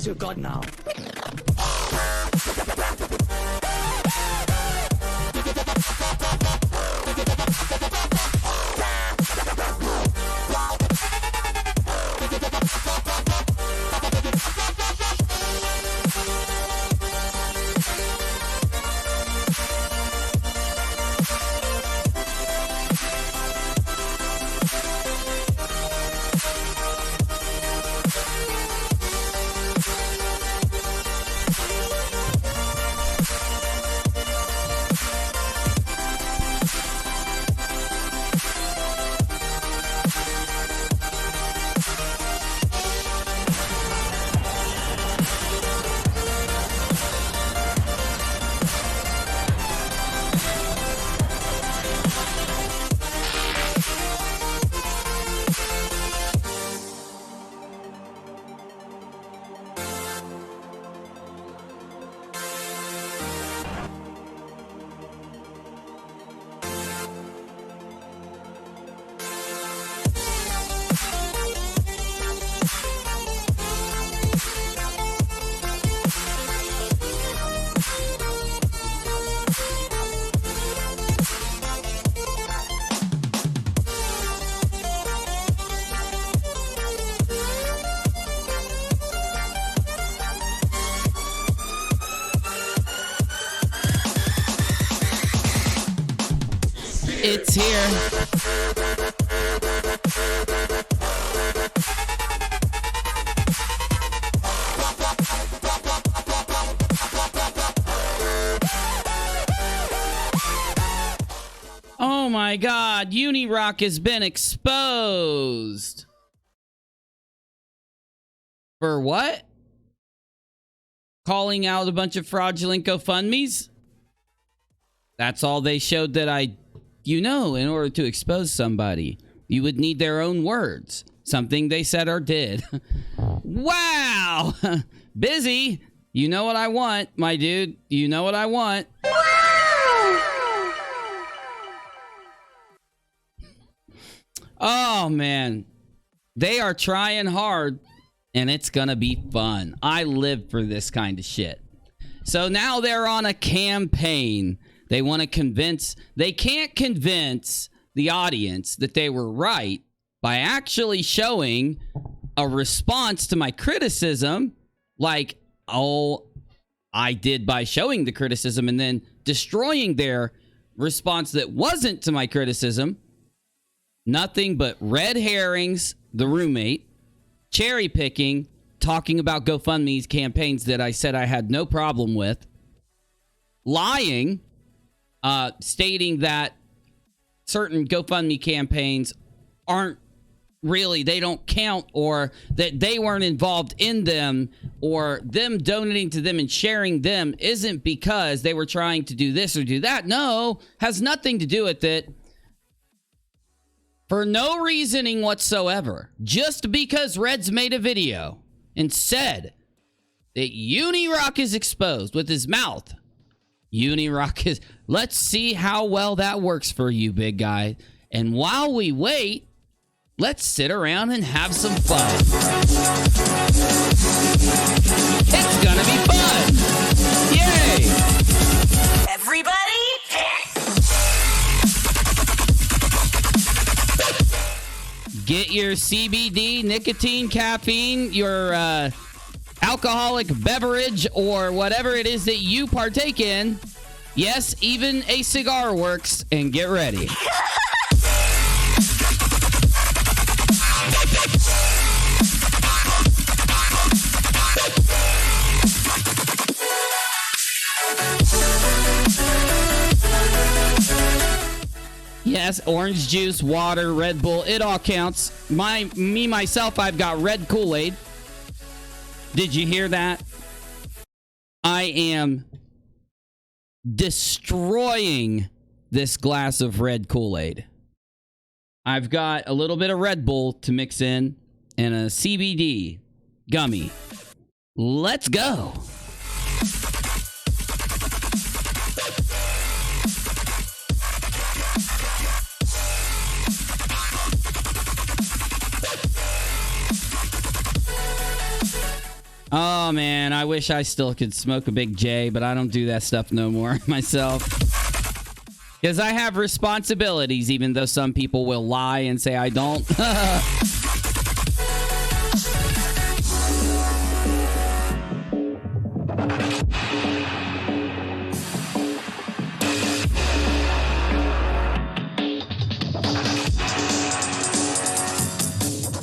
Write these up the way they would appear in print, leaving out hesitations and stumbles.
your god now. It's here. Oh my God, UNIRock has been exposed. For what? Calling out a bunch of fraudulent GoFundMes? That's all they showed that in order to expose somebody, you would need their own words. Something they said or did. Wow! Busy. You know what I want, my dude. You know what I want. Oh, man. They are trying hard, and it's gonna be fun. I live for this kind of shit. So now they're on a campaign. They want to convince... They can't convince the audience that they were right by actually showing a response to my criticism, like, oh, I did by showing the criticism and then destroying their response that wasn't to my criticism. Nothing but red herrings, the roommate, cherry picking, talking about GoFundMe's campaigns that I said I had no problem with, lying, stating that certain GoFundMe campaigns aren't really, they don't count, or that they weren't involved in them, or them donating to them and sharing them isn't because they were trying to do this or do that. No, has nothing to do with it. For no reasoning whatsoever, just because Red's made a video and said that UNIRock is exposed with his mouth. UNIRock is... Let's see how well that works for you, big guy. And while we wait, let's sit around and have some fun. It's gonna be fun! Yay! Everybody? Get your CBD, nicotine, caffeine, your alcoholic beverage, or whatever it is that you partake in. Yes, even a cigar works, and get ready. Yes, orange juice, water, Red Bull, it all counts. Myself, I've got red Kool-Aid. Did you hear that? I am destroying this glass of red Kool-Aid. I've got a little bit of Red Bull to mix in and a CBD gummy. Let's go. Oh, man, I wish I still could smoke a big J, but I don't do that stuff no more myself. Because I have responsibilities, even though some people will lie and say I don't.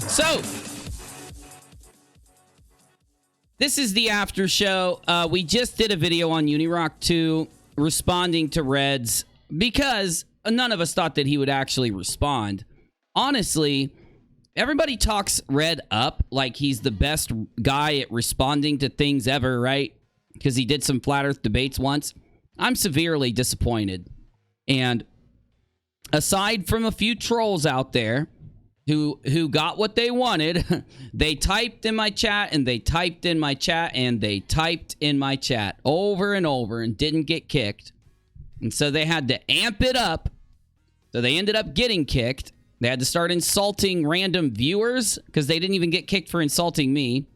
So, this is the after show. We just did a video on UNIRocktv responding to Reds because none of us thought that he would actually respond. Honestly, everybody talks Red up like he's the best guy at responding to things ever, right? Because he did some flat earth debates once. I'm severely disappointed. And aside from a few trolls out there who got what they wanted, they typed in my chat and they typed in my chat and they typed in my chat over and over and didn't get kicked. And so they had to amp it up. So they ended up getting kicked. They had to start insulting random viewers because they didn't even get kicked for insulting me.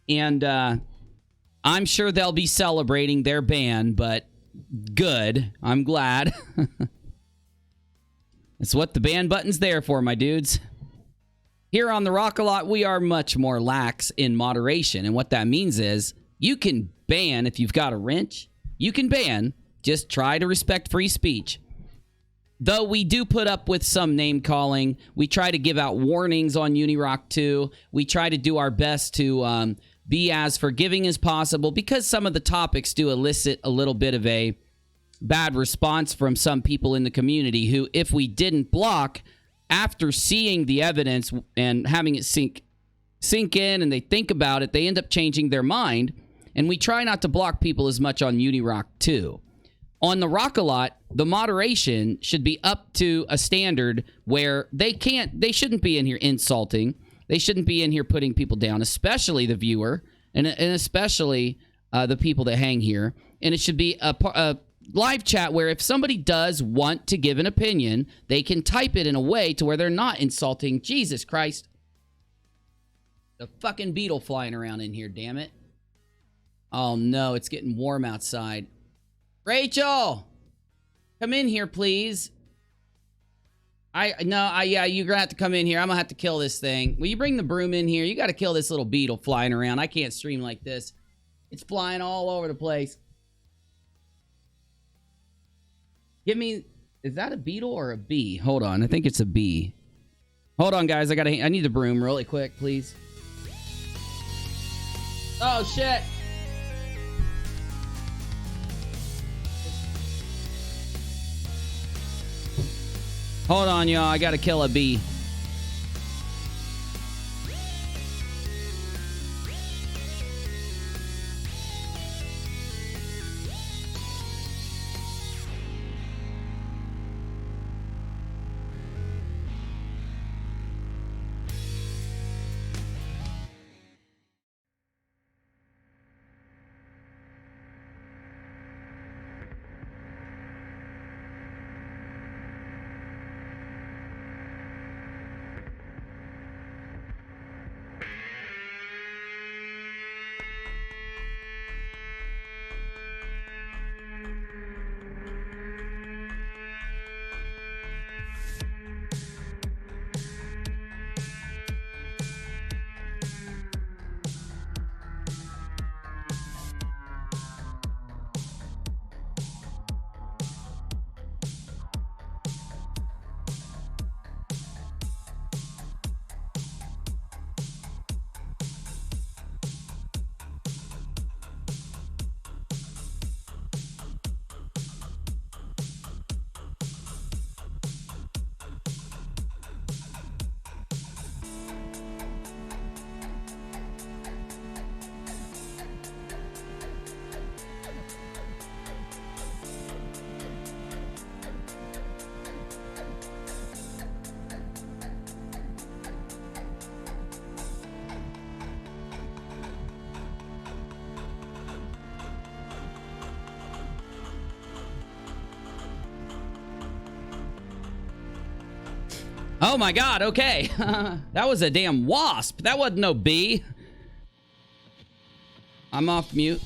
And I'm sure they'll be celebrating their ban, but good. I'm glad. That's what the ban button's there for, my dudes. Here on the RockAlot, we are much more lax in moderation. And what that means is you can ban if you've got a wrench. You can ban. Just try to respect free speech. Though we do put up with some name calling. We try to give out warnings on UNIRocktv. We try to do our best to be as forgiving as possible because some of the topics do elicit a little bit of a bad response from some people in the community who, if we didn't block, after seeing the evidence and having it sink in and they think about it, they end up changing their mind. And we try not to block people as much on UNIRocktv. On the RockAlot, the moderation should be up to a standard where they shouldn't be in here insulting. They shouldn't be in here putting people down, especially the viewer and especially the people that hang here. And it should be a live chat where if somebody does want to give an opinion, they can type it in a way to where they're not insulting. Jesus Christ. The fucking beetle flying around in here, damn it. Oh no, it's getting warm outside. Rachel! Come in here, please. Yeah, you're gonna have to come in here. I'm gonna have to kill this thing. Will you bring the broom in here? You gotta kill this little beetle flying around. I can't stream like this. It's flying all over the place. Give me... Is that a beetle or a bee? Hold on. I think it's a bee. Hold on, guys. I need the broom really quick, please. Oh, shit. Hold on, y'all. I gotta kill a bee. Oh my god, okay. That was a damn wasp. That wasn't no bee. I'm off mute.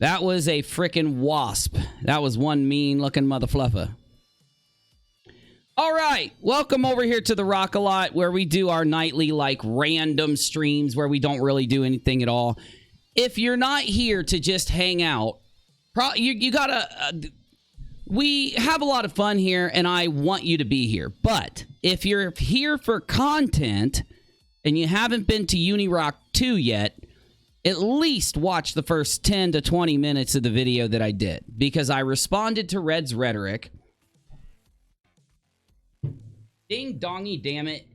That was a frickin' wasp. That was one mean-looking motherfluffer. All right, welcome over here to the RockAlot, where we do our nightly, like, random streams where we don't really do anything at all. If you're not here to just hang out, you gotta... we have a lot of fun here, and I want you to be here. But if you're here for content, and you haven't been to UNIRock 2 yet, at least watch the first 10 to 20 minutes of the video that I did, because I responded to Red's rhetoric. Ding dongy, damn it.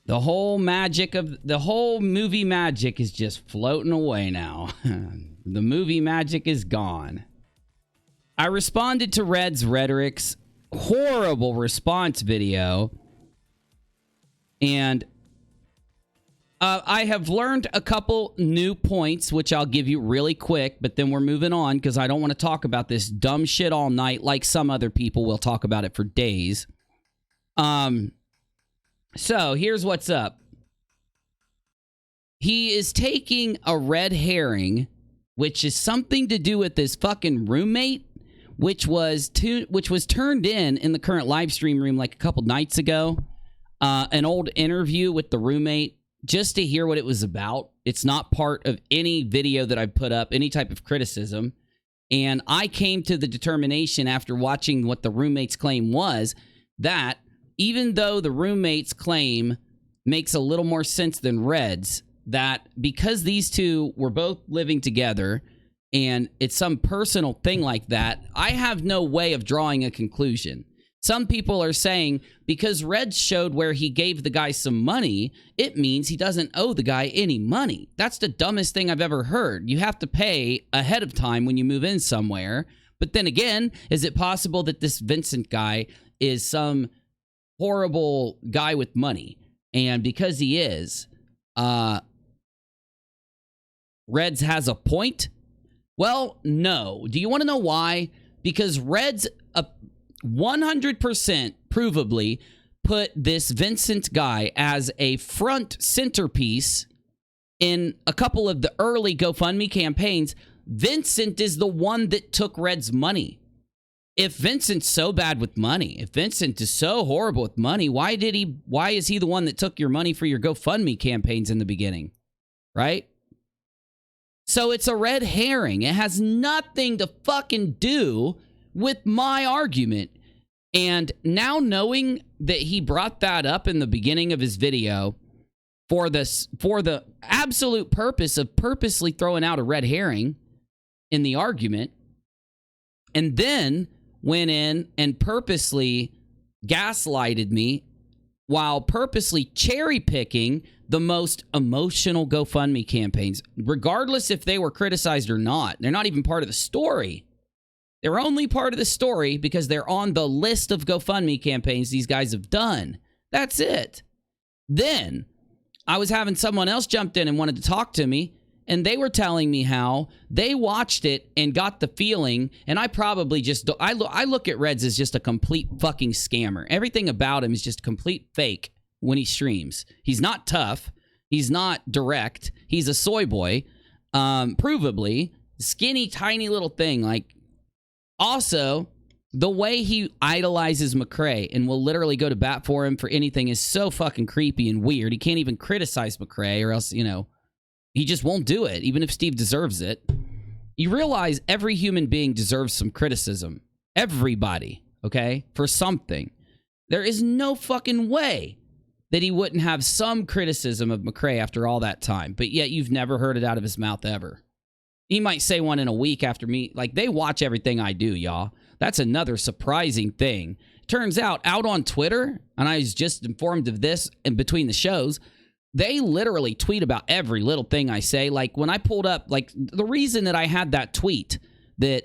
The whole magic of the whole movie magic is just floating away now. The movie magic is gone. I responded to Red's rhetoric's horrible response video. And I have learned a couple new points, which I'll give you really quick, but then we're moving on because I don't want to talk about this dumb shit all night like some other people will talk about it for days. So here's what's up. He is taking a red herring, which is something to do with his fucking roommate, which was turned in the current live stream room like a couple nights ago. An old interview with the roommate, just to hear what it was about. It's not part of any video that I put up, any type of criticism. And I came to the determination after watching what the roommate's claim was, that even though the roommate's claim makes a little more sense than Red's, that because these two were both living together and it's some personal thing like that, I have no way of drawing a conclusion. Some people are saying because Red showed where he gave the guy some money, it means he doesn't owe the guy any money. That's the dumbest thing I've ever heard. You have to pay ahead of time when you move in somewhere. But then again, is it possible that this Vincent guy is some horrible guy with money? And because he is, Reds has a point? Well, no. Do you want to know why? Because Reds 100% provably put this Vincent guy as a front centerpiece in a couple of the early GoFundMe campaigns. Vincent is the one that took Red's money. If Vincent's so bad with money, if Vincent is so horrible with money, why is he the one that took your money for your GoFundMe campaigns in the beginning? Right? So it's a red herring. It has nothing to fucking do with my argument. And now knowing that he brought that up in the beginning of his video for the absolute purpose of purposely throwing out a red herring in the argument, and then went in and purposely gaslighted me while purposely cherry picking the most emotional GoFundMe campaigns, regardless if they were criticized or not. They're not even part of the story. They're only part of the story because they're on the list of GoFundMe campaigns these guys have done. That's it. Then I was having someone else jumped in and wanted to talk to me, and they were telling me how they watched it and got the feeling, and I probably just, I look at Reds as just a complete fucking scammer. Everything about him is just complete fake when he streams. He's not tough. He's not direct. He's a soy boy, provably. Skinny, tiny little thing, like, also, the way he idolizes McCrae and will literally go to bat for him for anything is so fucking creepy and weird. He can't even criticize McCrae, or else, you know, he just won't do it, even if Steve deserves it. You realize every human being deserves some criticism. Everybody, okay? For something. There is no fucking way that he wouldn't have some criticism of McCrae after all that time, but yet you've never heard it out of his mouth ever. He might say one in a week after me. Like, they watch everything I do, y'all. That's another surprising thing. Turns out on Twitter, and I was just informed of this in between the shows, they literally tweet about every little thing I say. Like, when I pulled up, like, the reason that I had that tweet that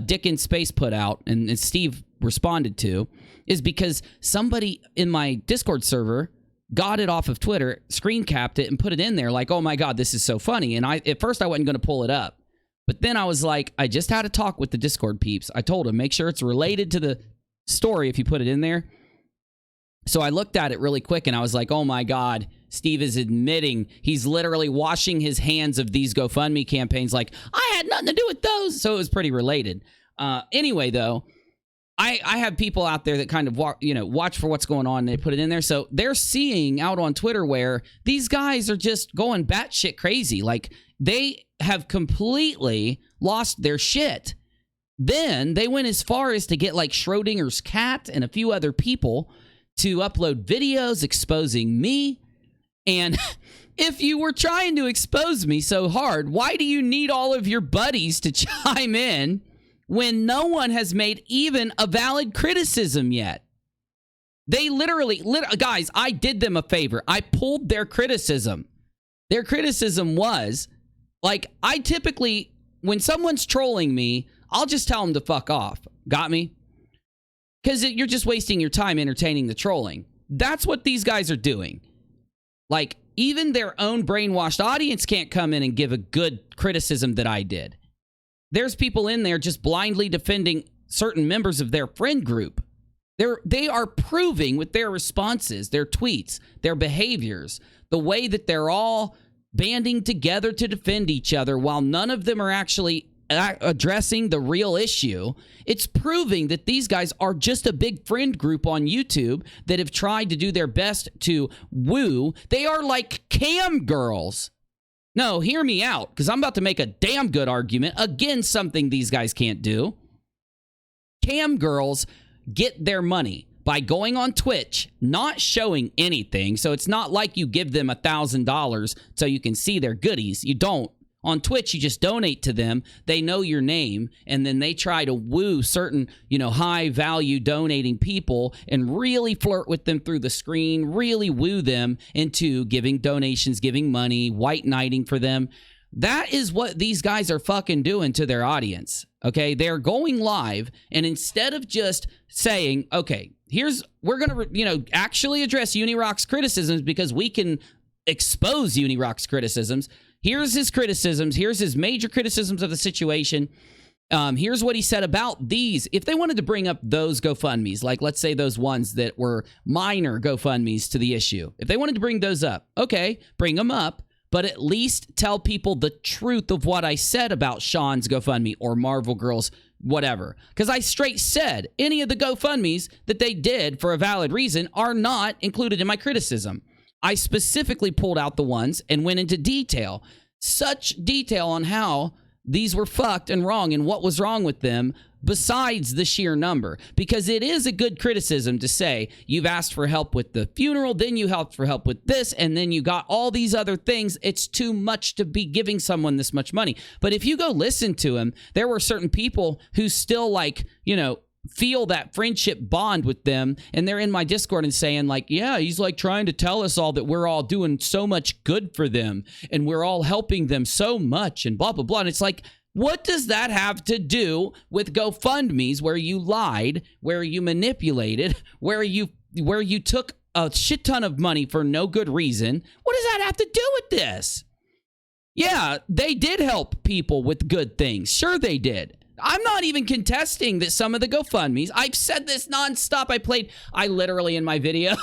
Dick in Space put out and Steve responded to is because somebody in my Discord server got it off of Twitter, screen capped it, and put it in there like, oh my God, this is so funny. And at first I wasn't going to pull it up. But then I was like, I just had a talk with the Discord peeps. I told them, make sure it's related to the story if you put it in there. So I looked at it really quick and I was like, oh my God, Steve is admitting he's literally washing his hands of these GoFundMe campaigns. Like, I had nothing to do with those. So it was pretty related. Anyway, though, I have people out there that kind of watch for what's going on and they put it in there. So they're seeing out on Twitter where these guys are just going batshit crazy. Like, they have completely lost their shit. Then they went as far as to get like Schrodinger's cat and a few other people to upload videos exposing me. And if you were trying to expose me so hard, why do you need all of your buddies to chime in when no one has made even a valid criticism yet? They literally, guys, I did them a favor. I pulled their criticism. Their criticism was, like, I typically, when someone's trolling me, I'll just tell them to fuck off. Got me? Because you're just wasting your time entertaining the trolling. That's what these guys are doing. Like, even their own brainwashed audience can't come in and give a good criticism that I did. There's people in there just blindly defending certain members of their friend group. They are proving with their responses, their tweets, their behaviors, the way that they're all banding together to defend each other while none of them are actually addressing the real issue. It's proving that these guys are just a big friend group on YouTube that have tried to do their best to woo. They are like cam girls. No, hear me out, because I'm about to make a damn good argument against something these guys can't do. Cam girls get their money by going on Twitch, not showing anything. So it's not like you give them $1,000 so you can see their goodies. You don't. On Twitch, you just donate to them. They know your name, and then they try to woo certain, high-value donating people and really flirt with them through the screen, really woo them into giving donations, giving money, white knighting for them. That is what these guys are fucking doing to their audience, okay? They're going live, and instead of just saying, okay, we're going to, actually address UNIRock's criticisms because we can expose UNIRock's criticisms. Here's his criticisms. Here's his major criticisms of the situation. Here's what he said about these. If they wanted to bring up those GoFundMes, like let's say those ones that were minor GoFundMes to the issue, if they wanted to bring those up, okay, bring them up, but at least tell people the truth of what I said about Sean's GoFundMe or Marvel Girls, whatever. Because I straight said any of the GoFundMes that they did for a valid reason are not included in my criticism. I specifically pulled out the ones and went into detail, such detail on how these were fucked and wrong and what was wrong with them besides the sheer number. Because it is a good criticism to say you've asked for help with the funeral, then you helped for help with this, and then you got all these other things. It's too much to be giving someone this much money. But if you go listen to him, there were certain people who still feel that friendship bond with them, and they're in my Discord and saying like, yeah, he's like trying to tell us all that we're all doing so much good for them and we're all helping them so much and blah blah blah. And it's like, what does that have to do with GoFundMes where you lied, where you manipulated, where you took a shit ton of money for no good reason? What does that have to do with this? Yeah, they did help people with good things. Sure they did. I'm not even contesting that some of the GoFundMes, I've said this nonstop. I literally in my video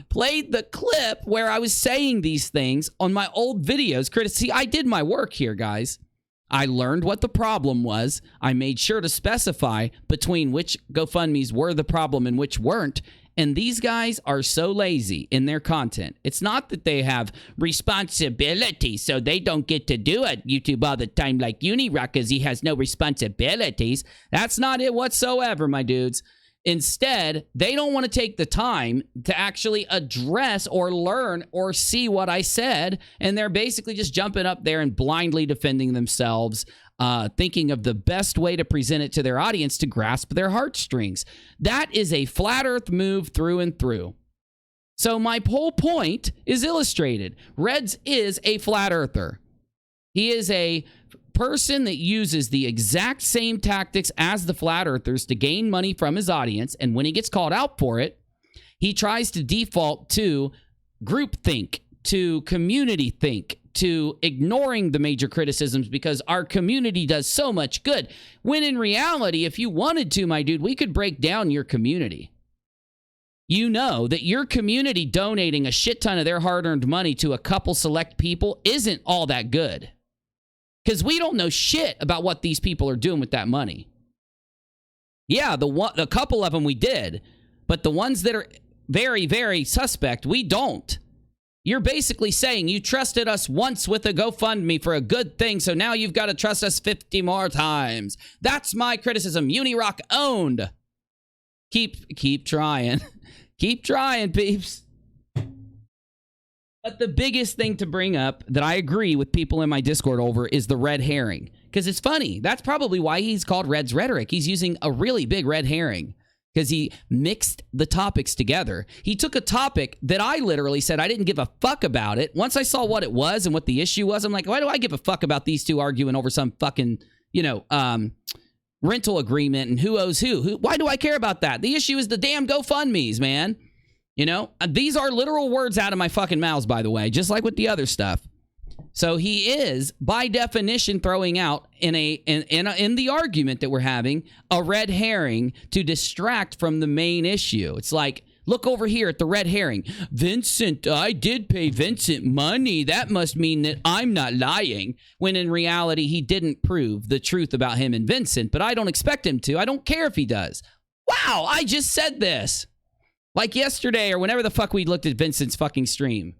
played the clip where I was saying these things on my old videos. See, I did my work here, guys. I learned what the problem was. I made sure to specify between which GoFundMes were the problem and which weren't. And these guys are so lazy in their content. It's not that they have responsibility, so they don't get to do it YouTube all the time like UNIRock because he has no responsibilities. That's not it whatsoever, my dudes. Instead, they don't want to take the time to actually address or learn or see what I said, and they're basically just jumping up there and blindly defending themselves, thinking of the best way to present it to their audience to grasp their heartstrings. That is a flat earth move through and through. So my whole point is illustrated. Reds is a flat earther. He is a person that uses the exact same tactics as the flat earthers to gain money from his audience, and when he gets called out for it, he tries to default to groupthink, to community think, to ignoring the major criticisms because our community does so much good. When in reality, if you wanted to, my dude, we could break down your community. you know that your community donating a shit ton of their hard-earned money to a couple select people isn't all that good. Because we don't know shit about what these people are doing with that money. Yeah, the couple of them we did, but the ones that are very, very suspect, we don't. You're basically saying you trusted us once with a GoFundMe for a good thing, so now you've got to trust us 50 more times. That's my criticism. UNIRock owned. Keep trying. Keep trying, peeps. But the biggest thing to bring up that I agree with people in my Discord over is the red herring. Because it's funny. That's probably why he's called Red's Rhetoric. He's using a really big red herring. Because he mixed the topics together. He took a topic that I literally said I didn't give a fuck about it. Once I saw what it was and what the issue was, I'm like, why do I give a fuck about these two arguing over some fucking, rental agreement and who owes who? Why do I care about that? The issue is the damn GoFundMes, man. These are literal words out of my fucking mouths, by the way, just like with the other stuff. So he is, by definition, throwing out in the argument that we're having a red herring to distract from the main issue. It's like, look over here at the red herring. Vincent, I did pay Vincent money. That must mean that I'm not lying. When in reality, he didn't prove the truth about him and Vincent, but I don't expect him to. I don't care if he does. Wow, I just said this. Like yesterday or whenever the fuck we looked at Vincent's fucking stream.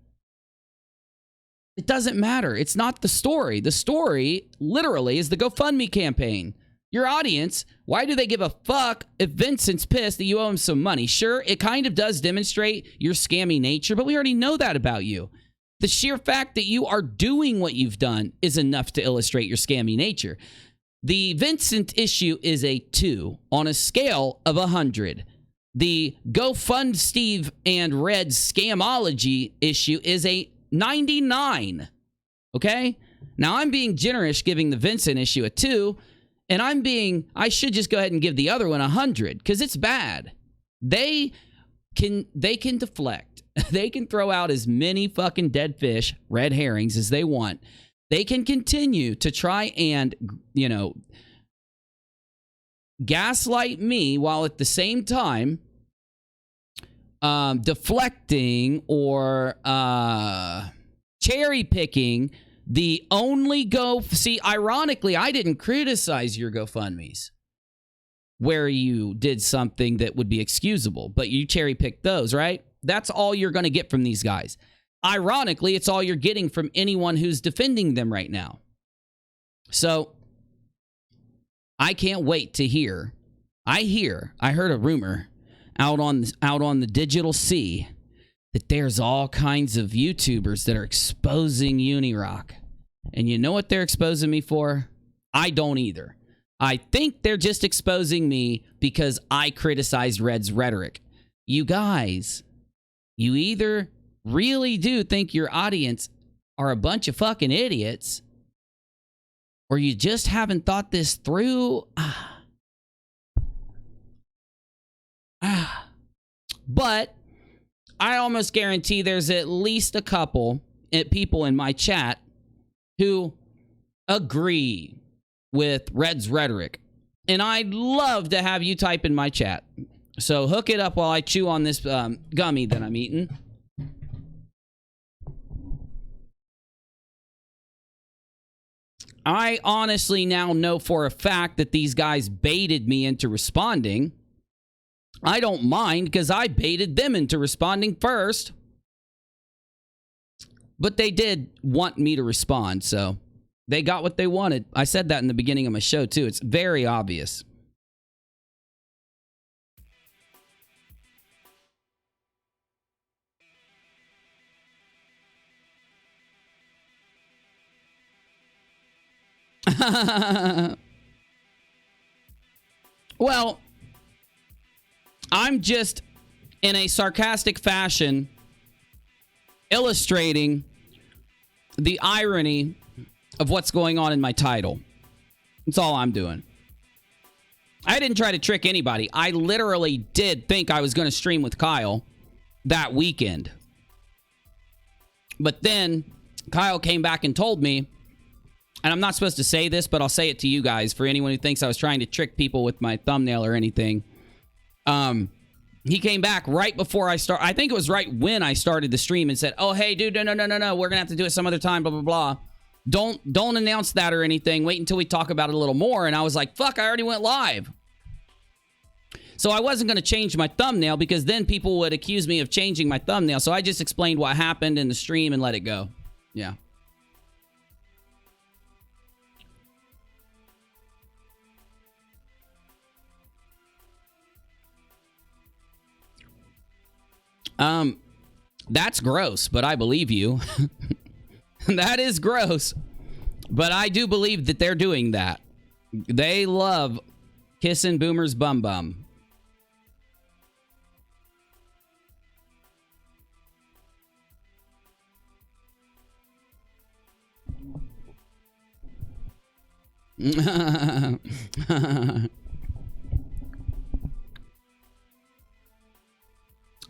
It doesn't matter. It's not the story. The story, literally, is the GoFundMe campaign. Your audience, why do they give a fuck if Vincent's pissed that you owe him some money? Sure, it kind of does demonstrate your scammy nature, but we already know that about you. The sheer fact that you are doing what you've done is enough to illustrate your scammy nature. The Vincent issue is a 2 on a scale of 100. The GoFund Steve and Red scamology issue is a 99. Okay? Now I'm being generous giving the Vincent issue a 2, and I should just go ahead and give the other one 100 because it's bad. They can deflect. They can throw out as many fucking dead fish, red herrings as they want. They can continue to try and, gaslight me while at the same time deflecting or cherry picking the only see, ironically, I didn't criticize your GoFundMes where you did something that would be excusable, but you cherry picked those, right? That's all you're going to get from these guys. Ironically, it's all you're getting from anyone who's defending them right now. So I can't wait to hear. I heard a rumor out on the digital sea that there's all kinds of YouTubers that are exposing UNIRock. And you know what they're exposing me for? I don't either. I think they're just exposing me because I criticized Red's rhetoric. You guys, you either really do think your audience are a bunch of fucking idiots, or you just haven't thought this through. But I almost guarantee there's at least a couple people in my chat who agree with Red's rhetoric. And I'd love to have you type in my chat. So hook it up while I chew on this gummy that I'm eating. I honestly now know for a fact that these guys baited me into responding. I don't mind because I baited them into responding first. But they did want me to respond, so they got what they wanted. I said that in the beginning of my show, too. It's very obvious. Well, I'm just, in a sarcastic fashion, illustrating the irony of what's going on in my title. That's all I'm doing. I didn't try to trick anybody. I literally did think I was going to stream with Kyle that weekend. But then Kyle came back and told me, and I'm not supposed to say this, but I'll say it to you guys for anyone who thinks I was trying to trick people with my thumbnail or anything. He came back right before I start. I think it was right when I started the stream and said, "Oh, hey, dude, no, we're gonna have to do it some other time, blah blah blah. Don't announce that or anything. Wait until we talk about it a little more." And I was like, "Fuck, I already went live." So I wasn't gonna change my thumbnail because then people would accuse me of changing my thumbnail. So I just explained what happened in the stream and let it go. Yeah. That's gross, but I believe you. That is gross, but I do believe that they're doing that. They love kissing Boomer's bum bum.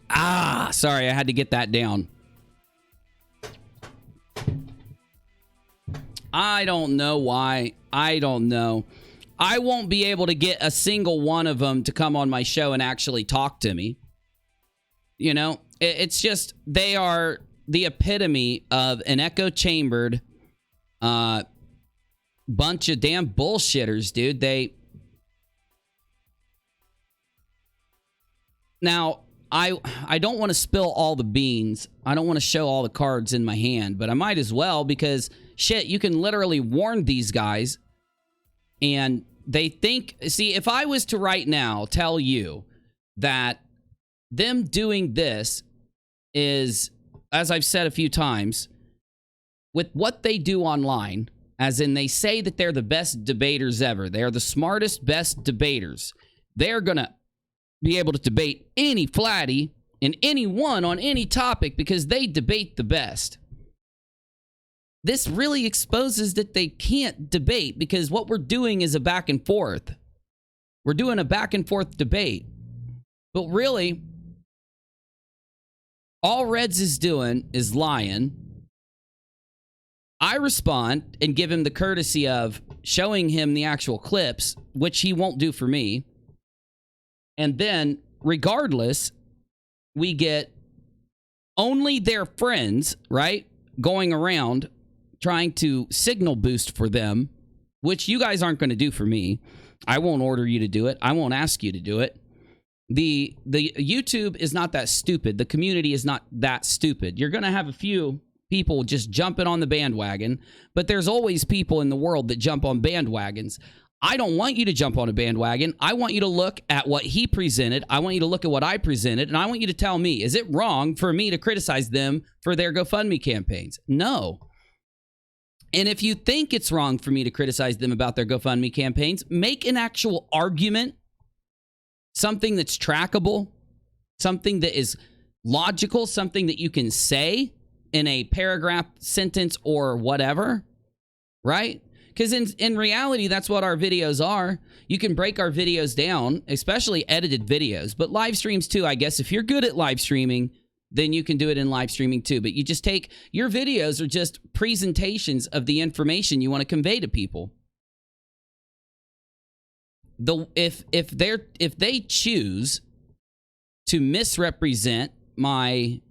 Ah, sorry, I had to get that down. I don't know why. I don't know. I won't be able to get a single one of them to come on my show and actually talk to me. You know, it's just, they are the epitome of an echo-chambered bunch of damn bullshitters, dude. Now, I don't want to spill all the beans. I don't want to show all the cards in my hand, but I might as well because, shit, you can literally warn these guys and they think... See, if I was to right now tell you that them doing this is, as I've said a few times, with what they do online, as in they say that they're the best debaters ever. They're the smartest, best debaters. They're going to be able to debate any flatty and anyone on any topic because they debate the best. This really exposes that they can't debate because what we're doing is a back and forth. We're doing a back and forth debate. But really, all Reds is doing is lying. I respond and give him the courtesy of showing him the actual clips, which he won't do for me. And then, regardless, we get only their friends, right, going around trying to signal boost for them, which you guys aren't going to do for me. I won't order you to do it. I won't ask you to do it. The YouTube is not that stupid. The community is not that stupid. You're going to have a few people just jumping on the bandwagon, but there's always people in the world that jump on bandwagons. I don't want you to jump on a bandwagon. I want you to look at what he presented. I want you to look at what I presented, and I want you to tell me, is it wrong for me to criticize them for their GoFundMe campaigns? No. And if you think it's wrong for me to criticize them about their GoFundMe campaigns, make an actual argument, something that's trackable, something that is logical, something that you can say in a paragraph, sentence, or whatever, right? Because in reality, that's what our videos are. You can break our videos down, especially edited videos. But live streams too, I guess. If you're good at live streaming, then you can do it in live streaming too. But you just take... Your videos are just presentations of the information you want to convey to people. If they choose to misrepresent my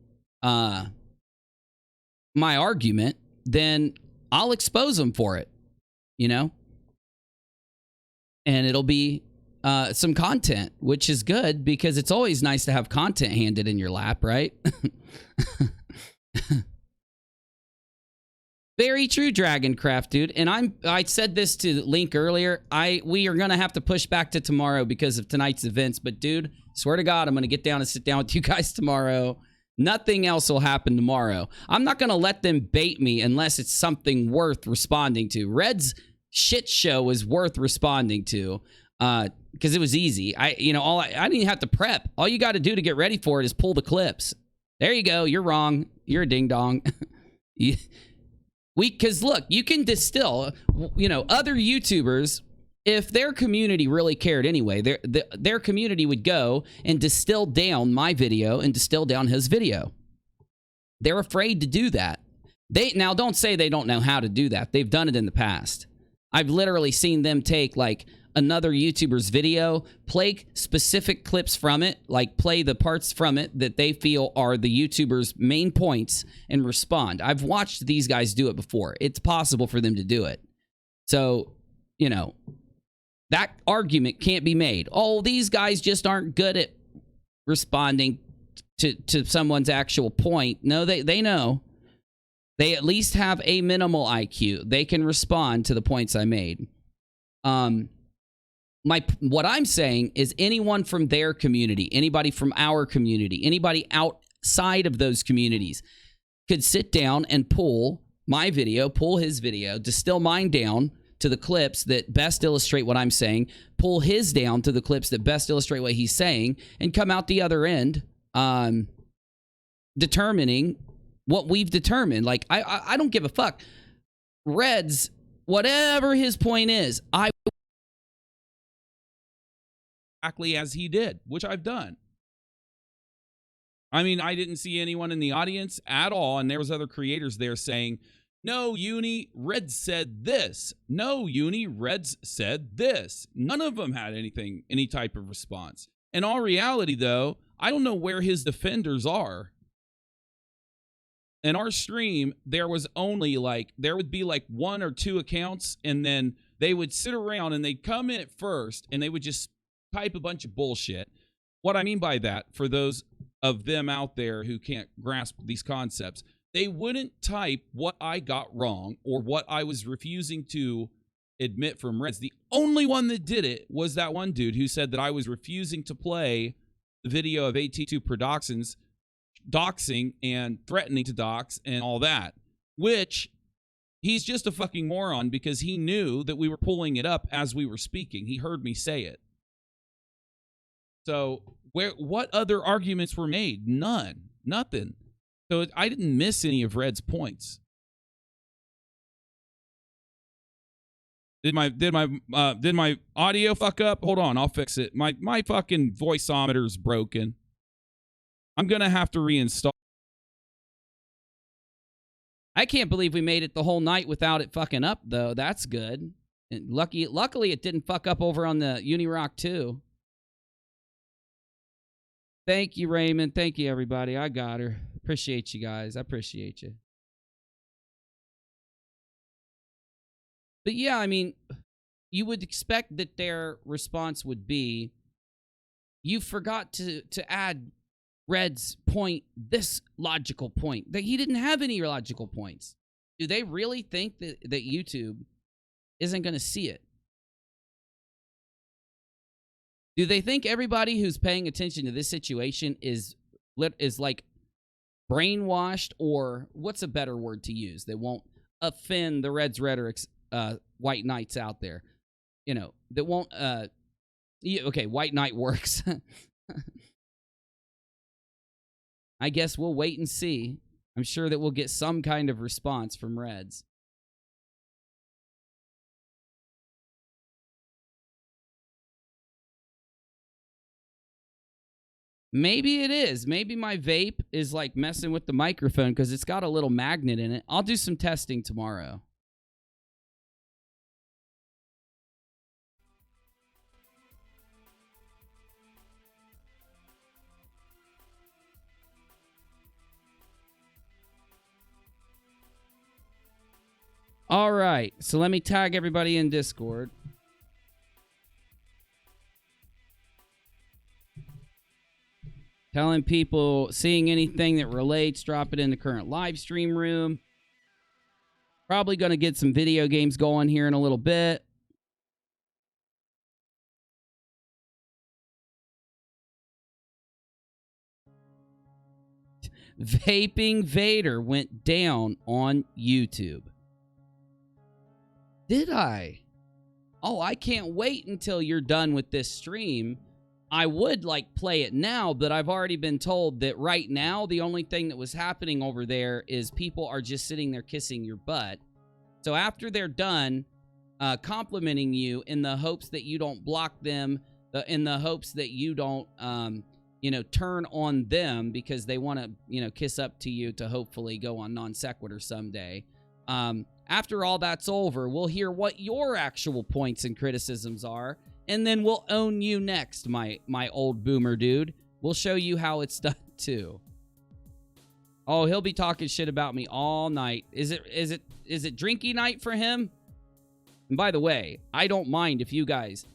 my argument, then I'll expose them for it. You know, and it'll be some content, which is good because it's always nice to have content handed in your lap, right? Very true, Dragoncraft, dude. And I said this to Link earlier. We are gonna have to push back to tomorrow because of tonight's events. But dude, swear to God, I'm gonna get down and sit down with you guys tomorrow. Nothing else will happen tomorrow. I'm not going to let them bait me unless it's something worth responding to. Red's shit show was worth responding to because it was easy. I didn't even have to prep. All you got to do to get ready for it is pull the clips. There you go. You're wrong. You're a ding dong. Because look, you can distill, other YouTubers. If their community really cared anyway, their community would go and distill down my video and distill down his video. They're afraid to do that. Now, don't say they don't know how to do that. They've done it in the past. I've literally seen them take like another YouTuber's video, play specific clips from it, like play the parts from it that they feel are the YouTuber's main points and respond. I've watched these guys do it before. It's possible for them to do it. So, you know, that argument can't be made. Oh, these guys just aren't good at responding to someone's actual point. No, they know. They at least have a minimal IQ. They can respond to the points I made. What I'm saying is anyone from their community, anybody from our community, anybody outside of those communities could sit down and pull my video, pull his video, distill mine down to the clips that best illustrate what I'm saying, pull his down to the clips that best illustrate what he's saying, and come out the other end determining what we've determined. Like, I don't give a fuck. Reds, whatever his point is, exactly as he did, which I've done. I mean, I didn't see anyone in the audience at all, and there was other creators there saying, no, Uni, Reds said this. No, Uni, Reds said this. None of them had any type of response. In all reality, though, I don't know where his defenders are. In our stream, there was only there would be like 1 or 2 accounts, and then they would sit around and they'd come in at first and they would just type a bunch of bullshit. What I mean by that, for those of them out there who can't grasp these concepts, they wouldn't type what I got wrong or what I was refusing to admit from Reds. The only one that did it was that one dude who said that I was refusing to play the video of AT2 Productions doxing and threatening to dox and all that, which he's just a fucking moron because he knew that we were pulling it up as we were speaking. He heard me say it. So what other arguments were made? None. Nothing. So I didn't miss any of Red's points. Did my audio fuck up? Hold on, I'll fix it. My fucking voiceometer's broken. I'm gonna have to reinstall. I can't believe we made it the whole night without it fucking up, though. That's good. And luckily, it didn't fuck up over on the UNIRock too. Thank you, Raymond. Thank you, everybody. I got her. Appreciate you guys. I appreciate you. But yeah, I mean, you would expect that their response would be, you forgot to add Red's point, this logical point. That he didn't have any logical points. Do they really think that YouTube isn't going to see it? Do they think everybody who's paying attention to this situation is like brainwashed, or what's a better word to use that won't offend the Reds rhetoric's white knights out there? You know, that won't okay, white knight works. I guess we'll wait and see. I'm sure that we'll get some kind of response from Reds. Maybe it is. Maybe my vape is like messing with the microphone because it's got a little magnet in it. I'll do some testing tomorrow. All right, so let me tag everybody in Discord. Telling people, seeing anything that relates, drop it in the current live stream room. Probably going to get some video games going here in a little bit. Vaping Vader went down on YouTube. Did I? Oh, I can't wait until you're done with this stream. I would like play it now, but I've already been told that right now the only thing that was happening over there is people are just sitting there kissing your butt. So after they're done complimenting you in the hopes that you don't block them, in the hopes that you don't, you know, turn on them because they want to, you know, kiss up to you to hopefully go on non sequitur someday. After all that's over, we'll hear what your actual points and criticisms are, and then we'll own you next, my old boomer dude. We'll show you how it's done too. Oh, he'll be talking shit about me all night. Is it drinky night for him? And by the way, I don't mind if you guys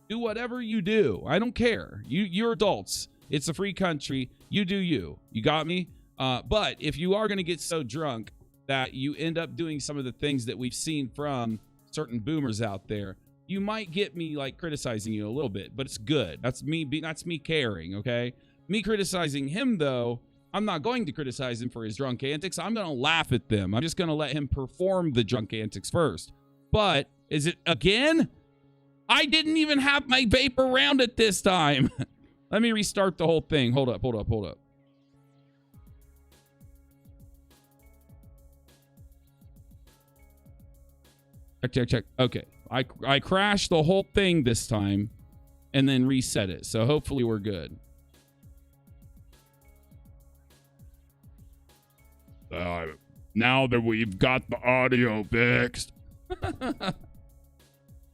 do whatever you do. I don't care. You're adults. It's a free country. You do you. You got me? But if you are going to get so drunk that you end up doing some of the things that we've seen from certain boomers out there, you might get me like criticizing you a little bit, but it's good. That's me caring, okay? Me criticizing him, though, I'm not going to criticize him for his drunk antics. I'm going to laugh at them. I'm just going to let him perform the drunk antics first. But is it again? I didn't even have my vape around it this time. Let me restart the whole thing. Hold up. Check. Okay. I crashed the whole thing this time and then reset it. So hopefully we're good. Now that we've got the audio fixed.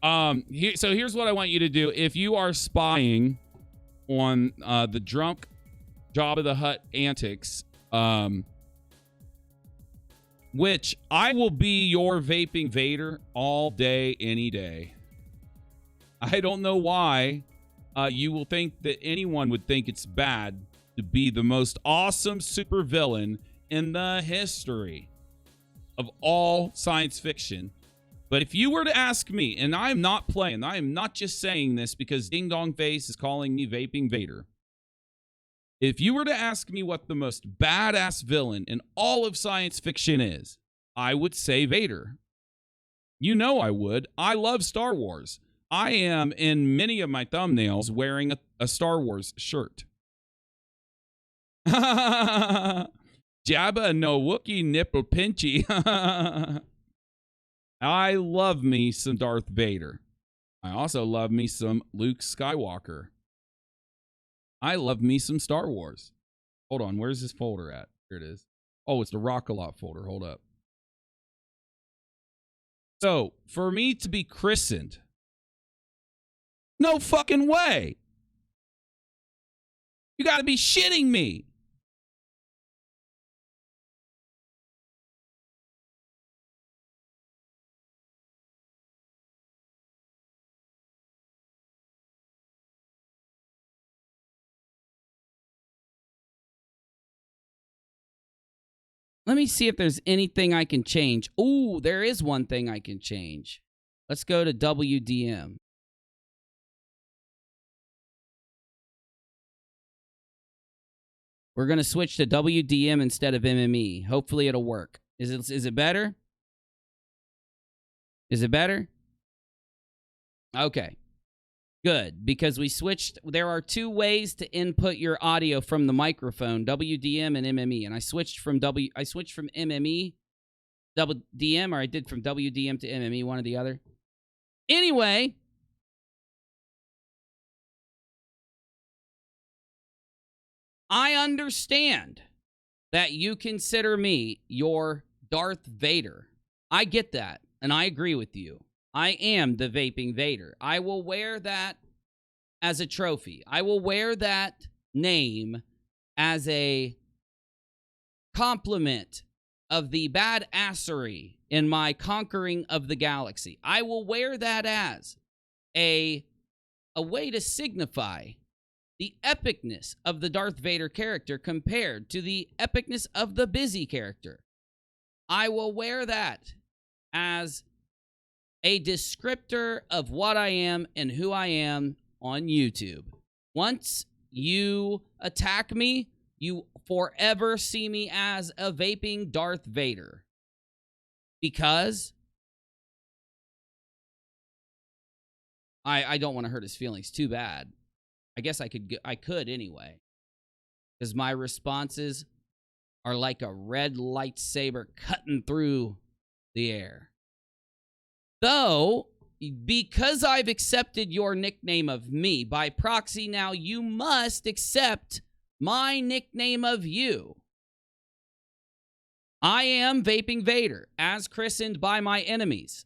So here's what I want you to do. If you are spying on the drunk Jabba the Hutt antics, which I will be your vaping vader all day, any day. I don't know why you will think that anyone would think it's bad to be the most awesome supervillain in the history of all science fiction. But if you were to ask me, and I am not playing, I am not just saying this because Ding Dong Face is calling me Vaping Vader. If you were to ask me what the most badass villain in all of science fiction is, I would say Vader. You know I would. I love Star Wars. I am, in many of my thumbnails, wearing a Star Wars shirt. Jabba no Wookiee nipple pinchy. I love me some Darth Vader. I also love me some Luke Skywalker. I love me some Star Wars. Hold on, where's this folder at? Here it is. Oh, it's the RockAlot folder. Hold up. So, for me to be christened, no fucking way. You gotta be shitting me. Let me see if there's anything I can change. Ooh, there is one thing I can change. Let's go to WDM. We're going to switch to WDM instead of MME. Hopefully it'll work. Is it better? Is it better? Okay. Good, because we switched. There are two ways to input your audio from the microphone, WDM and MME. And I switched from MME, WDM, or I did from WDM to MME, one or the other. Anyway, I understand that you consider me your Darth Vader. I get that, and I agree with you. I am the Vaping Vader. I will wear that as a trophy. I will wear that name as a compliment of the badassery in my conquering of the galaxy. I will wear that as a way to signify the epicness of the Darth Vader character compared to the epicness of the Busy character. I will wear that as a descriptor of what I am and who I am on YouTube. Once you attack me, you forever see me as a vaping Darth Vader. Because I don't want to hurt his feelings too bad. I guess I could anyway. Because my responses are like a red lightsaber cutting through the air. Though, because I've accepted your nickname of me, by proxy now you must accept my nickname of you. I am Vaping Vader, as christened by my enemies.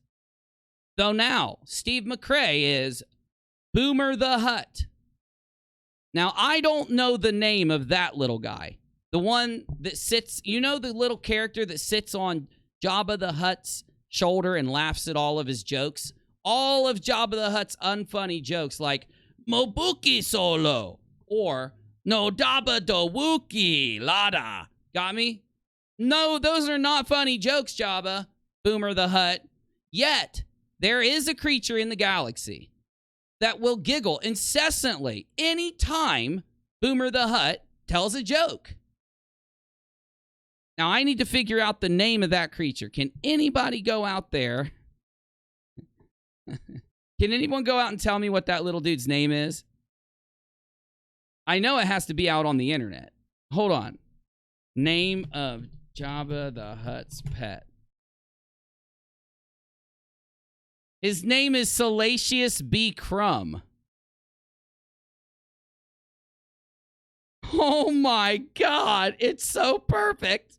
Though now, Steve McRae is Boomer the Hutt. Now, I don't know the name of that little guy. The one that sits, you know the little character that sits on Jabba the Hutt's shoulder and laughs at all of his jokes? All of Jabba the Hutt's unfunny jokes like, Mobuki Solo, or No Daba do Wookie, Lada. Got me? No, those are not funny jokes, Jabba, Boomer the Hutt. Yet, there is a creature in the galaxy that will giggle incessantly anytime Boomer the Hutt tells a joke. Now, I need to figure out the name of that creature. Can anybody go out there? Can anyone go out and tell me what that little dude's name is? I know it has to be out on the internet. Hold on. Name of Jabba the Hutt's pet. His name is Salacious B. Crumb. Oh my God, it's so perfect.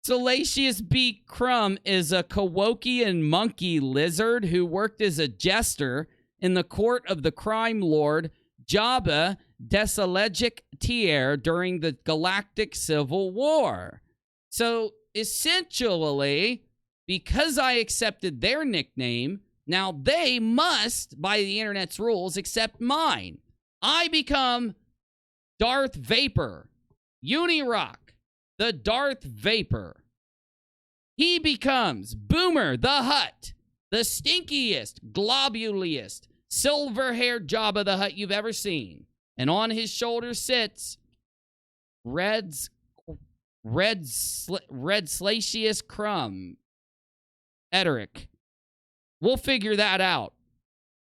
Salacious B. Crumb is a Kowokian monkey lizard who worked as a jester in the court of the crime lord Jaba Desalegic Tier during the Galactic Civil War. So essentially, because I accepted their nickname, now they must, by the internet's rules, accept mine. I become Darth Vapor. UNIRock, the Darth Vapor. He becomes Boomer the Hutt, the stinkiest, globuliest, silver-haired Jabba the Hutt you've ever seen. And on his shoulder sits Red Slacious Crumb. Ederic. We'll figure that out.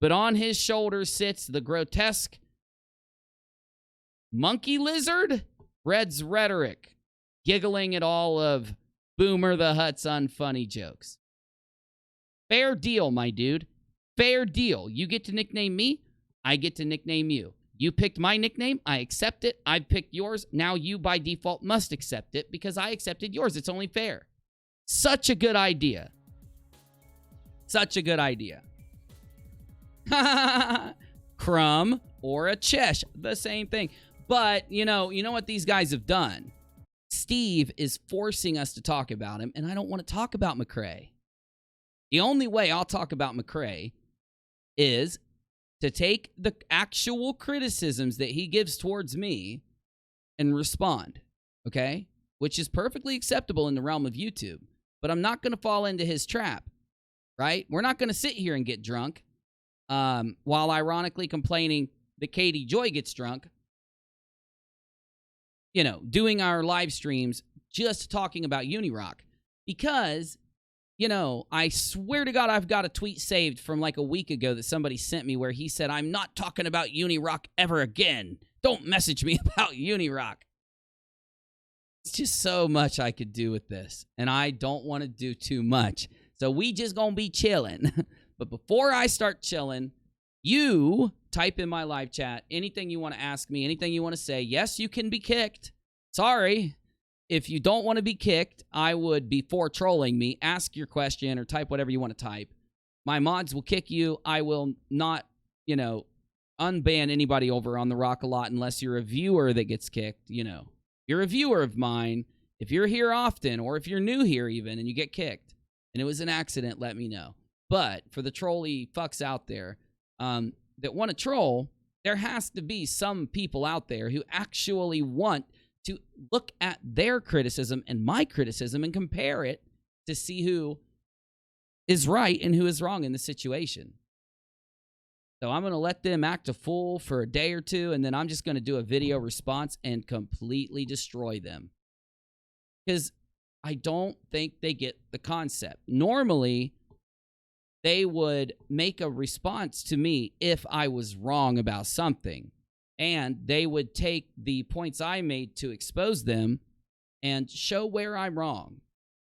But on his shoulder sits the grotesque monkey lizard, Red's Rhetoric, giggling at all of Boomer the Hutt's unfunny jokes. Fair deal, my dude. Fair deal. You get to nickname me, I get to nickname you. You picked my nickname, I accept it. I picked yours. Now you, by default, must accept it because I accepted yours. It's only fair. Such a good idea. Such a good idea. Crumb or a Chesh, the same thing. But, you know what these guys have done? Steve is forcing us to talk about him, and I don't want to talk about McRae. The only way I'll talk about McRae is to take the actual criticisms that he gives towards me and respond, okay? Which is perfectly acceptable in the realm of YouTube. But I'm not going to fall into his trap, right? We're not going to sit here and get drunk while ironically complaining that Katie Joy gets drunk, you know, doing our live streams just talking about UNIRock. Because, you know, I swear to God, I've got a tweet saved from like a week ago that somebody sent me where he said, I'm not talking about UNIRock ever again. Don't message me about UNIRock. It's just so much I could do with this, and I don't want to do too much. So we just gonna be chilling. But before I start chilling, you type in my live chat anything you want to ask me, anything you want to say. Yes, you can be kicked. Sorry. If you don't want to be kicked, I would, before trolling me, ask your question or type whatever you want to type. My mods will kick you. I will not, you know, unban anybody over on the RockAlot unless you're a viewer that gets kicked, you know. You're a viewer of mine. If you're here often, or if you're new here even and you get kicked and it was an accident, let me know. But for the trolly fucks out there that want to troll, there has to be some people out there who actually want to look at their criticism and my criticism and compare it to see who is right and who is wrong in the situation. So I'm going to let them act a fool for a day or two, and then I'm just going to do a video response and completely destroy them. Because I don't think they get the concept. Normally, they would make a response to me if I was wrong about something. And they would take the points I made to expose them and show where I'm wrong.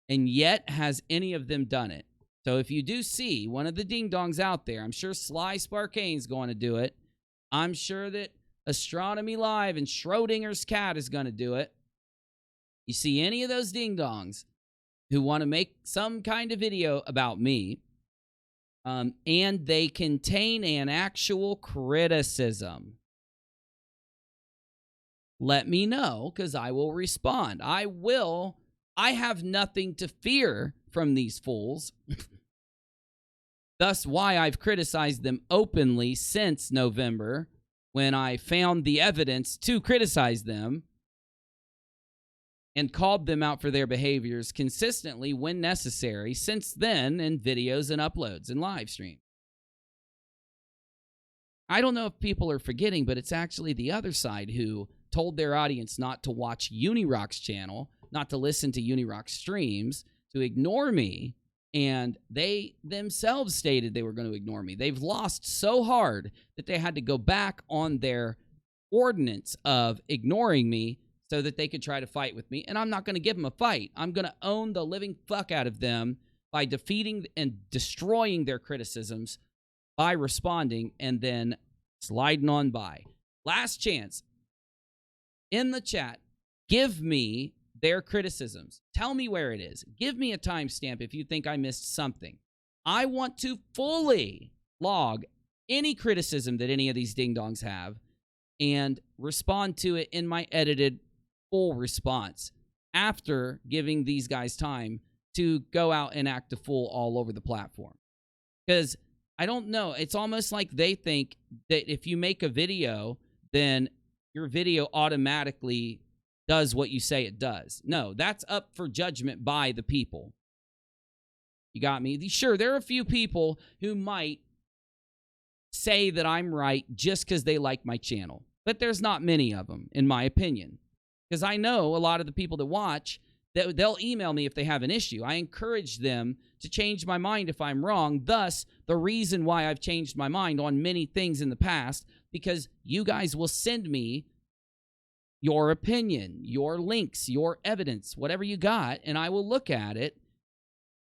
And yet, has any of them done it? So if you do see one of the ding-dongs out there, I'm sure Sly Sparkane's going to do it. I'm sure that Astronomy Live and Schrodinger's cat is going to do it. You see any of those ding-dongs who want to make some kind of video about me, and they contain an actual criticism, let me know, because I will respond. I have nothing to fear from these fools. Thus why I've criticized them openly since November, when I found the evidence to criticize them and called them out for their behaviors consistently when necessary since then in videos and uploads and live streams. I don't know if people are forgetting, but it's actually the other side who told their audience not to watch UNIRock's channel, not to listen to UNIRock's streams, to ignore me, and they themselves stated they were going to ignore me. They've lost so hard that they had to go back on their ordinance of ignoring me so that they could try to fight with me, and I'm not going to give them a fight. I'm going to own the living fuck out of them by defeating and destroying their criticisms by responding and then sliding on by. Last chance. In the chat, give me their criticisms. Tell me where it is. Give me a timestamp if you think I missed something. I want to fully log any criticism that any of these ding-dongs have and respond to it in my edited full response after giving these guys time to go out and act a fool all over the platform. Because I don't know, it's almost like they think that if you make a video, then your video automatically does what you say it does. No, that's up for judgment by the people. You got me? Sure, there are a few people who might say that I'm right just because they like my channel, but there's not many of them, in my opinion. Because I know a lot of the people that watch, they'll email me if they have an issue. I encourage them to change my mind if I'm wrong. Thus, the reason why I've changed my mind on many things in the past, because you guys will send me your opinion, your links, your evidence, whatever you got, and I will look at it.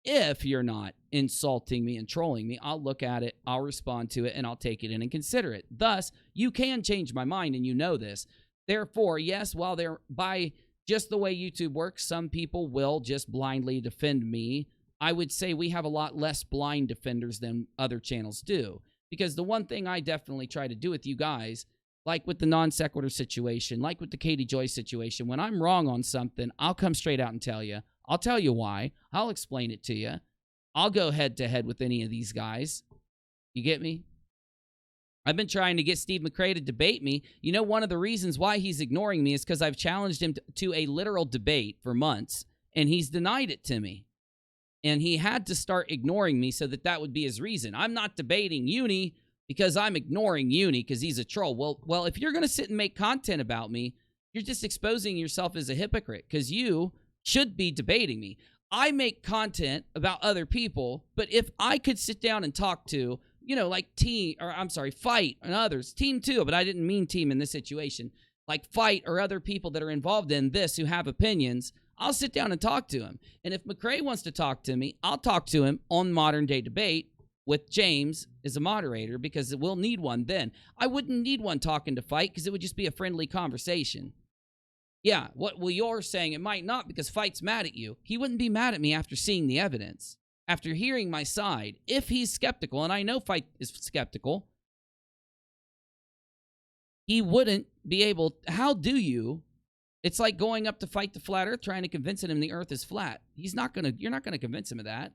If you're not insulting me and trolling me, I'll look at it, I'll respond to it, and I'll take it in and consider it. Thus, you can change my mind, and you know this. Therefore, yes, while they're by just the way YouTube works, some people will just blindly defend me. I would say we have a lot less blind defenders than other channels do. Because the one thing I definitely try to do with you guys, like with the non sequitur situation, like with the Katie Joy situation, when I'm wrong on something, I'll come straight out and tell you. I'll tell you why. I'll explain it to you. I'll go head to head with any of these guys. You get me? I've been trying to get Steve McRae to debate me. You know, one of the reasons why he's ignoring me is because I've challenged him to a literal debate for months, and he's denied it to me. And he had to start ignoring me so that would be his reason. I'm not debating Uni because I'm ignoring Uni because he's a troll. Well, if you're going to sit and make content about me, you're just exposing yourself as a hypocrite because you should be debating me. I make content about other people, but if I could sit down and talk to, you know, like Fight and others, Team 2, but I didn't mean Team in this situation, like Fight or other people that are involved in this who have opinions, I'll sit down and talk to him. And if McRae wants to talk to me, I'll talk to him on Modern Day Debate with James as a moderator because we'll need one then. I wouldn't need one talking to Fight because it would just be a friendly conversation. Yeah, you're saying it might not because Fight's mad at you. He wouldn't be mad at me after seeing the evidence. After hearing my side, if he's skeptical, and I know Fight is skeptical, he wouldn't be able. How do you? It's like going up to Fight the Flat Earth, trying to convince him the Earth is flat. You're not gonna convince him of that.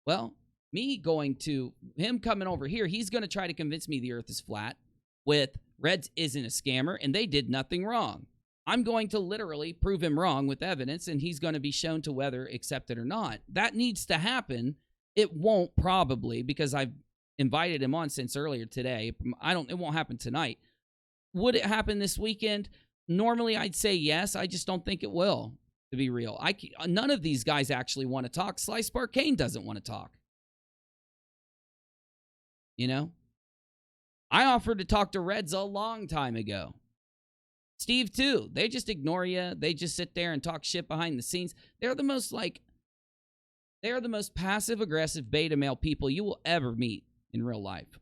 Well, him coming over here, he's gonna try to convince me the Earth is flat. With Reds isn't a scammer, and they did nothing wrong. I'm going to literally prove him wrong with evidence, and he's going to be shown to whether accept it or not. That needs to happen. It won't probably because I've invited him on since earlier today. It won't happen tonight. Would it happen this weekend? Normally, I'd say yes. I just don't think it will, to be real. None of these guys actually want to talk. Slice Spark Kane doesn't want to talk. You know? I offered to talk to Reds a long time ago. Steve, too. They just ignore you. They just sit there and talk shit behind the scenes. They're the most passive-aggressive beta male people you will ever meet in real life.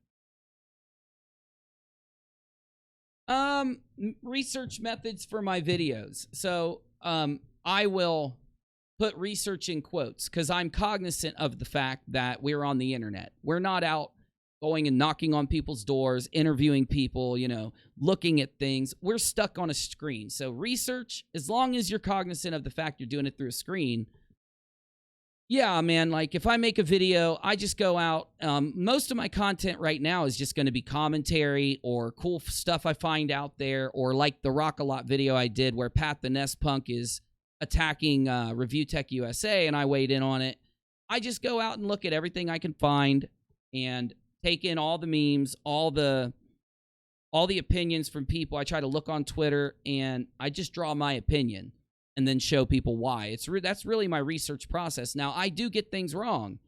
Research methods for my videos. So, I will put research in quotes because I'm cognizant of the fact that we're on the internet. We're not out going and knocking on people's doors, interviewing people, you know, looking at things. We're stuck on a screen. So research, as long as you're cognizant of the fact you're doing it through a screen, yeah, man, like if I make a video, I just go out. Most of my content right now is just going to be commentary or cool stuff I find out there, or like the RockAlot video I did where Pat the Nest Punk is attacking Review Tech USA and I weighed in on it. I just go out and look at everything I can find and take in all the memes, all the opinions from people. I try to look on Twitter and I just draw my opinion and then show people why. That's really my research process. Now, I do get things wrong.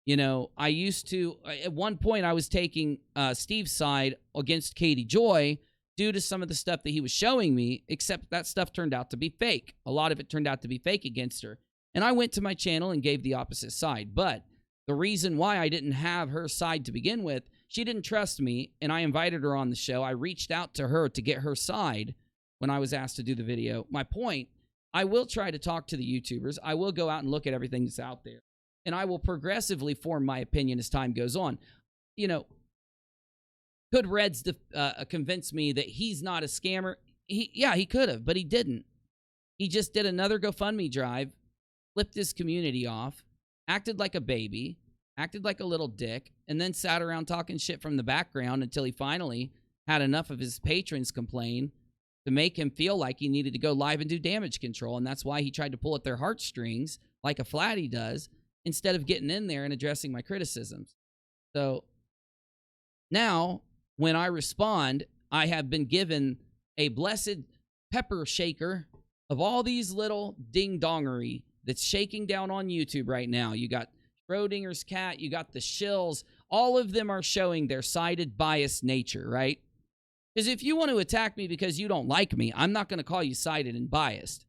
You know, I used to, at one point I was taking Steve's side against Katie Joy due to some of the stuff that he was showing me, except that stuff turned out to be fake. A lot of it turned out to be fake against her. And I went to my channel and gave the opposite side. But the reason why I didn't have her side to begin with, she didn't trust me, and I invited her on the show. I reached out to her to get her side when I was asked to do the video. My point, I will try to talk to the YouTubers. I will go out and look at everything that's out there, and I will progressively form my opinion as time goes on. You know, could Reds convince me that he's not a scammer? Yeah, he could have, but he didn't. He just did another GoFundMe drive, flipped his community off, acted like a baby, acted like a little dick, and then sat around talking shit from the background until he finally had enough of his patrons complain to make him feel like he needed to go live and do damage control. And that's why he tried to pull at their heartstrings like a flatty does instead of getting in there and addressing my criticisms. So now when I respond, I have been given a blessed pepper shaker of all these little ding-dongery that's shaking down on YouTube right now. You got Schrodinger's cat, you got the shills. All of them are showing their sided, biased nature, right? Because if you want to attack me because you don't like me, I'm not going to call you sided and biased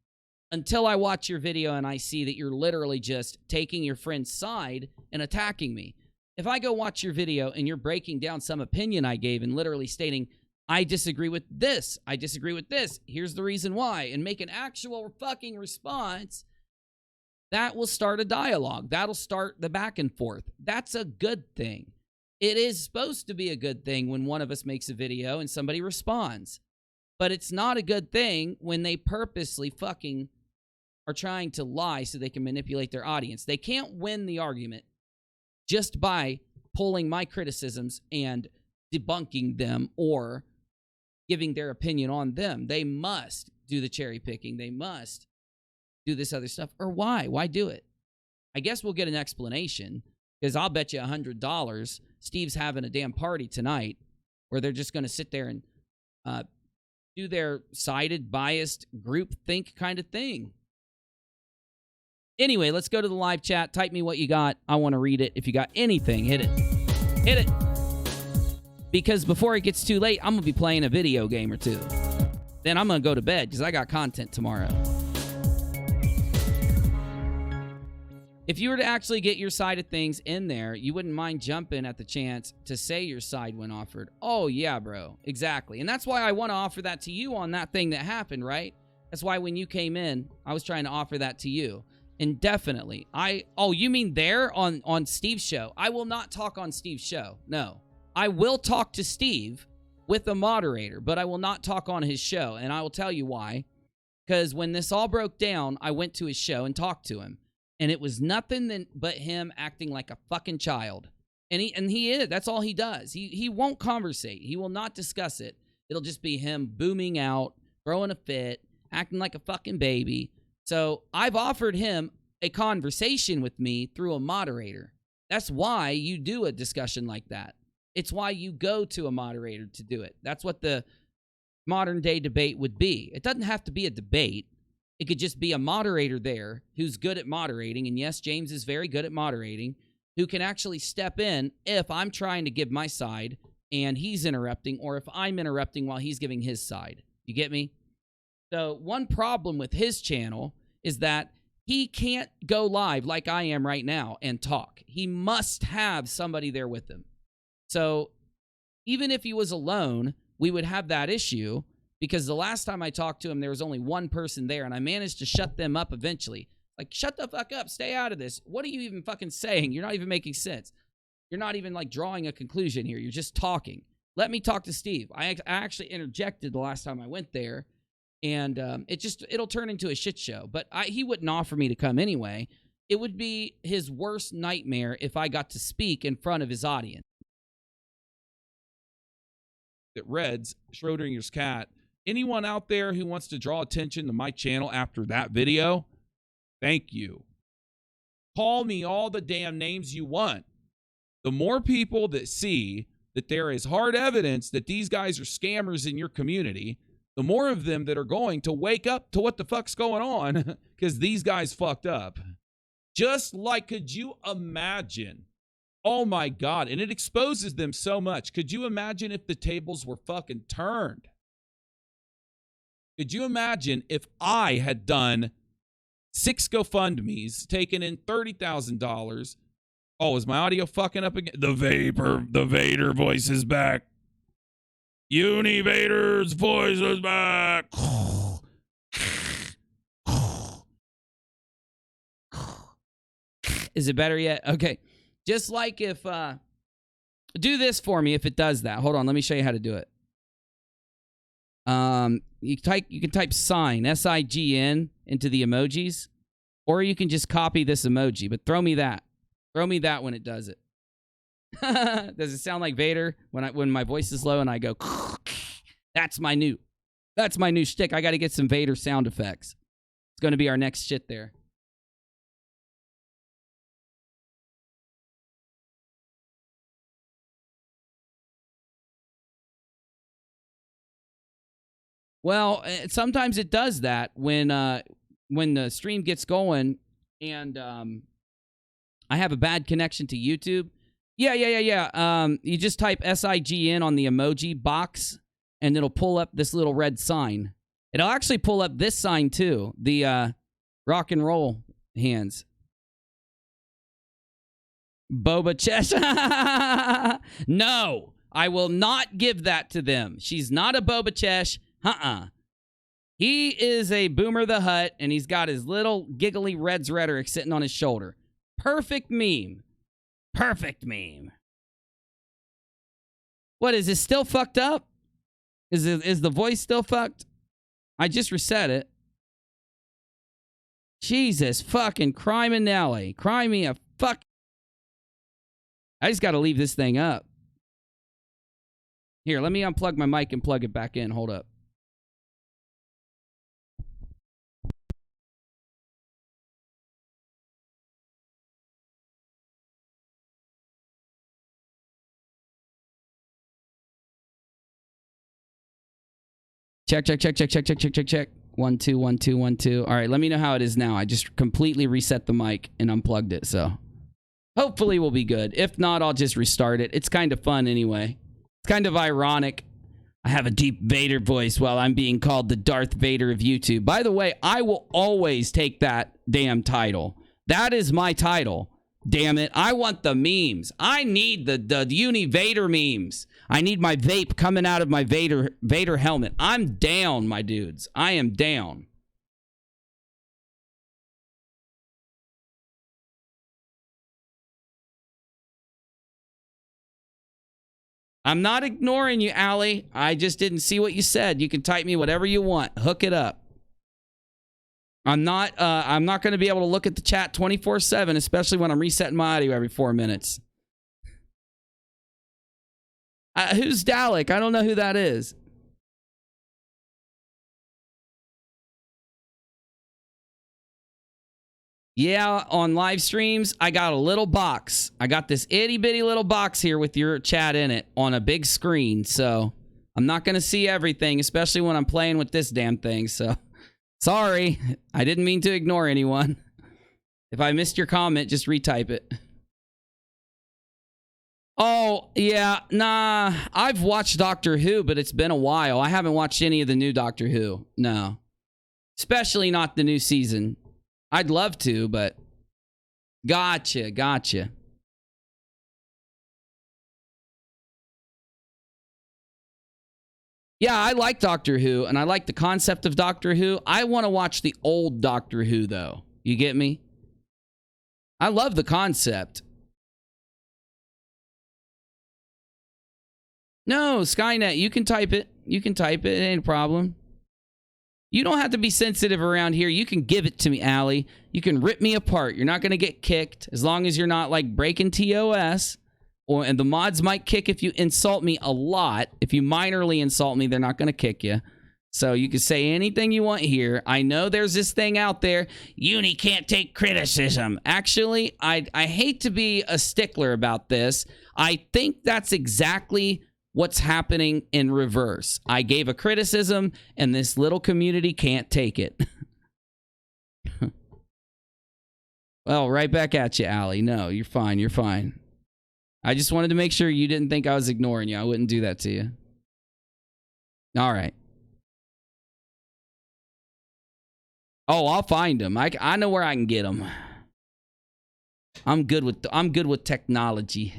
until I watch your video and I see that you're literally just taking your friend's side and attacking me. If I go watch your video and you're breaking down some opinion I gave and literally stating, I disagree with this, I disagree with this, here's the reason why, and make an actual fucking response, that will start a dialogue. That'll start the back and forth. That's a good thing. It is supposed to be a good thing when one of us makes a video and somebody responds. But it's not a good thing when they purposely fucking are trying to lie so they can manipulate their audience. They can't win the argument just by pulling my criticisms and debunking them or giving their opinion on them. They must do the cherry picking. They must do this other stuff. Or why? Why do it? I guess we'll get an explanation, because I'll bet you $100 Steve's having a damn party tonight where they're just going to sit there and do their sided, biased, group think kind of thing. Anyway, let's go to the live chat. Type me what you got. I want to read it. If you got anything, hit it. Hit it. Because before it gets too late, I'm going to be playing a video game or two. Then I'm going to go to bed because I got content tomorrow. If you were to actually get your side of things in there, you wouldn't mind jumping at the chance to say your side when offered. Oh, yeah, bro. Exactly. And that's why I want to offer that to you on that thing that happened, right? That's why when you came in, I was trying to offer that to you. And definitely, oh, you mean there on Steve's show? I will not talk on Steve's show. No. I will talk to Steve with a moderator, but I will not talk on his show. And I will tell you why. Because when this all broke down, I went to his show and talked to him. And it was nothing but him acting like a fucking child. And he is. That's all he does. He won't conversate. He will not discuss it. It'll just be him booming out, throwing a fit, acting like a fucking baby. So I've offered him a conversation with me through a moderator. That's why you do a discussion like that. It's why you go to a moderator to do it. That's what the modern day debate would be. It doesn't have to be a debate. It could just be a moderator there who's good at moderating. And yes, James is very good at moderating, who can actually step in if I'm trying to give my side and he's interrupting, or if I'm interrupting while he's giving his side. You get me? So one problem with his channel is that he can't go live like I am right now and talk. He must have somebody there with him. So even if he was alone, we would have that issue. because the last time I talked to him, there was only one person there, and I managed to shut them up eventually. Like, shut the fuck up. Stay out of this. What are you even fucking saying? You're not even making sense. You're not even, like, drawing a conclusion here. You're just talking. Let me talk to Steve. I actually interjected the last time I went there, and it'll turn into a shit show. But he wouldn't offer me to come anyway. It would be his worst nightmare if I got to speak in front of his audience. That Reds, Schrodinger's cat, anyone out there who wants to draw attention to my channel after that video, thank you. Call me all the damn names you want. The more people that see that there is hard evidence that these guys are scammers in your community, the more of them that are going to wake up to what the fuck's going on, because these guys fucked up. Just like, could you imagine? Oh my God. And it exposes them so much. Could you imagine if the tables were fucking turned? Could you imagine if I had done 6 GoFundMes, taken in $30,000? Oh, is my audio fucking up again? The Vader voice is back. Vader's voice is back. Is it better yet? Okay. Just like if, do this for me if it does that. Hold on, let me show you how to do it. You can type sign, S-I-G-N, into the emojis, or you can just copy this emoji, but throw me that. Throw me that when it does it. Does it sound like Vader when my voice is low and I go, that's my new shtick. I got to get some Vader sound effects. It's going to be our next shit there. Well, sometimes it does that when the stream gets going and I have a bad connection to YouTube. Yeah. You just type SIGN on the emoji box and it'll pull up this little red sign. It'll actually pull up this sign too, the rock and roll hands. Boba Chesh. No, I will not give that to them. She's not a Boba Chesh. He is a Boomer the Hutt, and he's got his little giggly Reds rhetoric sitting on his shoulder. Perfect meme. Perfect meme. What, is this still fucked up? Is the voice still fucked? I just reset it. Jesus fucking criminelli. Cry me a fuck. I just got to leave this thing up. Here, let me unplug my mic and plug it back in. Hold up. Check. 1 2 1 2 1 2. All right, let me know how it is now. I just completely reset the mic and unplugged it, so hopefully we'll be good. If not, I'll just restart it. It's kind of fun anyway. It's kind of ironic. I have a deep Vader voice while I'm being called the Darth Vader of YouTube. By the way, I will always take that damn title. That is my title. Damn it. I want the memes. I need the Uni-Vader memes. I need my vape coming out of my Vader helmet. I'm down, my dudes. I am down. I'm not ignoring you, Allie. I just didn't see what you said. You can type me whatever you want. Hook it up. I'm not going to be able to look at the chat 24/7, especially when I'm resetting my audio every 4 minutes. Who's Dalek? I don't know who that is. Yeah, on live streams, I got a little box. I got this itty bitty little box here with your chat in it on a big screen. So I'm not going to see everything, especially when I'm playing with this damn thing. So sorry, I didn't mean to ignore anyone. If I missed your comment, just retype it. Oh, yeah, nah, I've watched Doctor Who, but it's been a while. I haven't watched any of the new Doctor Who, no. Especially not the new season. I'd love to, but gotcha. Yeah, I like Doctor Who, and I like the concept of Doctor Who. I want to watch the old Doctor Who, though. You get me? I love the concept. No, Skynet, you can type it. You can type it. It ain't a problem. You don't have to be sensitive around here. You can give it to me, Allie. You can rip me apart. You're not going to get kicked as long as you're not, like, breaking TOS. And the mods might kick if you insult me a lot. If you minorly insult me, they're not going to kick you. So you can say anything you want here. I know there's this thing out there. Uni can't take criticism. Actually, I hate to be a stickler about this. I think that's exactly what's happening in reverse. I gave a criticism, and this little community can't take it. Well, right back at you, Allie. No, you're fine. You're fine. I just wanted to make sure you didn't think I was ignoring you. I wouldn't do that to you. All right. Oh, I'll find him. I know where I can get him. I'm good with technology.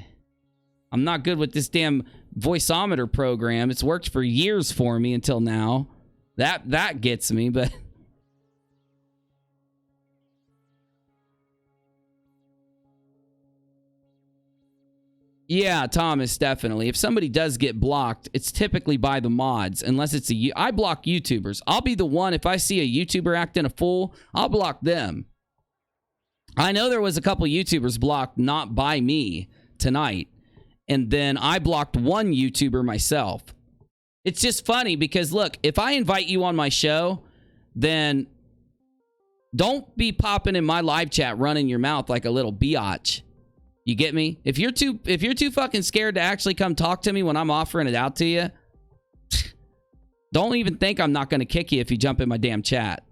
I'm not good with this damn voiceometer program. It's worked for years for me until now. That gets me, but yeah, Thomas, definitely. If somebody does get blocked, it's typically by the mods, unless it's I block YouTubers. I'll be the one, if I see a YouTuber acting a fool, I'll block them. I know there was a couple YouTubers blocked not by me tonight, and then I blocked one YouTuber myself. It's just funny because, look, if I invite you on my show, then don't be popping in my live chat running your mouth like a little biatch. You get me? If you're too fucking scared to actually come talk to me when I'm offering it out to you, don't even think I'm not going to kick you if you jump in my damn chat.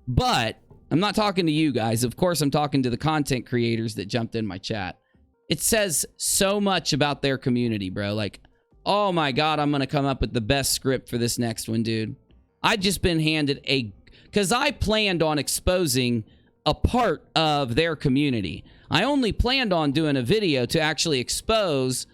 But I'm not talking to you guys. Of course, I'm talking to the content creators that jumped in my chat. It says so much about their community, bro. Like, oh my God, I'm going to come up with the best script for this next one, dude. I've just been handed because I planned on exposing a part of their community. I only planned on doing a video to actually expose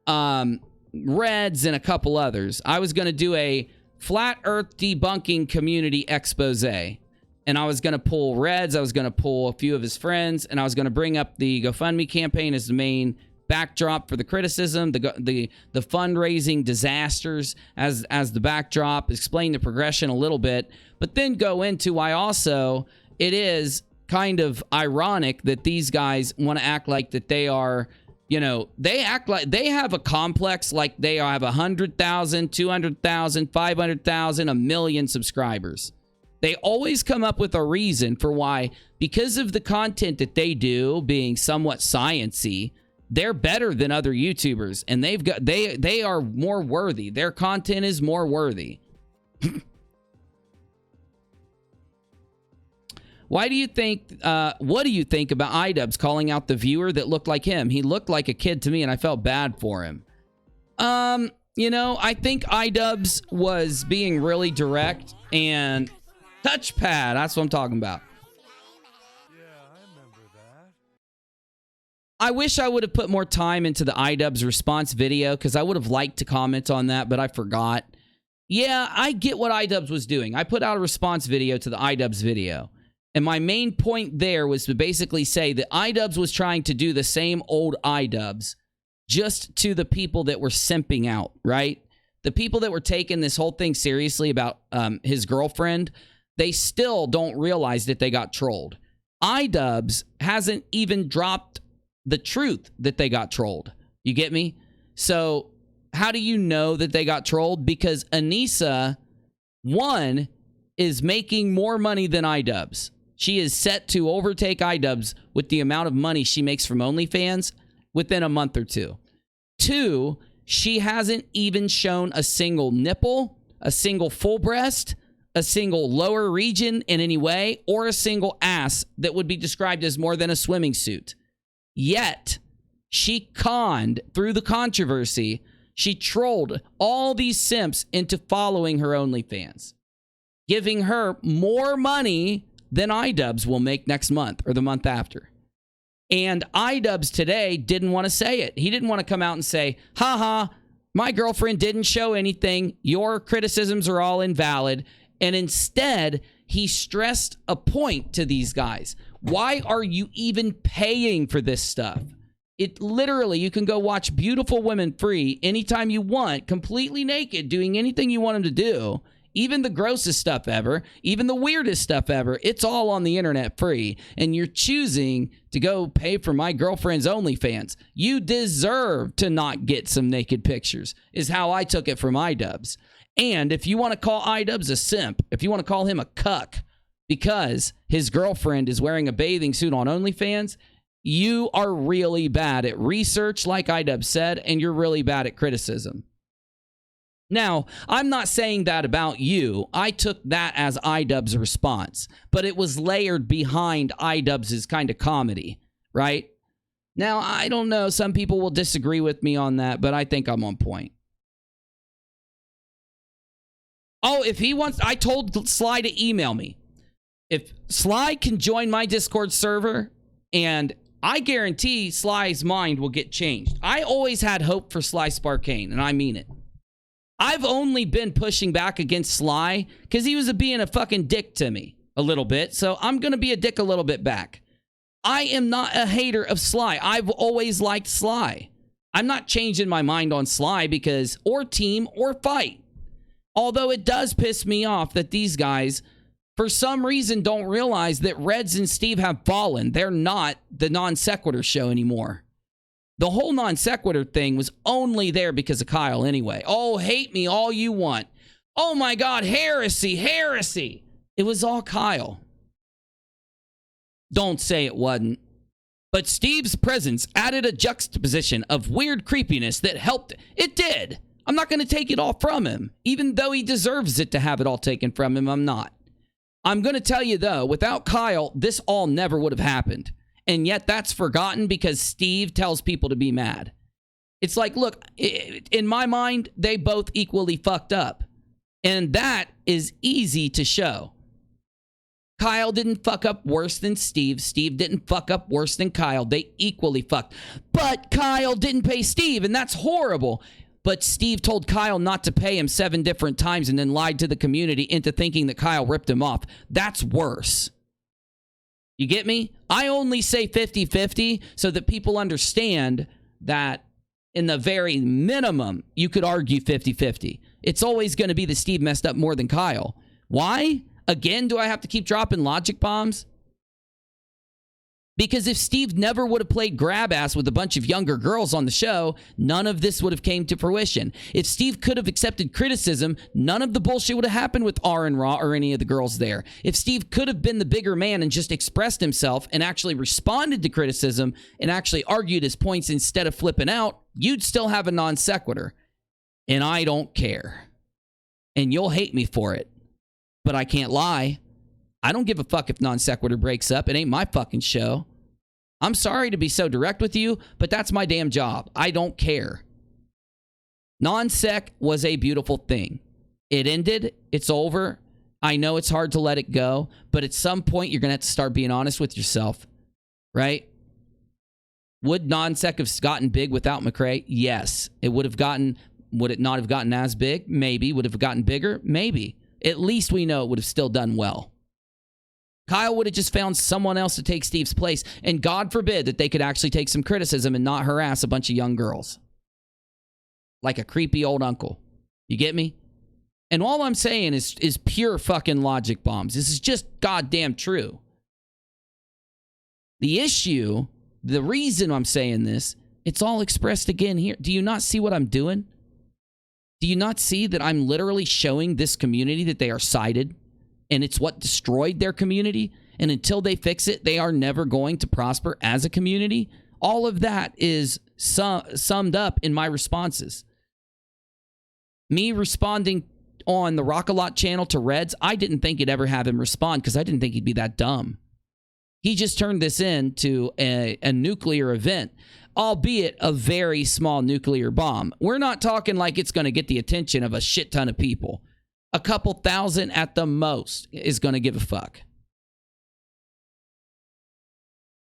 Reds and a couple others. I was going to do a flat earth debunking community expose. And I was going to pull Reds, I was going to pull a few of his friends, and I was going to bring up the GoFundMe campaign as the main backdrop for the criticism, the fundraising disasters as the backdrop, explain the progression a little bit, but then go into why also it is kind of ironic that these guys want to act like that they are, you know, they act like they have a complex like they have 100,000, 200,000, 500,000, a million subscribers. They always come up with a reason for why, because of the content that they do being somewhat science-y, they're better than other YouTubers, and they are more worthy. Their content is more worthy. Why do you think, what do you think about iDubbbz calling out the viewer that looked like him? He looked like a kid to me, and I felt bad for him. You know, I think iDubbbz was being really direct, and touchpad, that's what I'm talking about. Yeah, I remember that. I wish I would have put more time into the iDubbbz response video, because I would have liked to comment on that, but I forgot. Yeah, I get what iDubbbz was doing. I put out a response video to the iDubbbz video. And my main point there was to basically say that iDubbbz was trying to do the same old iDubbbz just to the people that were simping out, right? The people that were taking this whole thing seriously about his girlfriend, they still don't realize that they got trolled. iDubbbz hasn't even dropped the truth that they got trolled. You get me? So how do you know that they got trolled? Because Anissa, one, is making more money than iDubbbz. She is set to overtake iDubbbz with the amount of money she makes from OnlyFans within a month or two. Two, she hasn't even shown a single nipple, a single full breast, a single lower region in any way, or a single ass that would be described as more than a swimming suit. Yet, she conned through the controversy. She trolled all these simps into following her OnlyFans, giving her more money than iDubbbz will make next month or the month after. And iDubbbz today didn't want to say it. He didn't want to come out and say, haha, My girlfriend didn't show anything. Your criticisms are all invalid. And instead, he stressed a point to these guys. Why are you even paying for this stuff? It literally, you can go watch beautiful women free anytime you want, completely naked, doing anything you want them to do. Even the grossest stuff ever, even the weirdest stuff ever, it's all on the internet free. And you're choosing to go pay for my girlfriend's OnlyFans. You deserve to not get some naked pictures, is how I took it from iDubbbz. And if you want to call iDubbbz a simp, if you want to call him a cuck because his girlfriend is wearing a bathing suit on OnlyFans, you are really bad at research, like iDubbbz said, and you're really bad at criticism. Now, I'm not saying that about you. I took that as iDubbbz's response, but it was layered behind iDubbbz's kind of comedy, right? Now, I don't know. Some people will disagree with me on that, but I think I'm on point. Oh, if he wants, I told Sly to email me. If Sly can join my Discord server, and I guarantee Sly's mind will get changed. I always had hope for Sly Sparkane, and I mean it. I've only been pushing back against Sly because he was being a fucking dick to me a little bit. So I'm going to be a dick a little bit back. I am not a hater of Sly. I've always liked Sly. I'm not changing my mind on Sly because, or team or fight. Although it does piss me off that these guys, for some reason, don't realize that Reds and Steve have fallen. They're not the Non Sequitur show anymore. The whole Non Sequitur thing was only there because of Kyle anyway. Oh, hate me all you want. Oh my God, heresy, heresy. It was all Kyle. Don't say it wasn't. But Steve's presence added a juxtaposition of weird creepiness that helped. It did. I'm not going to take it all from him. Even though he deserves it to have it all taken from him, I'm not. I'm going to tell you though, without Kyle, this all never would have happened. And yet that's forgotten because Steve tells people to be mad. It's like, look, in my mind, they both equally fucked up. And that is easy to show. Kyle didn't fuck up worse than Steve. Steve didn't fuck up worse than Kyle. They equally fucked. But Kyle didn't pay Steve, and that's horrible. But Steve told Kyle not to pay him 7 different times and then lied to the community into thinking that Kyle ripped him off. That's worse. You get me? I only say 50-50 so that people understand that in the very minimum, you could argue 50-50. It's always going to be that Steve messed up more than Kyle. Why? Again, do I have to keep dropping logic bombs? Because if Steve never would have played grab ass with a bunch of younger girls on the show, none of this would have came to fruition. If Steve could have accepted criticism, none of the bullshit would have happened with R and Raw or any of the girls there. If Steve could have been the bigger man and just expressed himself and actually responded to criticism and actually argued his points instead of flipping out, you'd still have a non sequitur. And I don't care. And you'll hate me for it. But I can't lie. I don't give a fuck if non sequitur breaks up. It ain't my fucking show. I'm sorry to be so direct with you, but that's my damn job. I don't care. Non sec was a beautiful thing. It ended. It's over. I know it's hard to let it go, but at some point you're going to have to start being honest with yourself, right? Would non sec have gotten big without McCrae? Yes. It would have gotten. Would it not have gotten as big? Maybe. Would it have gotten bigger? Maybe. At least we know it would have still done well. Kyle would have just found someone else to take Steve's place, and God forbid that they could actually take some criticism and not harass a bunch of young girls. Like a creepy old uncle. You get me? And all I'm saying is pure fucking logic bombs. This is just goddamn true. The issue, the reason I'm saying this, it's all expressed again here. Do you not see what I'm doing? Do you not see that I'm literally showing this community that they are sided? And it's what destroyed their community. And until they fix it, they are never going to prosper as a community. All of that is summed up in my responses. Me responding on the RockAlot channel to Reds, I didn't think you'd ever have him respond because I didn't think he'd be that dumb. He just turned this into a nuclear event, albeit a very small nuclear bomb. We're not talking like it's going to get the attention of a shit ton of people. A couple thousand at the most is going to give a fuck.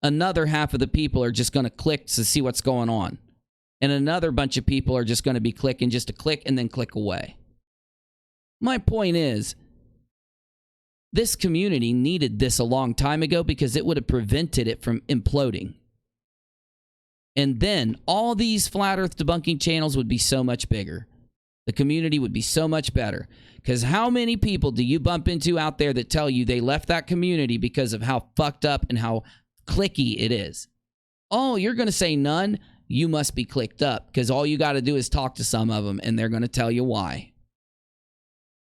Another half of the people are just going to click to see what's going on. and another bunch of people are just going to be clicking just to click and then click away. My point is, this community needed this a long time ago because it would have prevented it from imploding. And then all these flat earth debunking channels would be so much bigger. The community would be so much better. Because how many people do you bump into out there that tell you they left that community because of how fucked up and how clicky it is? Oh, you're going to say none? You must be clicked up, because all you got to do is talk to some of them and they're going to tell you why.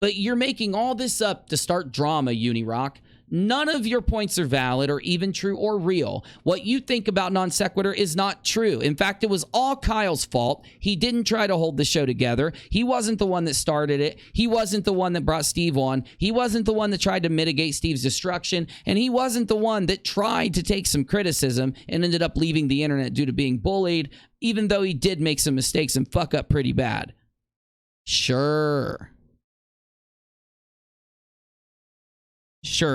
But you're making all this up to start drama, UNIRock. None of your points are valid or even true or real. What you think about non sequitur is not true. In fact, it was all Kyle's fault. He didn't try to hold the show together. He wasn't the one that started it. He wasn't the one that brought Steve on. He wasn't the one that tried to mitigate Steve's destruction. And he wasn't the one that tried to take some criticism and ended up leaving the internet due to being bullied, even though he did make some mistakes and fuck up pretty bad. Sure,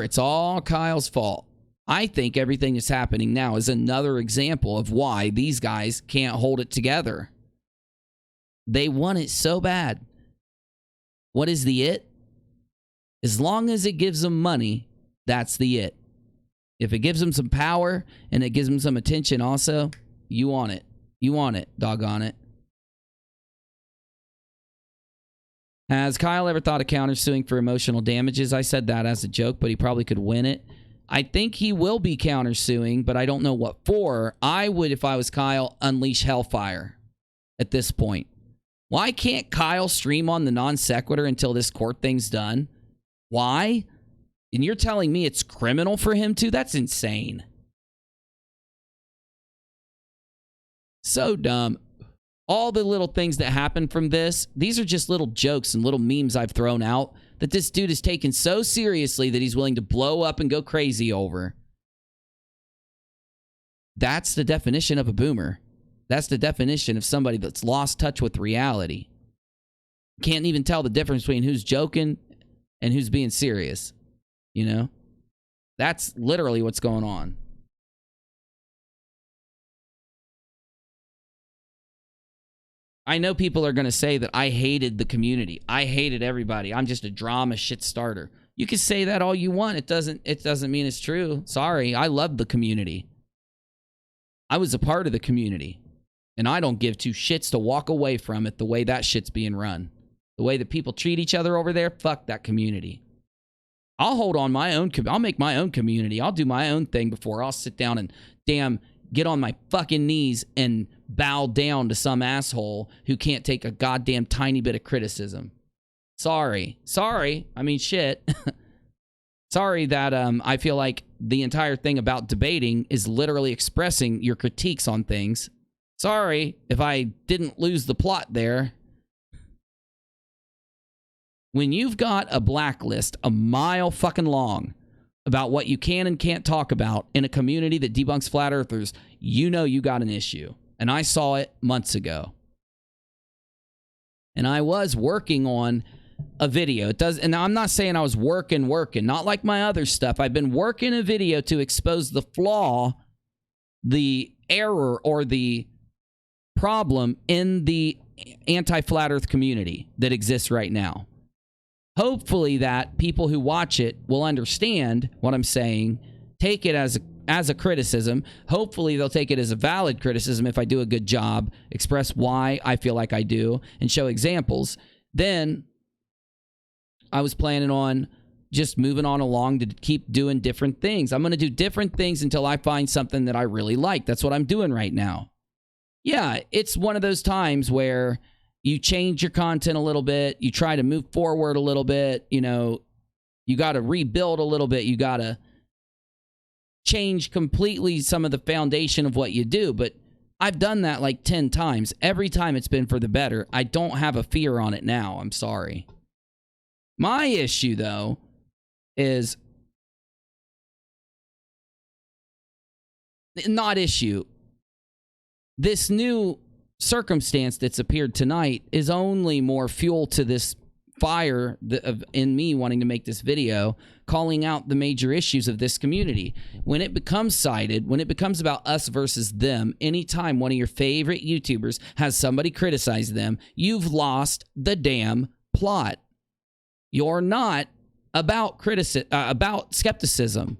it's all Kyle's fault. I think everything that's happening now is another example of why these guys can't hold it together. They want it so bad. What is the it? As long as it gives them money, that's the it. If it gives them some power and it gives them some attention also, you want it. You want it, doggone it. Has Kyle ever thought of countersuing for emotional damages? I said that as a joke, but he probably could win it. I think he will be countersuing, but I don't know what for. I would, if I was Kyle, unleash hellfire at this point. Why can't Kyle stream on the non sequitur until this court thing's done? Why? And you're telling me it's criminal for him to? That's insane. So dumb. All the little things that happen from this, these are just little jokes and little memes I've thrown out that this dude is taken so seriously that he's willing to blow up and go crazy over. That's the definition of a boomer. That's the definition of somebody that's lost touch with reality. Can't even tell the difference between who's joking and who's being serious. You know? That's literally what's going on. I know people are going to say that I hated the community. I hated everybody. I'm just a drama shit starter. You can say that all you want. It doesn't mean it's true. Sorry. I love the community. I was a part of the community. And I don't give two shits to walk away from it the way that shit's being run. The way that people treat each other over there, fuck that community. I'll hold on my own, I'll make my own community. I'll do my own thing before I'll sit down and get on my fucking knees and bow down to some asshole who can't take a goddamn tiny bit of criticism. Sorry. I mean, shit. Sorry that I feel like the entire thing about debating is literally expressing your critiques on things. Sorry if I didn't lose the plot there. When you've got a blacklist a mile fucking long about what you can and can't talk about in a community that debunks flat earthers, you know you got an issue. And I saw it months ago. And I was working on a video. And I'm not saying I was working, not like my other stuff. I've been working a video to expose the flaw, the error, or the problem in the anti-flat earth community that exists right now. Hopefully that people who watch it will understand what I'm saying, take it as a criticism. Hopefully they'll take it as a valid criticism if I do a good job, express why I feel like I do, and show examples. Then I was planning on just moving on along to keep doing different things. I'm going to do different things until I find something that I really like. That's what I'm doing right now. Yeah, it's one of those times where you change your content a little bit. You try to move forward a little bit. You know, you got to rebuild a little bit. You got to change completely some of the foundation of what you do. But I've done that like 10 times. Every time it's been for the better. I don't have a fear on it now. I'm sorry. My issue, though, is not issue. This new circumstance that's appeared tonight is only more fuel to this fire in me wanting to make this video, calling out the major issues of this community. When it becomes sided, when it becomes about us versus them, anytime one of your favorite YouTubers has somebody criticize them, you've lost the damn plot. You're not about about skepticism.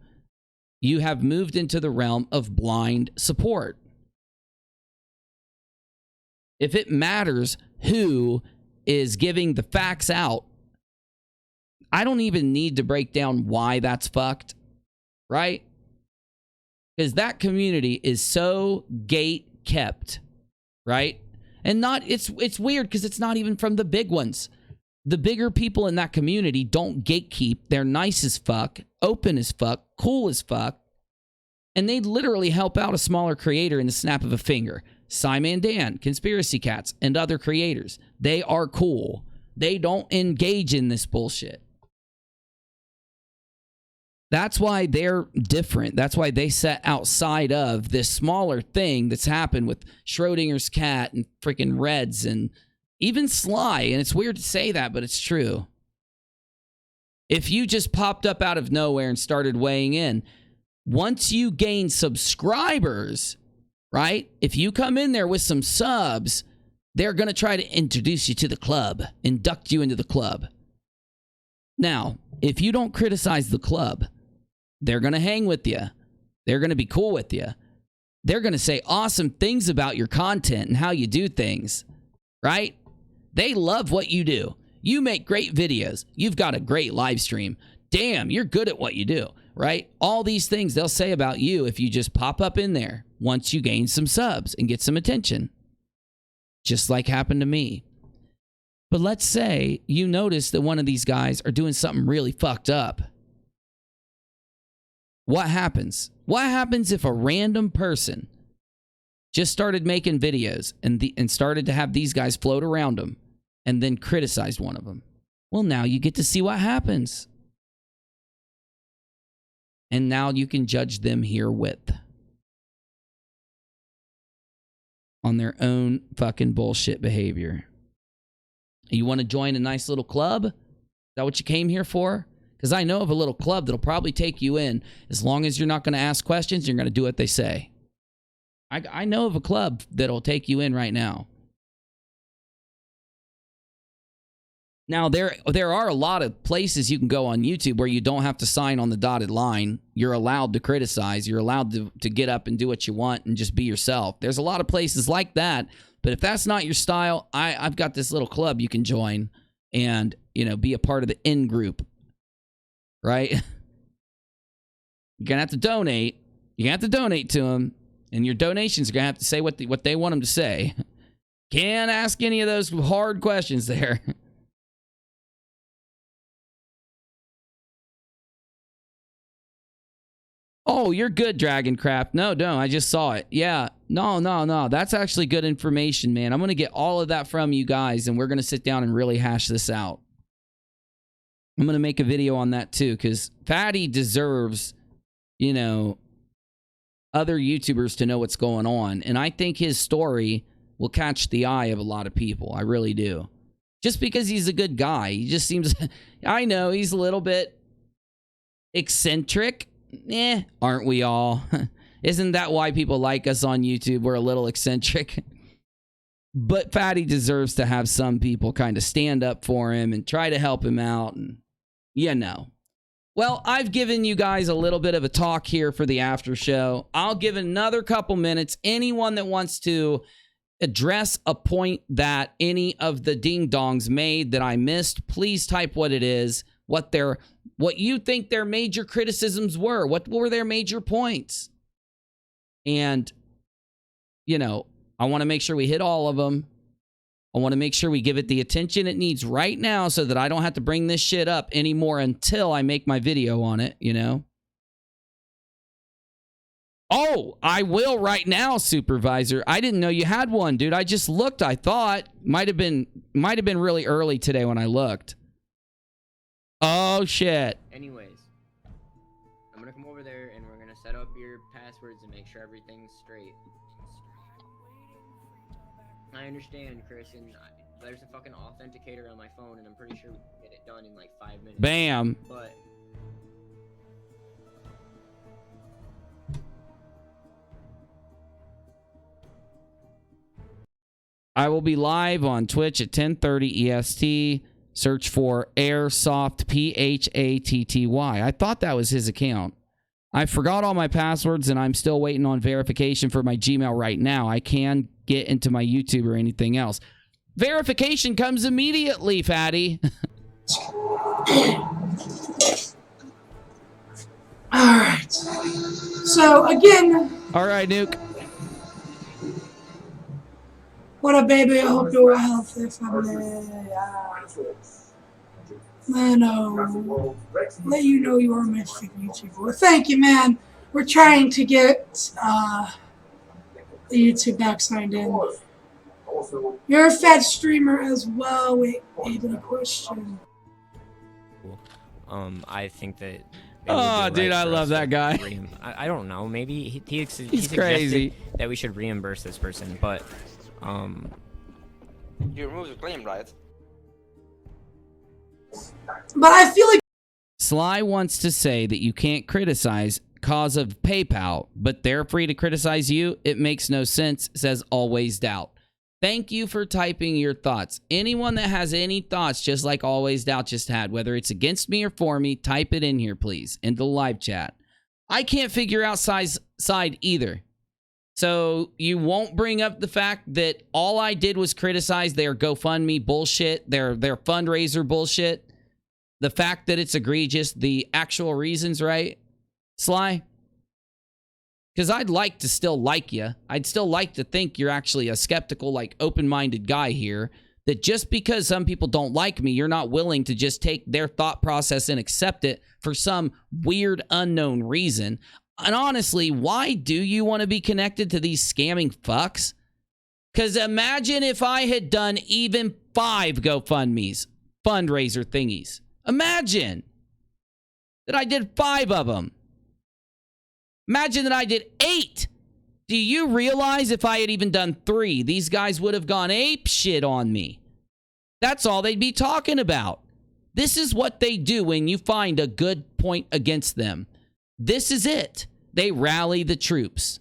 You have moved into the realm of blind support. If it matters who is giving the facts out, I don't even need to break down why that's fucked, right? Because that community is so gate kept, right? And it's weird because it's not even from the big ones. The bigger people in that community don't gatekeep. They're nice as fuck, open as fuck, cool as fuck, and they literally help out a smaller creator in the snap of a finger. Simon Dan, Conspiracy Cats, and other creators. They are cool. They don't engage in this bullshit. That's why they're different. That's why they set outside of this smaller thing that's happened with Schrodinger's cat and freaking Reds and even Sly. And it's weird to say that, but it's true. If you just popped up out of nowhere and started weighing in, once you gain subscribers, right? If you come in there with some subs, they're going to try to introduce you to the club, induct you into the club. Now, if you don't criticize the club, they're going to hang with you. They're going to be cool with you. They're going to say awesome things about your content and how you do things, right? They love what you do. You make great videos. You've got a great live stream. Damn, you're good at what you do, right? All these things they'll say about you if you just pop up in there once you gain some subs and get some attention. Just like happened to me. But let's say you notice that one of these guys are doing something really fucked up. What happens? What happens if a random person just started making videos and started to have these guys float around them and then criticized one of them? Well, now you get to see what happens. And now you can judge them herewith on their own fucking bullshit behavior. You want to join a nice little club? Is that what you came here for? Because I know of a little club that'll probably take you in. As long as you're not going to ask questions, you're going to do what they say. I know of a club that'll take you in right now. Now, there are a lot of places you can go on YouTube where you don't have to sign on the dotted line. You're allowed to criticize. You're allowed to get up and do what you want and just be yourself. There's a lot of places like that. But if that's not your style, I've got this little club you can join and, be a part of the in group. Right? You're going to have to donate. You're going to have to donate to them. And your donations are going to have to say what they want them to say. Can't ask any of those hard questions there. Oh, you're good, Dragoncraft. No, I just saw it. Yeah. No. That's actually good information, man. I'm going to get all of that from you guys, and we're going to sit down and really hash this out. I'm going to make a video on that, too, because Fatty deserves, other YouTubers to know what's going on. And I think his story will catch the eye of a lot of people. I really do. Just because he's a good guy. He just seems... I know, he's a little bit eccentric. Aren't we all? Isn't that why people like us on YouTube? We're a little eccentric. But Fatty deserves to have some people kind of stand up for him and try to help him out. And Well, I've given you guys a little bit of a talk here for the after show. I'll give another couple minutes. Anyone that wants to address a point that any of the ding-dongs made that I missed, please type what it is, what you think their major criticisms were. What were their major points? And, I want to make sure we hit all of them. I want to make sure we give it the attention it needs right now so that I don't have to bring this shit up anymore until I make my video on it, Oh, I will right now, Supervisor. I didn't know you had one, dude. I just looked. I thought might have been really early today when I looked. Oh, shit. Anyways, I'm gonna come over there and we're gonna set up your passwords and make sure everything's straight. I understand, Chris, and There's a fucking authenticator on my phone, and I'm pretty sure we can get it done in like 5 minutes. Bam. But I will be live on Twitch at 10:30 EST. Search for Airsoft, PHATTY. I thought that was his account. I forgot all my passwords, and I'm still waiting on verification for my Gmail right now. I can get into my YouTube or anything else. Verification comes immediately, fatty. Alright. So, again... All right, Nuke. What up, baby? I hope you're healthy, family. Man, let you know you are my favorite YouTuber. Well, thank you, man. We're trying to get the YouTube back signed in. You're a fat streamer as well. Wait, maybe a question. I think that. Oh, dude, I love that guy. I don't know. Maybe he He's crazy. That we should reimburse this person, but you removed the claim, right? But I feel like Sly wants to say that you can't criticize cause of PayPal, but they're free to criticize you. It makes no sense, says Always Doubt. Thank you for typing your thoughts. Anyone that has any thoughts, just like Always Doubt just had, whether it's against me or for me, type it in here, please, into the live chat. I can't figure out side either. So you won't bring up the fact that all I did was criticize their GoFundMe bullshit, their fundraiser bullshit. The fact that it's egregious, the actual reasons, right, Sly? Because I'd like to still like you. I'd still like to think you're actually a skeptical, like, open-minded guy here. That just because some people don't like me, you're not willing to just take their thought process and accept it for some weird, unknown reason. And honestly, why do you want to be connected to these scamming fucks? Because imagine if I had done even 5 GoFundMes, fundraiser thingies. Imagine that I did 5 of them. Imagine that I did 8. Do you realize if I had even done 3, these guys would have gone ape shit on me? That's all they'd be talking about. This is what they do when you find a good point against them. This is it. They rally the troops.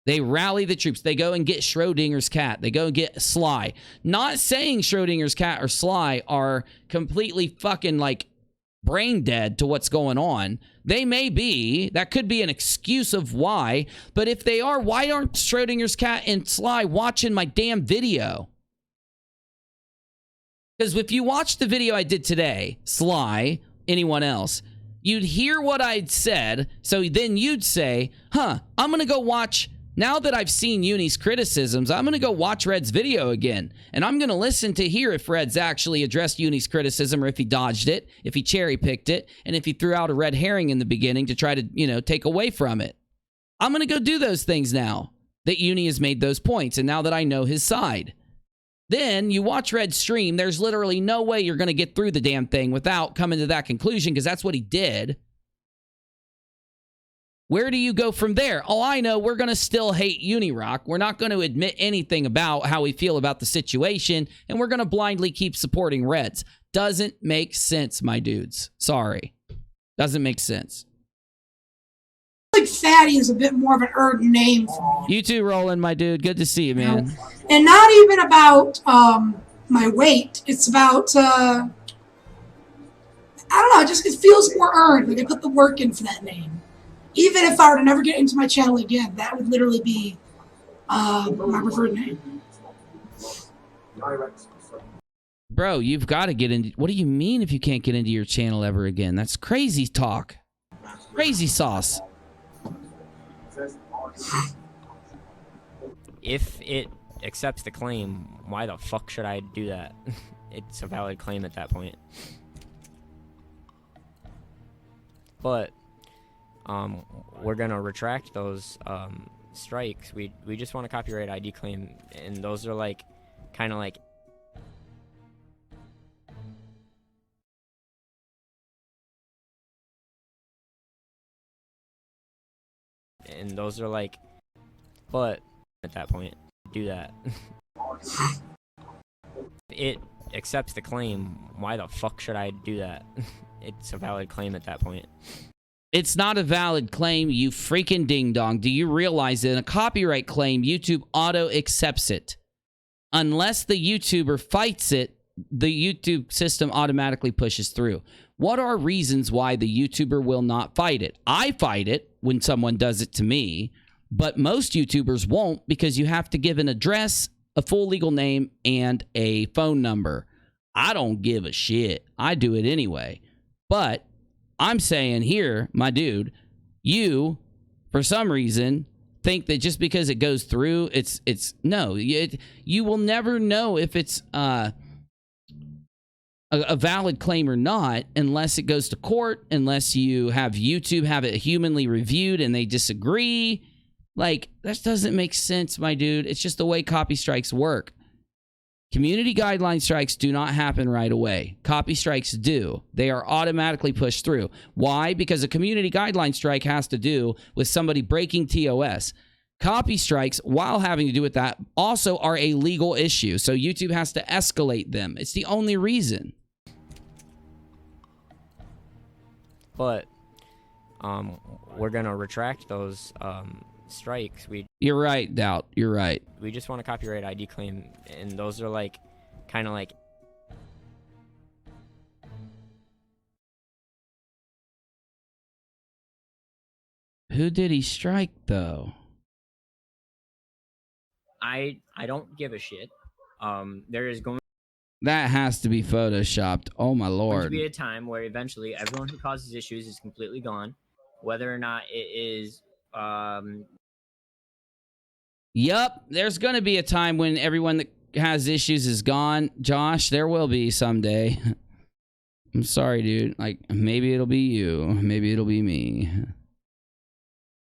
They rally the troops. They go and get Schrodinger's cat. They go and get Sly. Not saying Schrodinger's cat or Sly are completely fucking like brain dead to what's going on. They may be. That could be an excuse of why. But if they are, why aren't Schrodinger's cat and Sly watching my damn video? Because if you watch the video I did today, Sly, anyone else, you'd hear what I'd said. So then you'd say, huh, I'm going to go watch. Now that I've seen Uni's criticisms, I'm going to go watch Red's video again. And I'm going to listen to hear if Red's actually addressed Uni's criticism or if he dodged it, if he cherry-picked it, and if he threw out a red herring in the beginning to try to, you know, take away from it. I'm going to go do those things now that Uni has made those points and now that I know his side. Then you watch Red's stream. There's literally no way you're going to get through the damn thing without coming to that conclusion because that's what he did. Where do you go from there? Oh, I know. We're going to still hate UNIRock. We're not going to admit anything about how we feel about the situation, and we're going to blindly keep supporting Reds. Doesn't make sense, my dudes. Sorry. Doesn't make sense. like Fatty is a bit more of an earned name for me. You too, Roland, my dude. Good to see you, man. And not even about my weight. It's about, I don't know, just it feels more earned. Like I put the work in for that name. Even if I were to never get into my channel again, that would literally be my preferred name. Bro, you've got to get into... What do you mean if you can't get into your channel ever again? That's crazy talk. Crazy sauce. If it accepts the claim, why the fuck should I do that? It's a valid claim at that point. But we're gonna retract those strikes. We just want a copyright ID claim, and those are like kind of like but at that point do that. it accepts the claim, why the fuck should I do that? It's a valid claim at that point. It's not a valid claim, you freaking ding-dong. Do you realize that in a copyright claim, YouTube auto-accepts it? Unless the YouTuber fights it, the YouTube system automatically pushes through. What are reasons why the YouTuber will not fight it? I fight it when someone does it to me, but most YouTubers won't because you have to give an address, a full legal name, and a phone number. I don't give a shit. I do it anyway. But I'm saying here, my dude, you, for some reason, think that just because it goes through, it's no. You will never know if it's a valid claim or not unless it goes to court, unless you have YouTube have it humanly reviewed and they disagree. Like, that doesn't make sense, my dude. It's just the way copy strikes work. Community guideline strikes do not happen right away. Copy strikes do. They are automatically pushed through. Why? Because a community guideline strike has to do with somebody breaking TOS. Copy strikes, while having to do with that, also are a legal issue. So YouTube has to escalate them. It's the only reason. But we're gonna retract those strikes. You're right, Doubt. You're right. We just want a copyright ID claim, and those are like kind of like Who did he strike though? I don't give a shit. There is going That has to be photoshopped. Oh my to lord. be a time where eventually everyone who causes issues is completely gone, whether or not it is Yup, there's going to be a time when everyone that has issues is gone. Josh, there will be someday. I'm sorry, dude. Like, maybe it'll be you. Maybe it'll be me.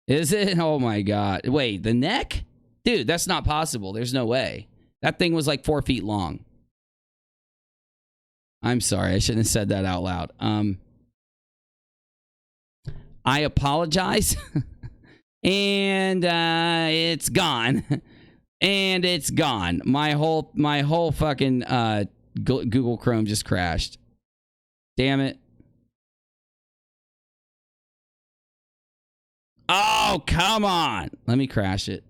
Is it? Oh my god. Wait, the neck? Dude, that's not possible. There's no way. That thing was like 4 feet long. I'm sorry. I shouldn't have said that out loud. I apologize. And it's gone. And it's gone. My whole fucking Google Chrome just crashed. Damn it. Oh, come on. Let me crash it.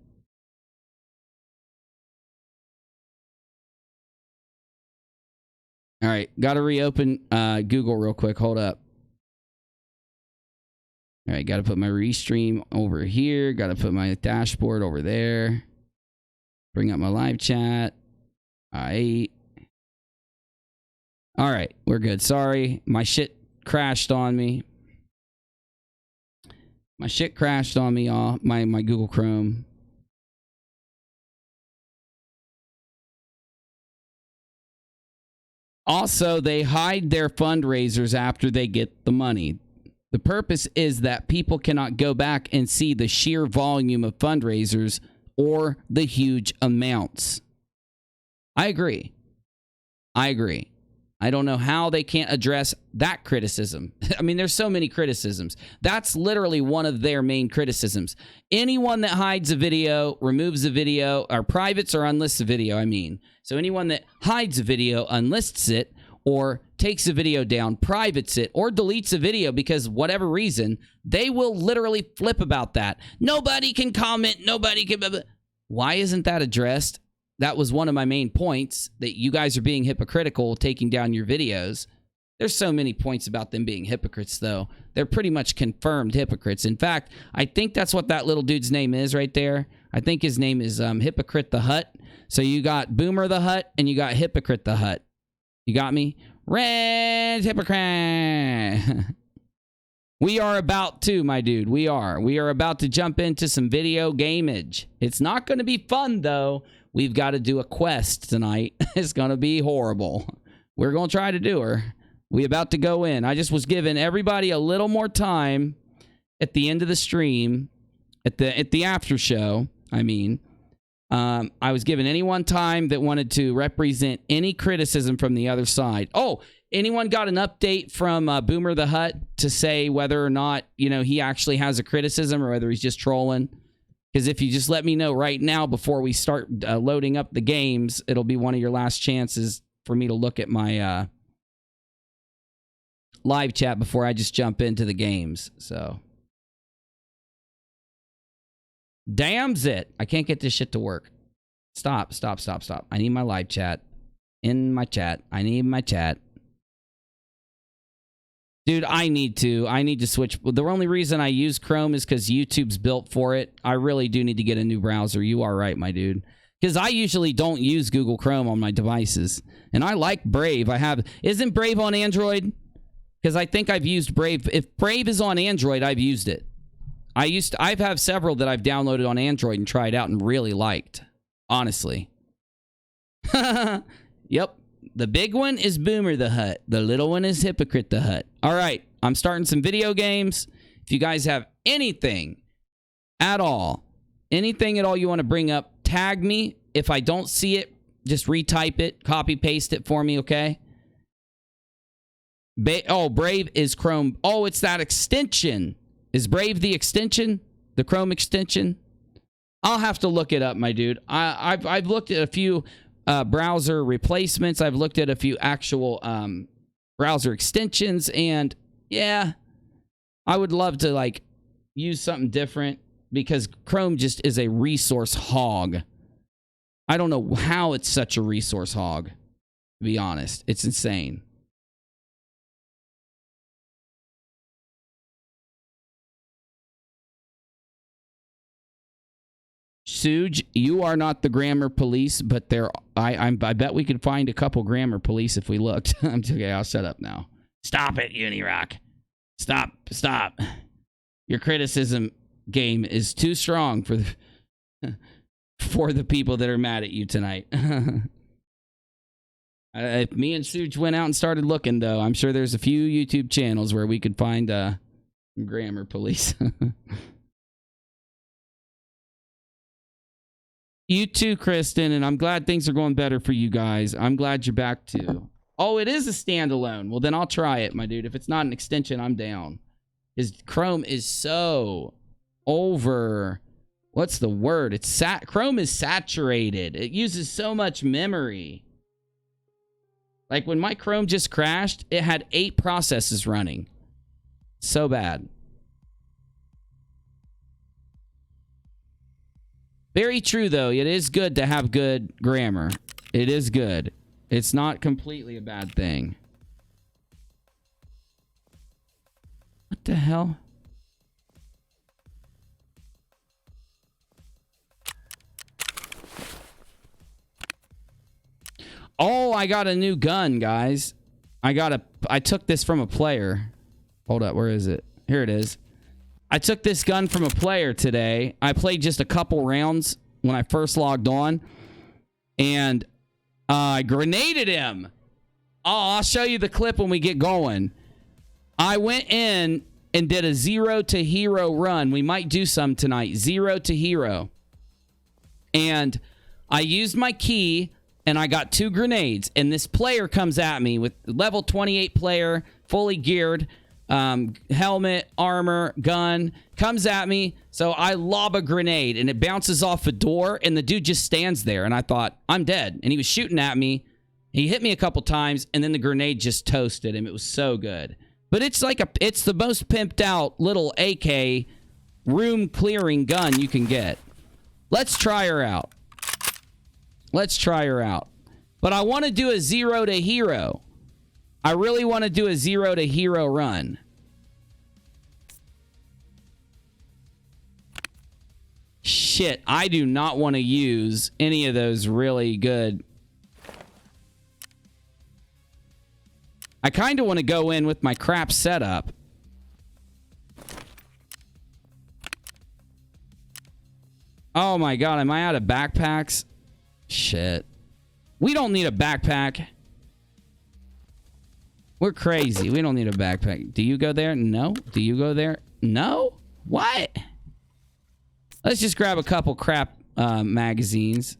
All right, got to reopen Google real quick. Hold up. All right, got to put my restream over here. Got to put my dashboard over there. Bring up my live chat. All right. All right, we're good. Sorry, my shit crashed on me. My shit crashed on me, y'all. My Google Chrome. Also, they hide their fundraisers after they get the money. The purpose is that people cannot go back and see the sheer volume of fundraisers or the huge amounts. I agree. I don't know how they can't address that criticism. I mean, there's so many criticisms. That's literally one of their main criticisms. Anyone that hides a video, removes a video, or privates or unlists a video, I mean. So anyone that hides a video, unlists it, or takes a video down, privates it, or deletes a video because whatever reason, they will literally flip about that. Nobody can comment, nobody can... Why isn't that addressed? That was one of my main points, that you guys are being hypocritical taking down your videos. There's so many points about them being hypocrites, though. They're pretty much confirmed hypocrites. In fact, I think that's what that little dude's name is right there. I think his name is Hypocrite the Hut. So you got Boomer the Hut, and you got Hypocrite the Hut. You got me? Red Hypocrite. We are about to, my dude. We are about to jump into some video gameage. It's not going to be fun, though. We've got to do a quest tonight. It's going to be horrible. We're going to try to do her. We about to go in. I just was giving everybody a little more time at the end of the stream, at the after show, I mean. I was giving anyone time that wanted to represent any criticism from the other side. Oh, anyone got an update from Boomer the Hut to say whether or not, he actually has a criticism or whether he's just trolling? Because if you just let me know right now before we start loading up the games, it'll be one of your last chances for me to look at my live chat before I just jump into the games. So, damns it. I can't get this shit to work. Stop. I need my live chat. In my chat. I need my chat. Dude, I need to switch. The only reason I use Chrome is because YouTube's built for it. I really do need to get a new browser. You are right, my dude. Because I usually don't use Google Chrome on my devices. And I like Brave. Isn't Brave on Android? Because I think I've used Brave. If Brave is on Android, I've used it. I've have several that I've downloaded on Android and tried out and really liked. Honestly. Yep. The big one is Boomer the Hut. The little one is Hypocrite the Hut. All right. I'm starting some video games. If you guys have anything at all you want to bring up, tag me. If I don't see it, just retype it, copy paste it for me, okay? Brave is Chrome. Oh, it's that extension. Is Brave the extension? The Chrome extension? I'll have to look it up, my dude. I've looked at a few browser replacements. I've looked at a few actual browser extensions, and yeah, I would love to like use something different because Chrome just is a resource hog. I don't know how it's such a resource hog, to be honest. It's insane. Suge, you are not the grammar police, but I bet we could find a couple grammar police if we looked. Okay, I'll shut up now. Stop it, UNIRock. Stop. Your criticism game is too strong for the people that are mad at you tonight. If me and Suge went out and started looking, though, I'm sure there's a few YouTube channels where we could find grammar police. You too, Kristen, and I'm glad things are going better for you guys. I'm glad you're back too. Oh, it is a standalone. Well, then I'll try it, my dude. If it's not an extension, I'm down. His Chrome is so over. What's the word? Chrome is saturated. It uses so much memory. Like when my Chrome just crashed, it had 8 processes running. So bad. Very true, though. It is good to have good grammar. It is good. It's not completely a bad thing. What the hell? Oh, I got a new gun, guys. I took this from a player. Hold up, where is it? Here it is. I took this gun from a player today. I played just a couple rounds when I first logged on. And I grenaded him. Oh, I'll show you the clip when we get going. I went in and did a 0 to hero run. We might do some tonight. 0 to hero. And I used my key and I got 2 grenades. And this player comes at me with level 28 player, fully geared. Helmet, armor, gun, comes at me. So I lob a grenade and it bounces off a door and the dude just stands there. And I thought, I'm dead. And he was shooting at me. He hit me a couple times and then the grenade just toasted him. It was so good. But it's the most pimped out little AK room clearing gun you can get. Let's try her out. But I want to do a 0 to hero. I really want to do a 0 to hero run. Shit, I do not want to use any of those really good. I kind of want to go in with my crap setup. Oh my god, am I out of backpacks? Shit. We don't need a backpack. We're crazy. We don't need a backpack. Do you go there? No. Do you go there? No? What? Let's just grab a couple crap magazines.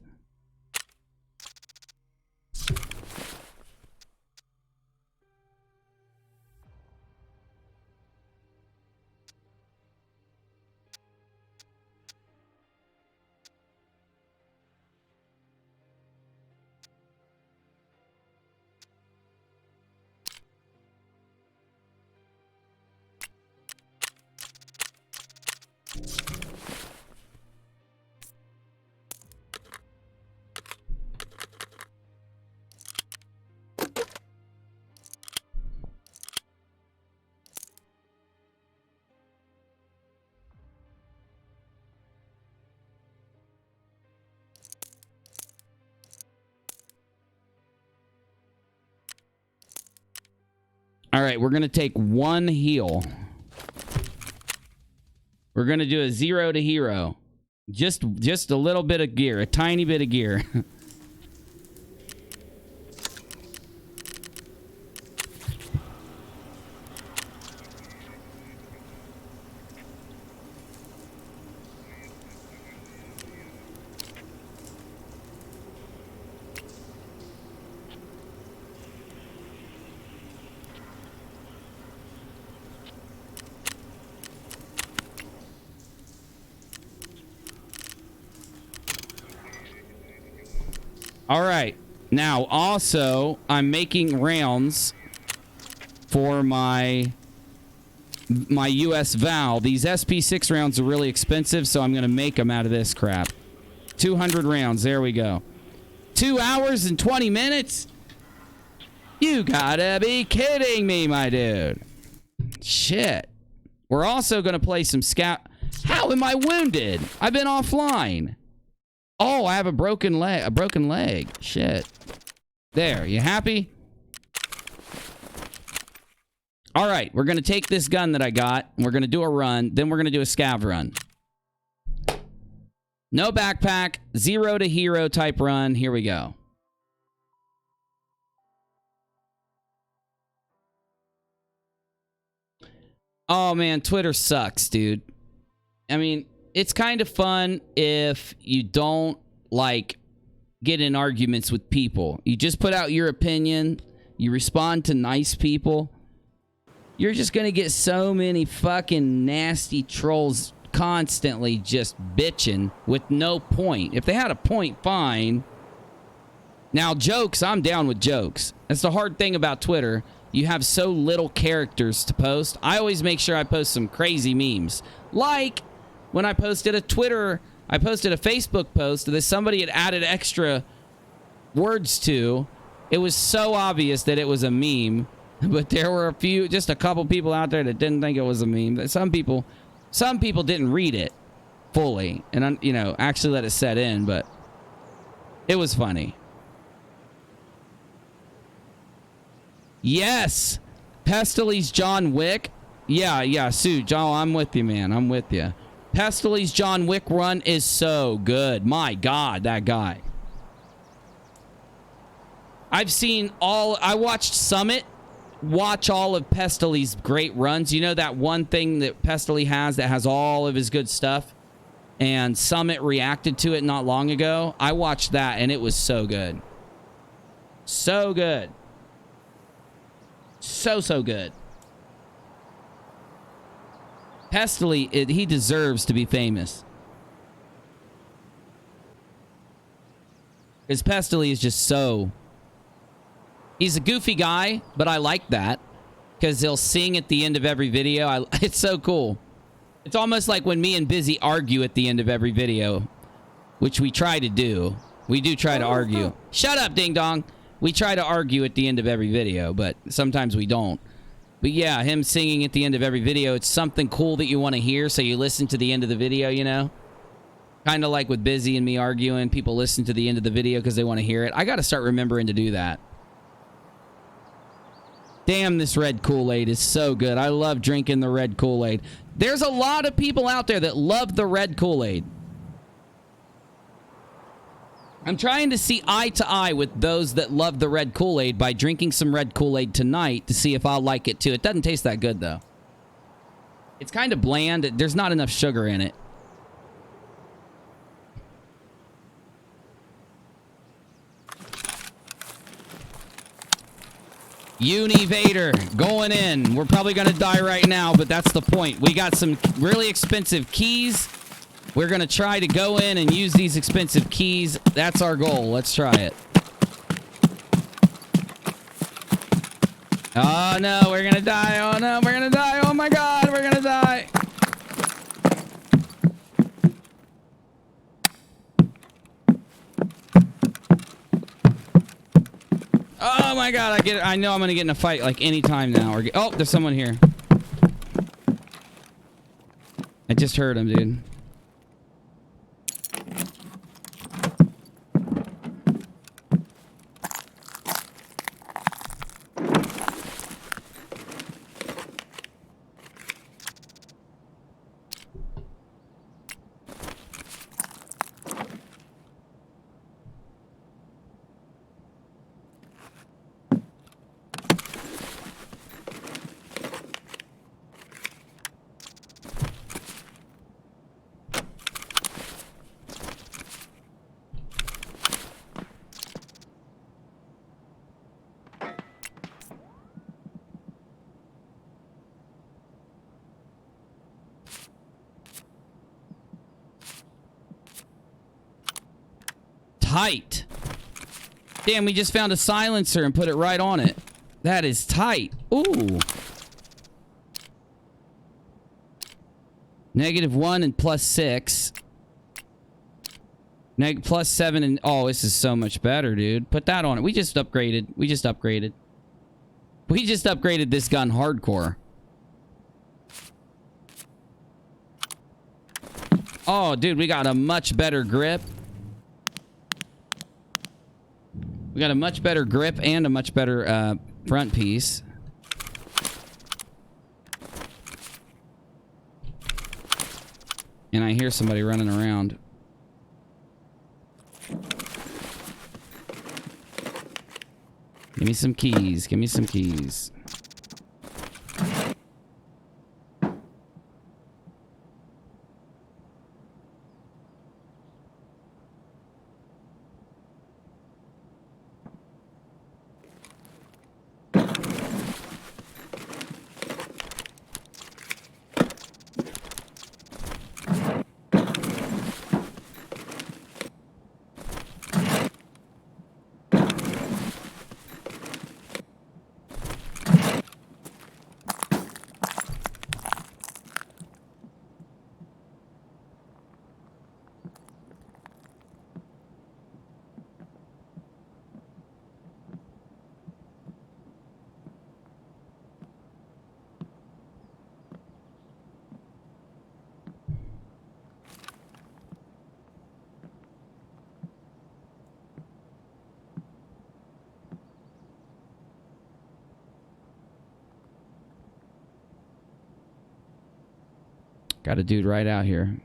All right, we're going to take one heal. We're going to do a 0 to hero. Just a little bit of gear, a tiny bit of gear. All right. Now, also, I'm making rounds for my US Val. These SP6 rounds are really expensive, so I'm going to make them out of this crap. 200 rounds. There we go. 2 hours and 20 minutes? You gotta be kidding me, my dude. Shit. We're also going to play some scout. How am I wounded? I've been offline. Oh, I have a broken leg. Shit. There, you happy? All right, we're going to take this gun that I got, and we're going to do a run, then we're going to do a scav run. No backpack, 0 to hero type run. Here we go. Oh, man, Twitter sucks, dude. I mean, it's kind of fun if you don't, like, get in arguments with people. You just put out your opinion. You respond to nice people. You're just going to get so many fucking nasty trolls constantly just bitching with no point. If they had a point, fine. Now, jokes, I'm down with jokes. That's the hard thing about Twitter. You have so little characters to post. I always make sure I post some crazy memes. Like when I posted a Facebook post that somebody had added extra words to. It was so obvious that it was a meme, but there were just a couple people out there that didn't think it was a meme. Some people didn't read it fully and, you know, actually let it set in, but it was funny. Yes, Pestily's John Wick. Yeah, Sue, John, I'm with you, man. I'm with you. Pestily's John Wick run is so good. My God, that guy. I watched Summit watch all of Pestily's great runs. You know that one thing that Pestily has that has all of his good stuff? And Summit reacted to it not long ago. I watched that, and it was so good. So good. So good. Pestily, he deserves to be famous. Because Pestily is just so... He's a goofy guy, but I like that. Because he'll sing at the end of every video. It's so cool. It's almost like when me and Busy argue at the end of every video. Which we try to do. We do try to argue. Shut up, ding dong. We try to argue at the end of every video, but sometimes we don't. But yeah, him singing at the end of every video, it's something cool that you want to hear, so you listen to the end of the video, you know? Kind of like with Busy and me arguing, people listen to the end of the video because they want to hear it. I got to start remembering to do that. Damn, this red Kool-Aid is so good. I love drinking the red Kool-Aid. There's a lot of people out there that love the red Kool-Aid. I'm trying to see eye to eye with those that love the red Kool-Aid by drinking some red Kool-Aid tonight to see if I'll like it too. It doesn't taste that good, though. It's kind of bland. There's not enough sugar in it. Vader going in. We're probably going to die right now, but that's the point. We got some really expensive keys. We're going to try to go in and use these expensive keys. That's our goal. Let's try it. Oh, no. We're going to die. Oh, no. We're going to die. Oh, my God. We're going to die. Oh, my God. I know I'm going to get in a fight like any time now. Oh, there's someone here. I just heard him, dude. tight. Damn, we just found a silencer and put it right on it. That is tight. Ooh. -1 and +6. +7 and... Oh, this is so much better, dude. Put that on it. We just upgraded. We just upgraded this gun hardcore. Oh, dude, we got a much better grip. We got a much better grip and a much better front piece. And I hear somebody running around. Give me some keys. Give me some keys. Got a dude right out here.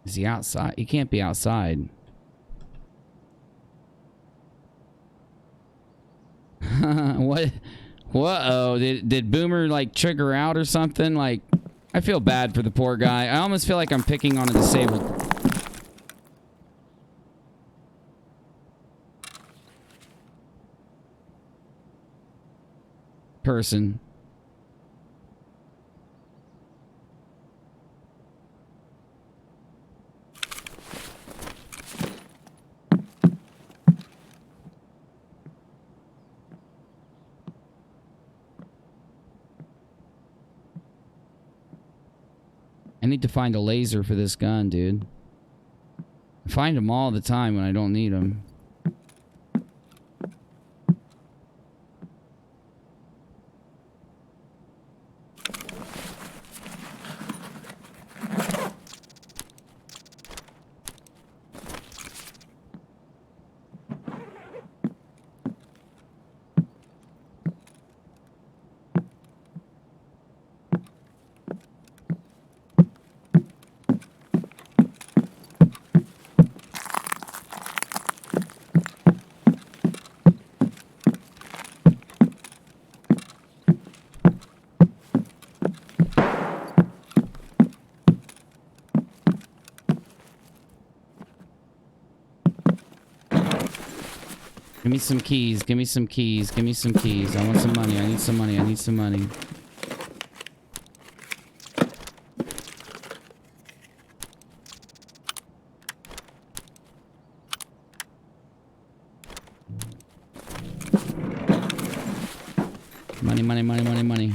Is he outside? He can't be outside. What? Whoa! Did Boomer like trigger out or something? Like, I feel bad for the poor guy. I almost feel like I'm picking on a disabled person. I need to find a laser for this gun, dude. I find them all the time when I don't need them. Give me some keys. Give me some keys. Give me some keys. I want some money. I need some money. I need some money. Money, money, money, money, money.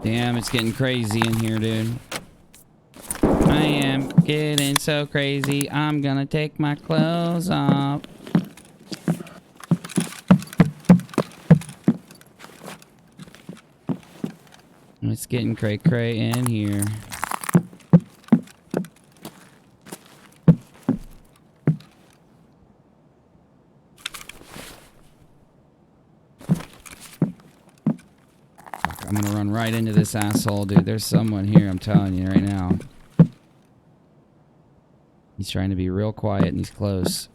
Damn, it's getting crazy in here, dude. I am getting so crazy. I'm gonna take my clothes off. It's getting cray-cray in here. I'm gonna run right into this asshole, dude. There's someone here, I'm telling you right now. He's trying to be real quiet and he's close.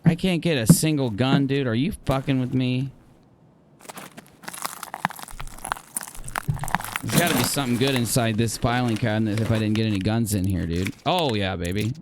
I can't get a single gun, dude. Are you fucking with me? There's gotta be something good inside this filing cabinet if I didn't get any guns in here, dude. Oh, yeah, baby.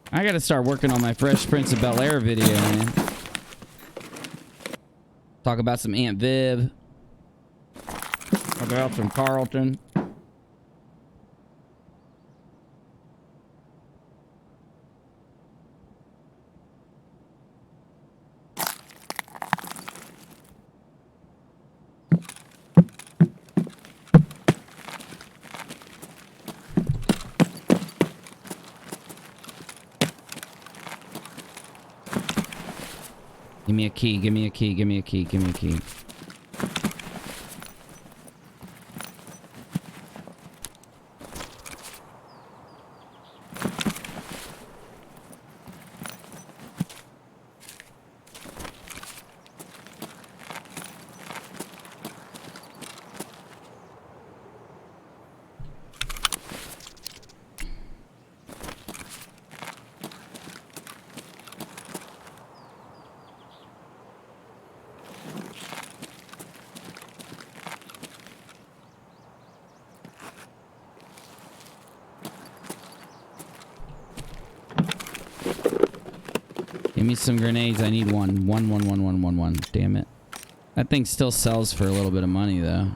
I gotta start working on my Fresh Prince of Bel-Air video, man. Talk about some Aunt Viv. Talk about some Carlton. Give me a key, give me a key, give me a key, give me a key. Give me some grenades. I need one. One. Damn it. That thing still sells for a little bit of money, though.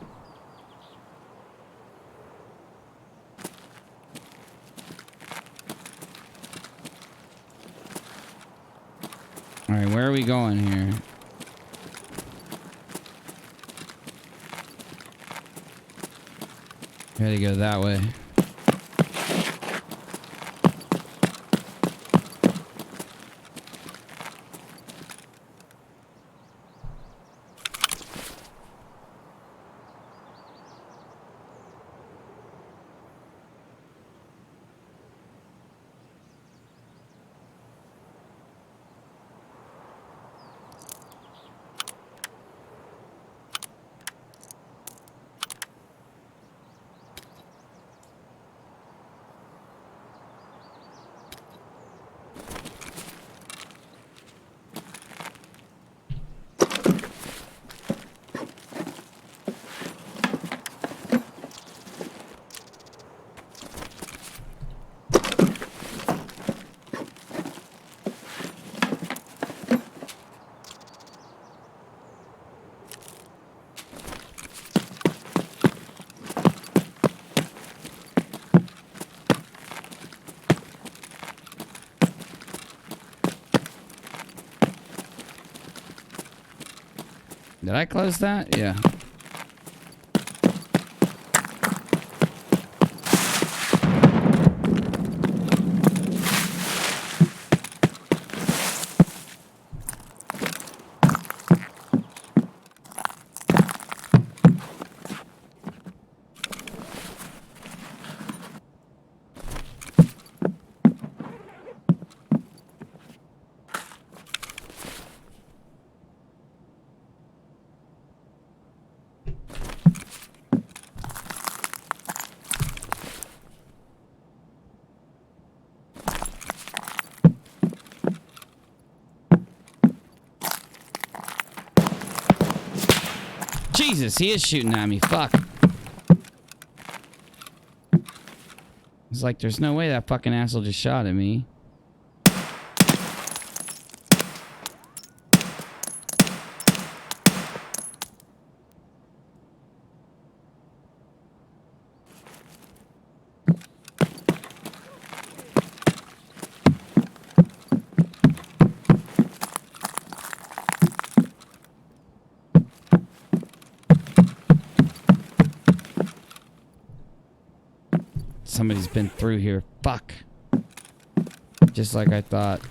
Alright, where are we going here? Gotta go that way. Did I close that? Yeah. Jesus, he is shooting at me. Fuck. It's like there's no way that fucking asshole just shot at me. Somebody's been through here. Fuck. Just like I thought.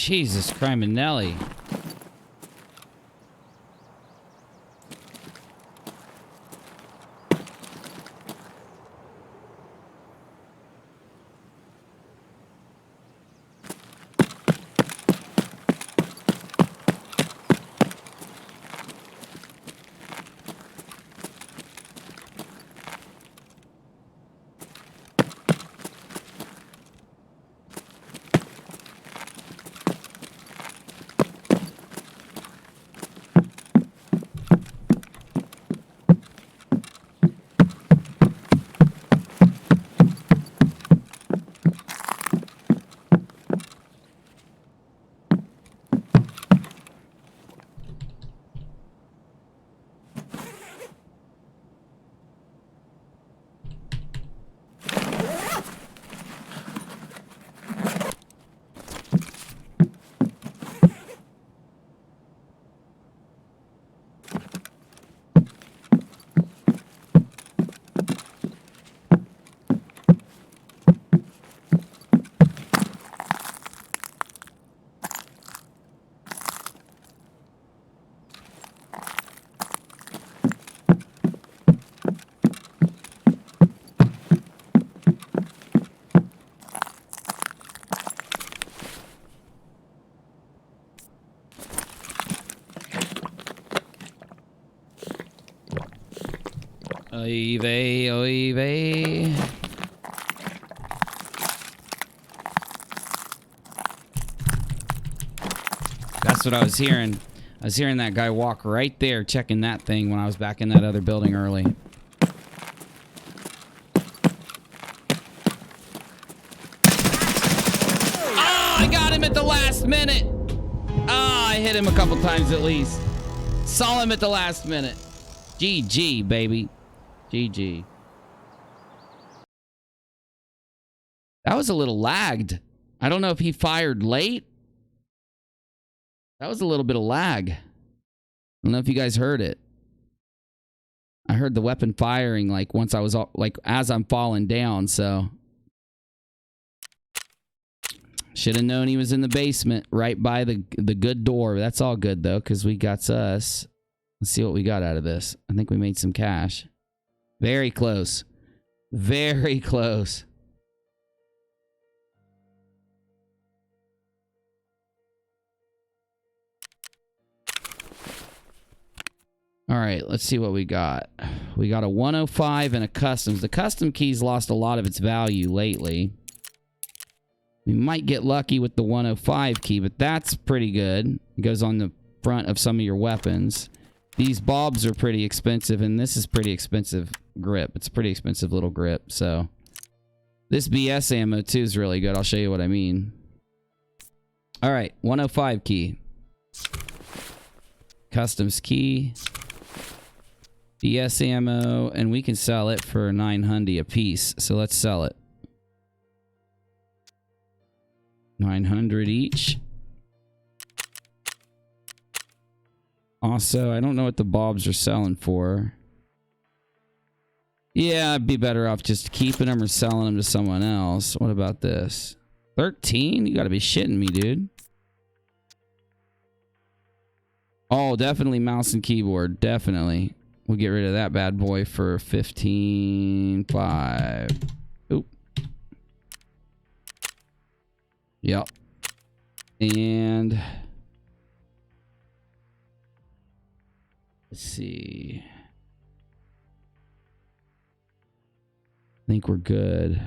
Jesus, criminelli. Oy vey, oy vey. That's what I was hearing. I was hearing that guy walk right there checking that thing when I was back in that other building early. Oh, I got him at the last minute. Oh, I hit him a couple times at least. Saw him at the last minute. GG, baby. GG. That was a little lagged. I don't know if he fired late. That was a little bit of lag. I don't know if you guys heard it. I heard the weapon firing like once I was like as I'm falling down, so should have known he was in the basement right by the good door. That's all good though, because we got us. Let's see what we got out of this. I think we made some cash. Very close. Very close. All right, let's see what we got. We got a 105 and a customs. The custom key's lost a lot of its value lately. We might get lucky with the 105 key, but that's pretty good. It goes on the front of some of your weapons. These bobs are pretty expensive, and this is pretty expensive grip. It's a pretty expensive little grip, so. This BS ammo, too, is really good. I'll show you what I mean. All right, 105 key. Customs key. BS ammo, and we can sell it for 900 a piece. So let's sell it. 900 each. Also, I don't know what the bobs are selling for. Yeah, I'd be better off just keeping them or selling them to someone else. What about this? 13? You gotta be shitting me, dude. Oh, definitely mouse and keyboard. Definitely. We'll get rid of that bad boy for 15.5. Oop. Yep. And let's see. I think we're good.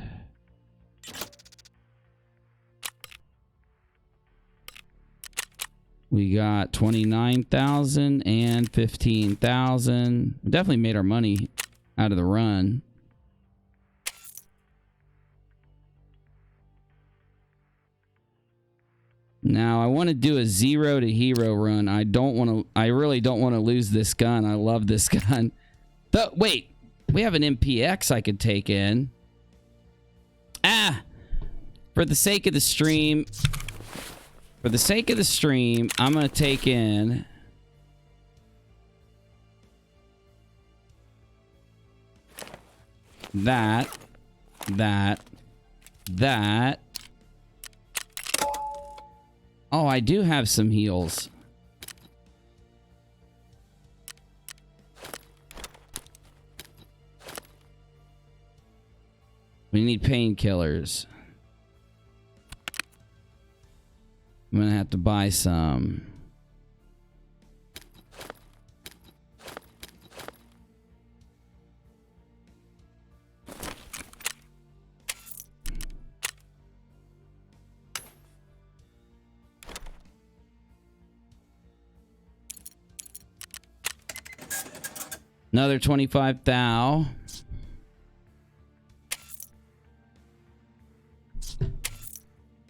We got 29,000 and 15,000. We definitely made our money out of the run. Now I want to do a 0 to hero run. I really don't want to lose this gun. I love this gun. But wait, we have an MPX I could take in. For the sake of the stream, I'm going to take in that. Oh, I do have some heals. We need painkillers. I'm gonna have to buy some. Another 25 thou.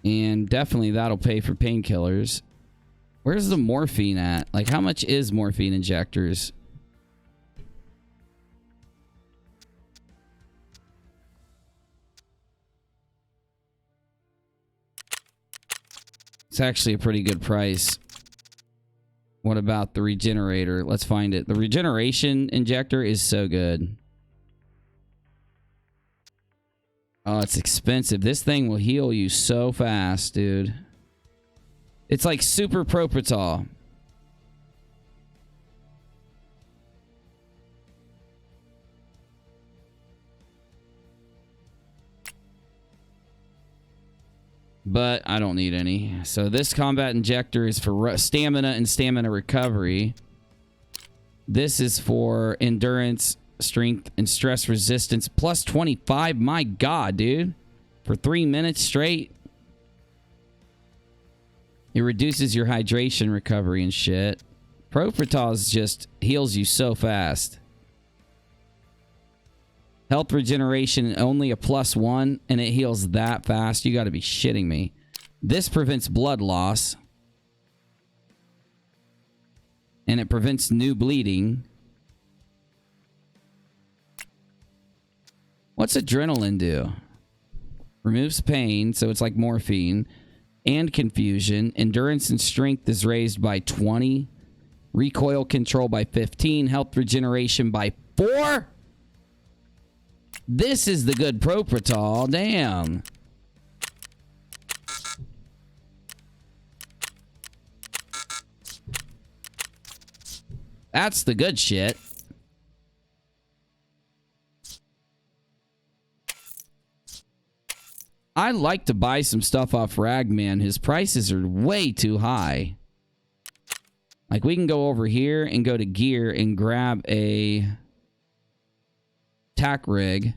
And definitely that'll pay for painkillers. Where's the morphine at? Like, how much is morphine injectors? It's actually a pretty good price. What about the regenerator? Let's find it. The regeneration injector is so good. Oh, it's expensive. This thing will heal you so fast, dude. It's like super propofol. But I don't need any. So this combat injector is for stamina and stamina recovery. This is for endurance, strength, and stress resistance. Plus 25. My God, dude. For 3 minutes straight. It reduces your hydration recovery and shit. Propratos just heals you so fast. Health regeneration only a +1, and it heals that fast. You got to be shitting me. This prevents blood loss. And it prevents new bleeding. What's adrenaline do? Removes pain, so it's like morphine. And confusion. Endurance and strength is raised by 20. Recoil control by 15. Health regeneration by 4. This is the good Propratal. Damn. That's the good shit. I like to buy some stuff off Ragman. His prices are way too high. Like, we can go over here and go to gear and grab a tack rig.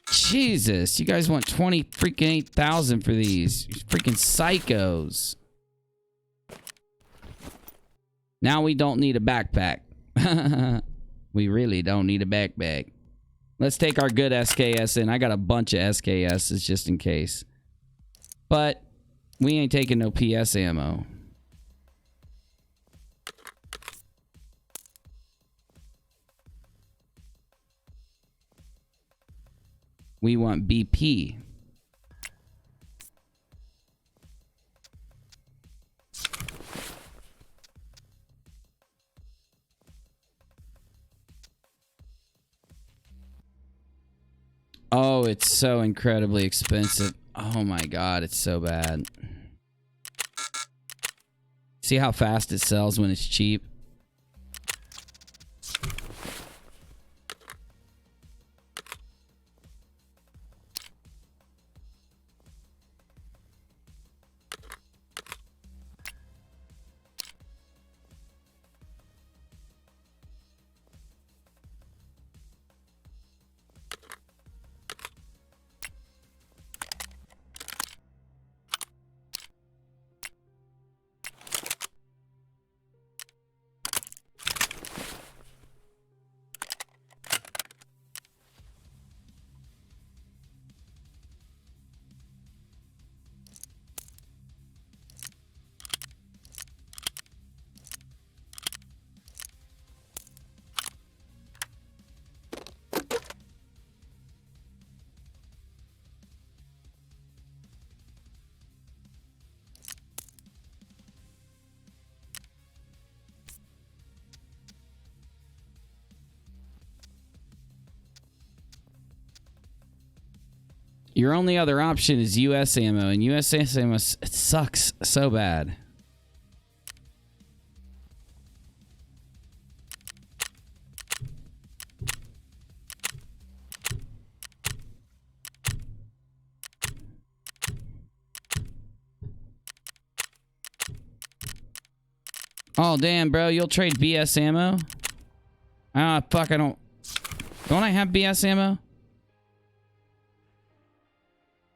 Jesus, you guys want 20 freaking 8,000 for these. You freaking psychos. Now we don't need a backpack. We really don't need a backpack. Let's take our good SKS in. I got a bunch of SKSs just in case. But we ain't taking no PS ammo. We want BP. Oh, it's so incredibly expensive. Oh my God, it's so bad. See how fast it sells when it's cheap? Your only other option is US ammo, and US ammo, it sucks so bad. Oh, damn, bro. You'll trade BS ammo? Ah, fuck, I don't... Don't I have BS ammo?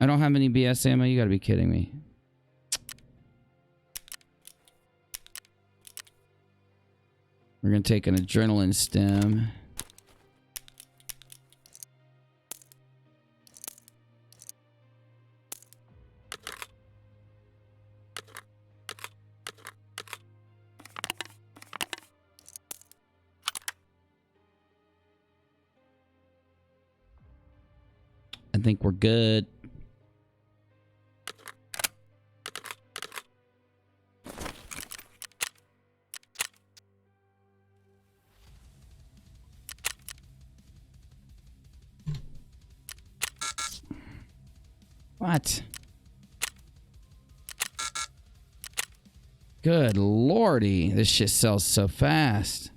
I don't have any BS ammo? You gotta be kidding me. We're gonna take an adrenaline stem. I think we're good. What? Good lordy. This shit sells so fast.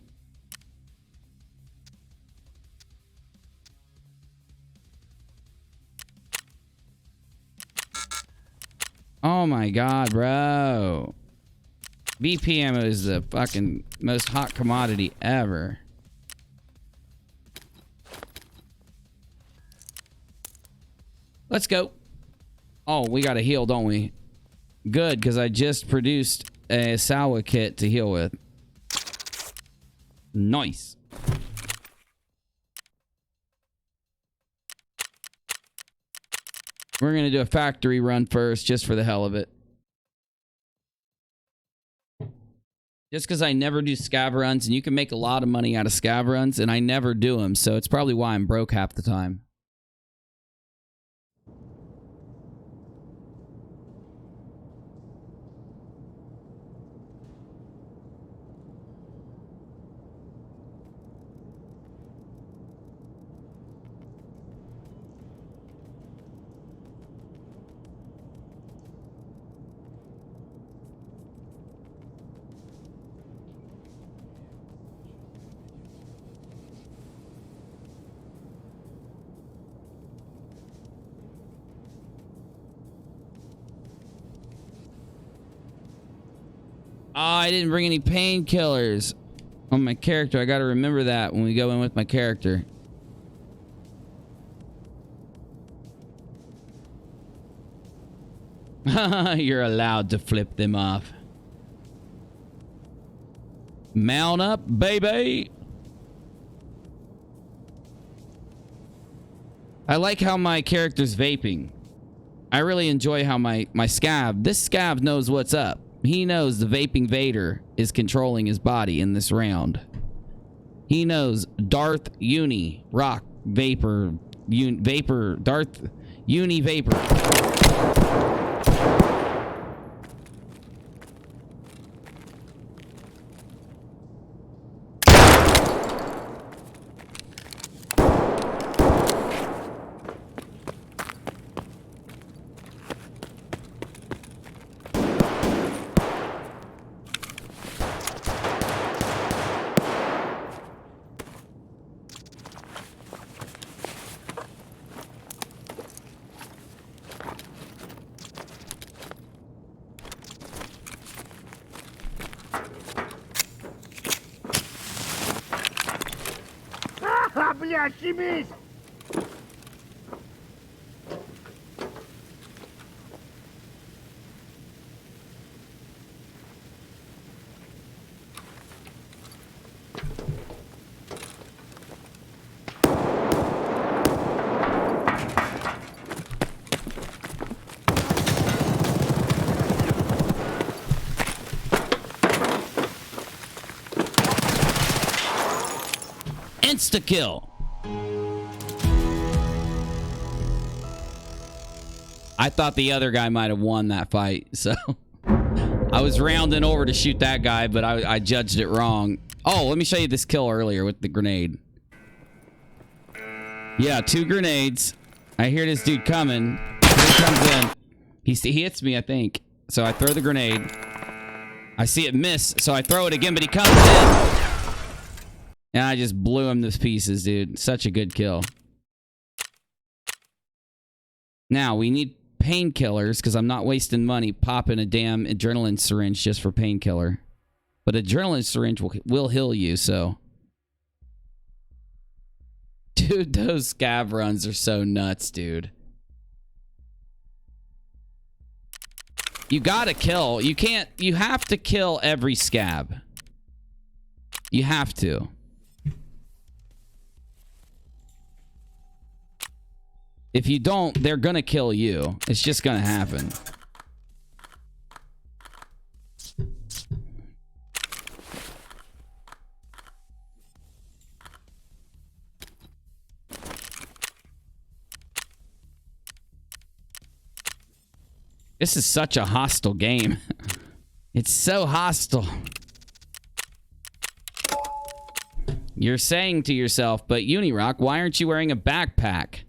Oh my god, bro. BP ammo is the fucking most hot commodity ever. Let's go. Oh, we got to heal, don't we? Good, because I just produced a Salwa kit to heal with. Nice. We're going to do a factory run first, just for the hell of it. Just because I never do scav runs, and you can make a lot of money out of scav runs, and I never do them, so it's probably why I'm broke half the time. Oh, I didn't bring any painkillers on my character. I gotta remember that when we go in with my character. You're allowed to flip them off. Mount up, baby. I like how my character's vaping. I really enjoy how my scav, this scav knows what's up. He knows the vaping vader is controlling his body in this round. He knows Darth UNIRock vapor, Darth UNIVapor. Insta-kill. I thought the other guy might have won that fight, so I was rounding over to shoot that guy, but I judged it wrong. Oh, let me show you this kill earlier with the grenade. Yeah, 2 grenades. I hear this dude coming. He comes in. He hits me, I think. So I throw the grenade. I see it miss, so I throw it again, but he comes in. And I just blew him to pieces, dude. Such a good kill. Now, we need painkillers, because I'm not wasting money popping a damn adrenaline syringe just for painkiller. But adrenaline syringe will heal you, so. Dude, those scav runs are so nuts, dude. You gotta kill. You can't. You have to kill every scab. You have to. If you don't, they're gonna kill you. It's just gonna happen. This is such a hostile game. It's so hostile. You're saying to yourself, but UNIRock, why aren't you wearing a backpack?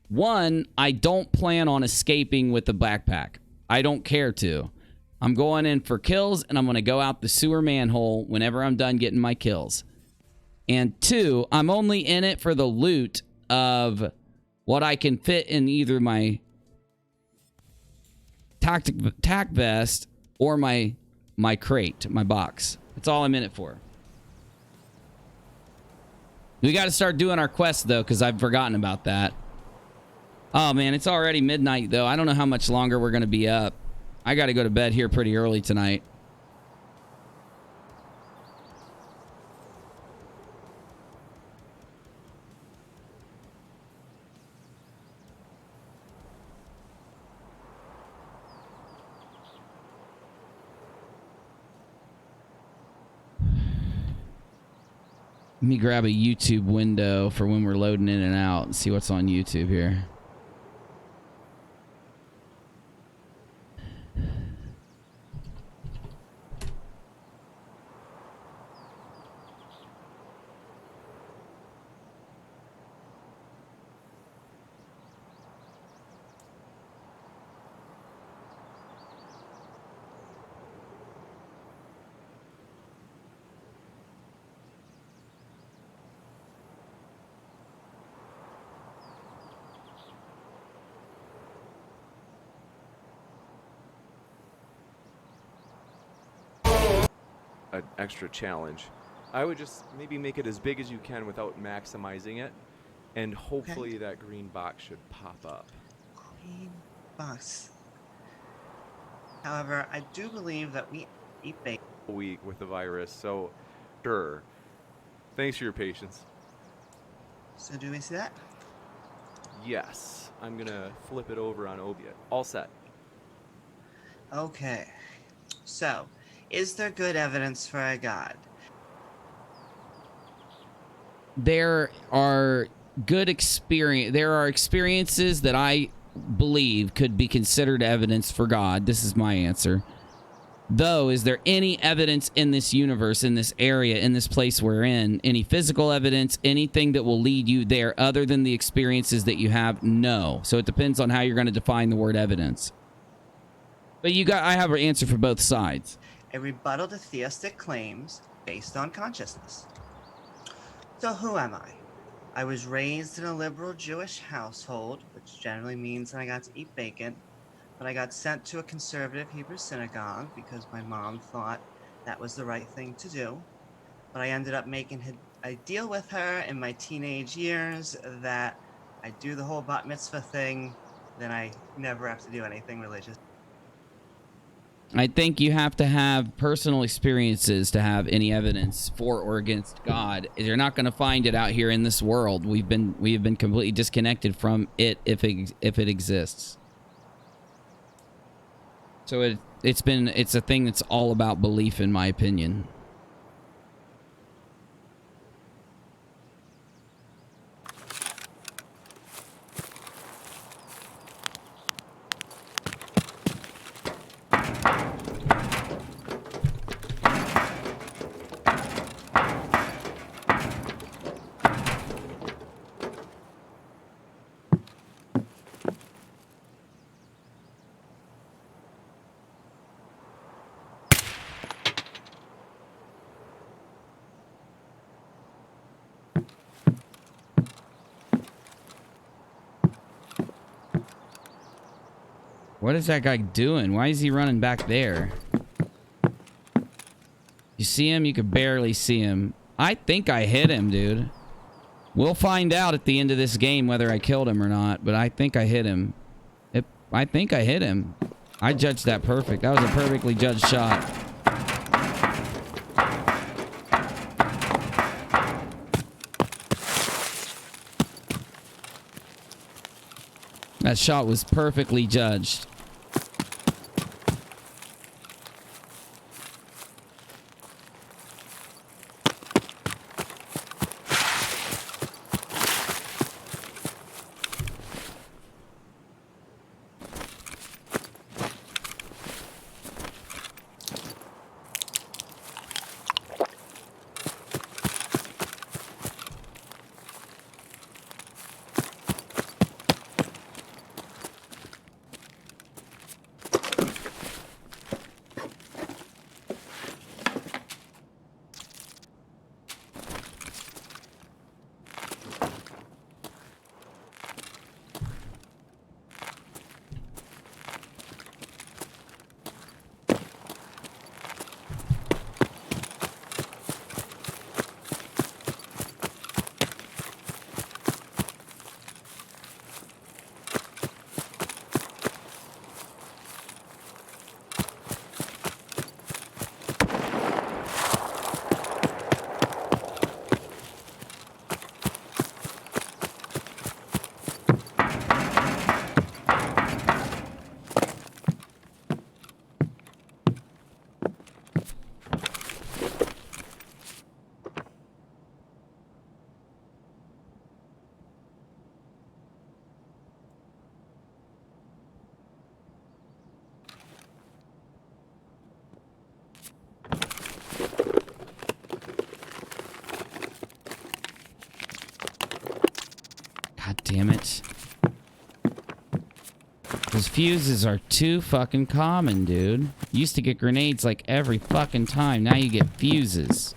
One, I don't plan on escaping with the backpack. I don't care to. I'm going in for kills, and I'm going to go out the sewer manhole whenever I'm done getting my kills. And 2, I'm only in it for the loot of what I can fit in either my tac vest or my crate, my box. That's all I'm in it for. We got to start doing our quests, though, because I've forgotten about that. Oh, man, it's already midnight, though. I don't know how much longer we're going to be up. I got to go to bed here pretty early tonight. Let me grab a YouTube window for when we're loading in and out and see what's on YouTube here. An extra challenge. I would just maybe make it as big as you can without maximizing it, and hopefully that green box should pop up. Green box. However, I do believe that we eat bacon. Week with the virus, so sure. Thanks for your patience. So do we see that? Yes, I'm gonna flip it over on Obiet. All set. Okay. So, is there good evidence for a god? There are experiences that I believe could be considered evidence for God. This is my answer. Though, is there any evidence in this universe, in this area, in this place we're in? Any physical evidence, anything that will lead you there other than the experiences that you have? No. So it depends on how you're going to define the word evidence. But I have an answer for both sides. A rebuttal to theistic claims based on consciousness. So who am I? I was raised in a liberal Jewish household, which generally means that I got to eat bacon, but I got sent to a conservative Hebrew synagogue because my mom thought that was the right thing to do. But I ended up making a deal with her in my teenage years that I do the whole bat mitzvah thing, then I never have to do anything religious. I think you have to have personal experiences to have any evidence for or against God. You're not going to find it out here in this world. We have been completely disconnected from it if it exists. So it's a thing that's all about belief, in my opinion. What is that guy doing? Why is he running back there? You see him? You could barely see him. I think I hit him, dude. We'll find out at the end of this game whether I killed him or not, but I think I hit him. I think I hit him. I judged that perfect. That was a perfectly judged shot. That shot was perfectly judged. damn it. Those fuses are too fucking common, dude. Used to get grenades like every fucking time. Now you get fuses.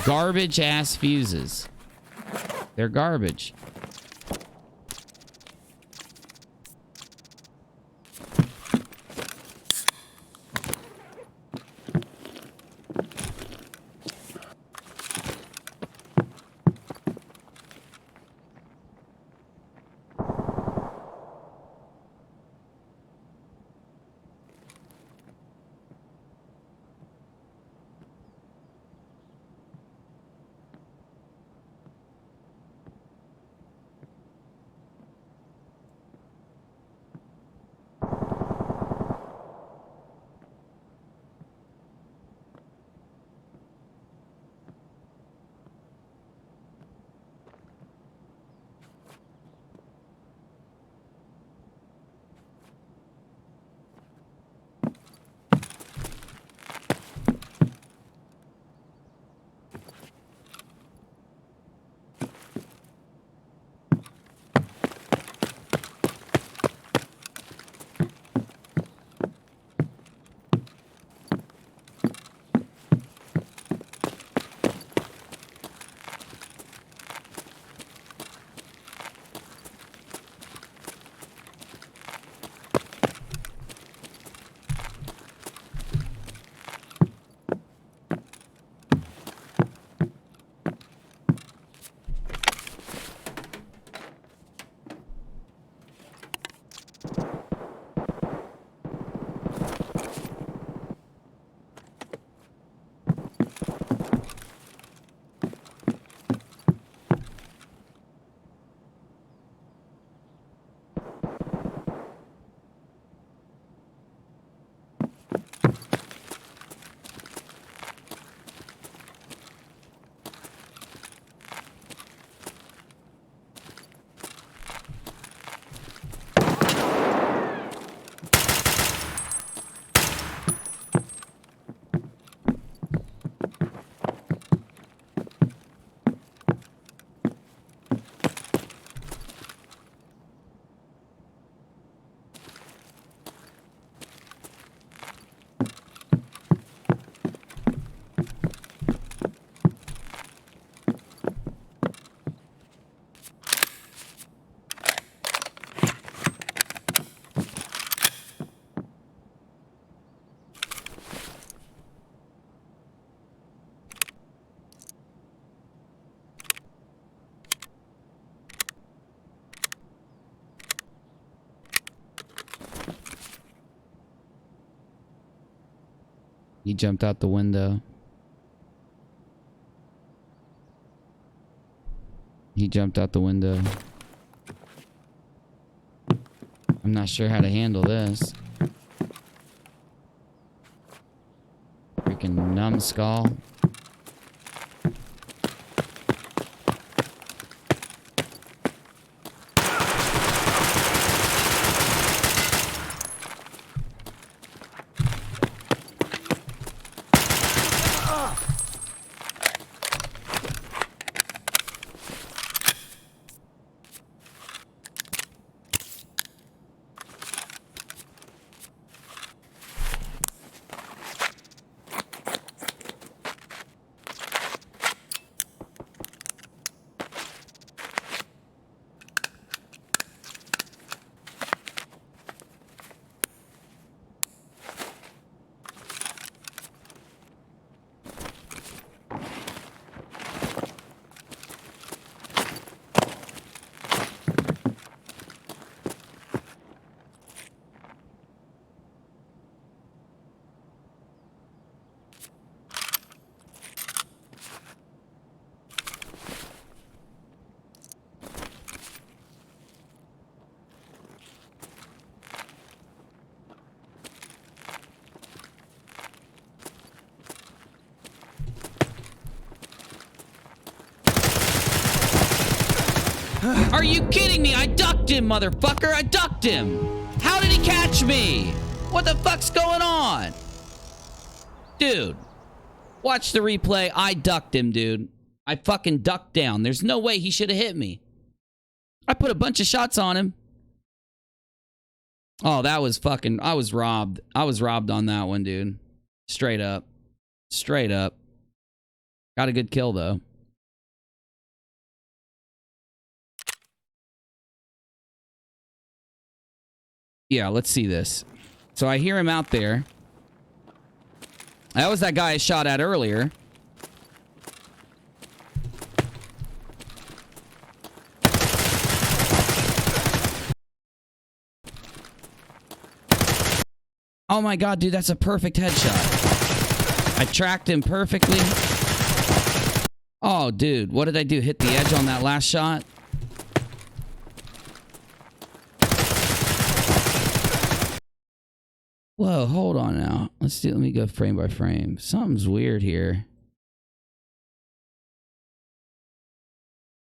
Garbage ass fuses. They're garbage. He jumped out the window. He jumped out the window. I'm not sure how to handle this. Freaking numbskull. Are you kidding me? I ducked him, motherfucker. I ducked him. How did he catch me? What the fuck's going on? Dude, watch the replay. I ducked him, dude. I fucking ducked down. There's no way he should have hit me. I put a bunch of shots on him. Oh, that was fucking... I was robbed. I was robbed on that one, dude. Straight up. Straight up. Got a good kill, though. Yeah, let's see this. So I hear him out there. That was that guy I shot at earlier. Oh my god, dude, that's a perfect headshot. I tracked him perfectly. Oh, dude, what did I do? Hit the edge on that last shot? Whoa, hold on now. Let me go frame by frame. Something's weird here.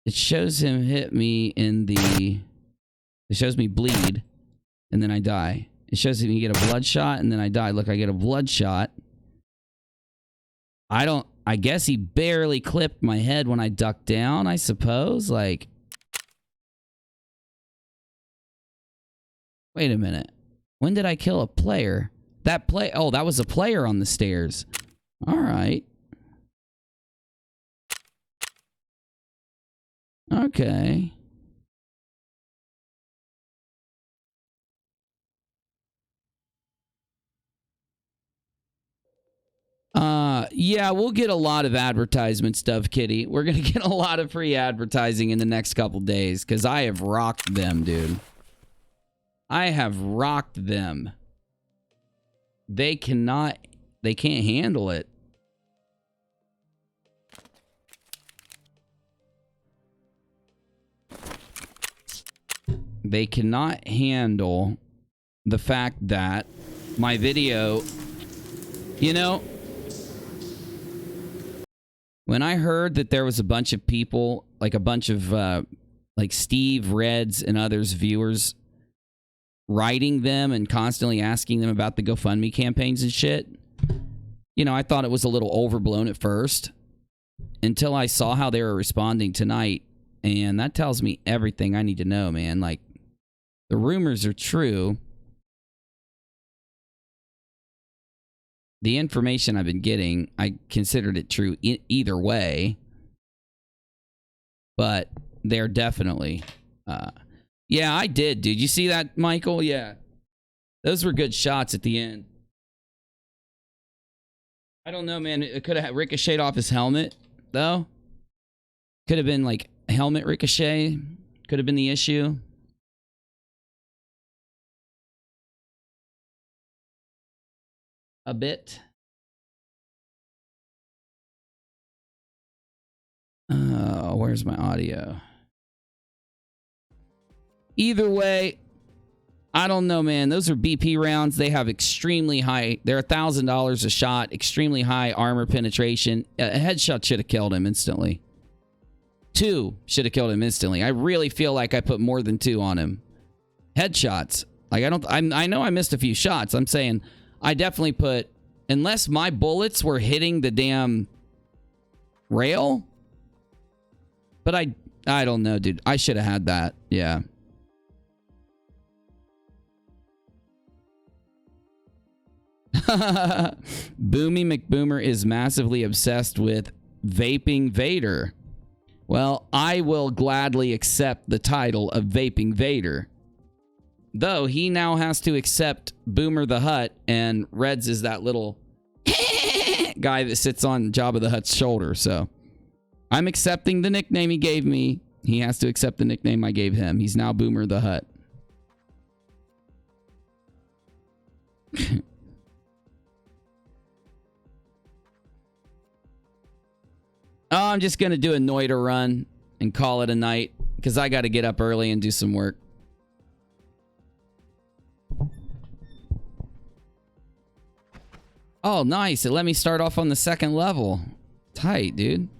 It shows him hit me in the... It shows me bleed, and then I die. It shows me get a blood shot, and then I die. Look, I get a blood shot. I guess he barely clipped my head when I ducked down, I suppose. Like... Wait a minute. When did I kill a player? Oh, that was a player on the stairs. All right. Okay. Yeah, we'll get a lot of advertisement stuff, Kitty. We're gonna get a lot of free advertising in the next couple days, because I have rocked them, dude. I have rocked them. They can't handle it. They cannot handle the fact that my video, you know, when I heard that there was a bunch of people, like a bunch of like Steve, Reds, and others viewers writing them and constantly asking them about the GoFundMe campaigns and shit, you know, I thought it was a little overblown at first until I saw how they were responding tonight. And that tells me everything I need to know, man. Like, the rumors are true. The information I've been getting, I considered it true either way. But they're definitely... yeah, I did, dude. You see that, Michael? Yeah. Those were good shots at the end. I don't know, man. It could have ricocheted off his helmet, though. Could have been, like, helmet ricochet. Could have been the issue. A bit. Where's my audio? Either way, I don't know, man. Those are BP rounds. They have extremely high... They're $1,000 a shot. Extremely high armor penetration. A headshot should have killed him instantly. 2 should have killed him instantly. I really feel like I put more than 2 on him. Headshots. Like, I know I missed a few shots. I'm saying I definitely put... Unless my bullets were hitting the damn rail. But I don't know, dude. I should have had that. Yeah. Boomy McBoomer is massively obsessed with vaping Vader. Well, I will gladly accept the title of vaping Vader. Though he now has to accept Boomer the Hutt, and Reds is that little guy that sits on Jabba the Hutt's shoulder. So I'm accepting the nickname he gave me. He has to accept the nickname I gave him. He's now Boomer the Hutt. Oh, I'm just going to do a Noita run and call it a night because I got to get up early and do some work. Oh, nice. It let me start off on the second level. Tight, dude.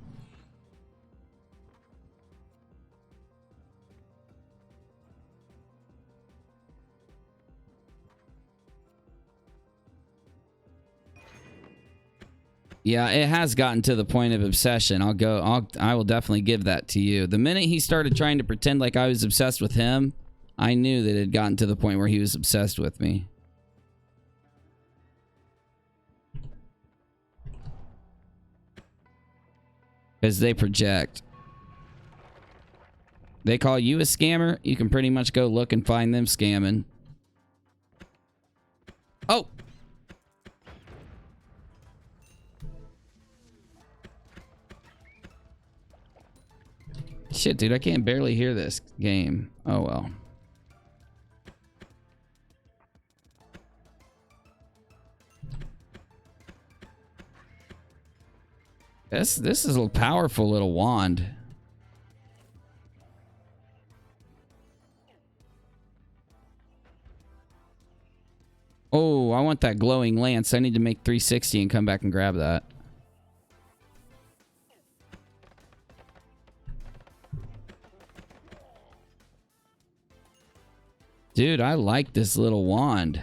Yeah, it has gotten to the point of obsession. I will definitely give that to you. The minute he started trying to pretend like I was obsessed with him, I knew that it had gotten to the point where he was obsessed with me. Because they project. They call you a scammer, you can pretty much go look and find them scamming. Oh! Shit, dude, I can't barely hear this game. Oh, well. This is a powerful little wand. Oh, I want that glowing lance. I need to make 360 and come back and grab that. Dude, I like this little wand.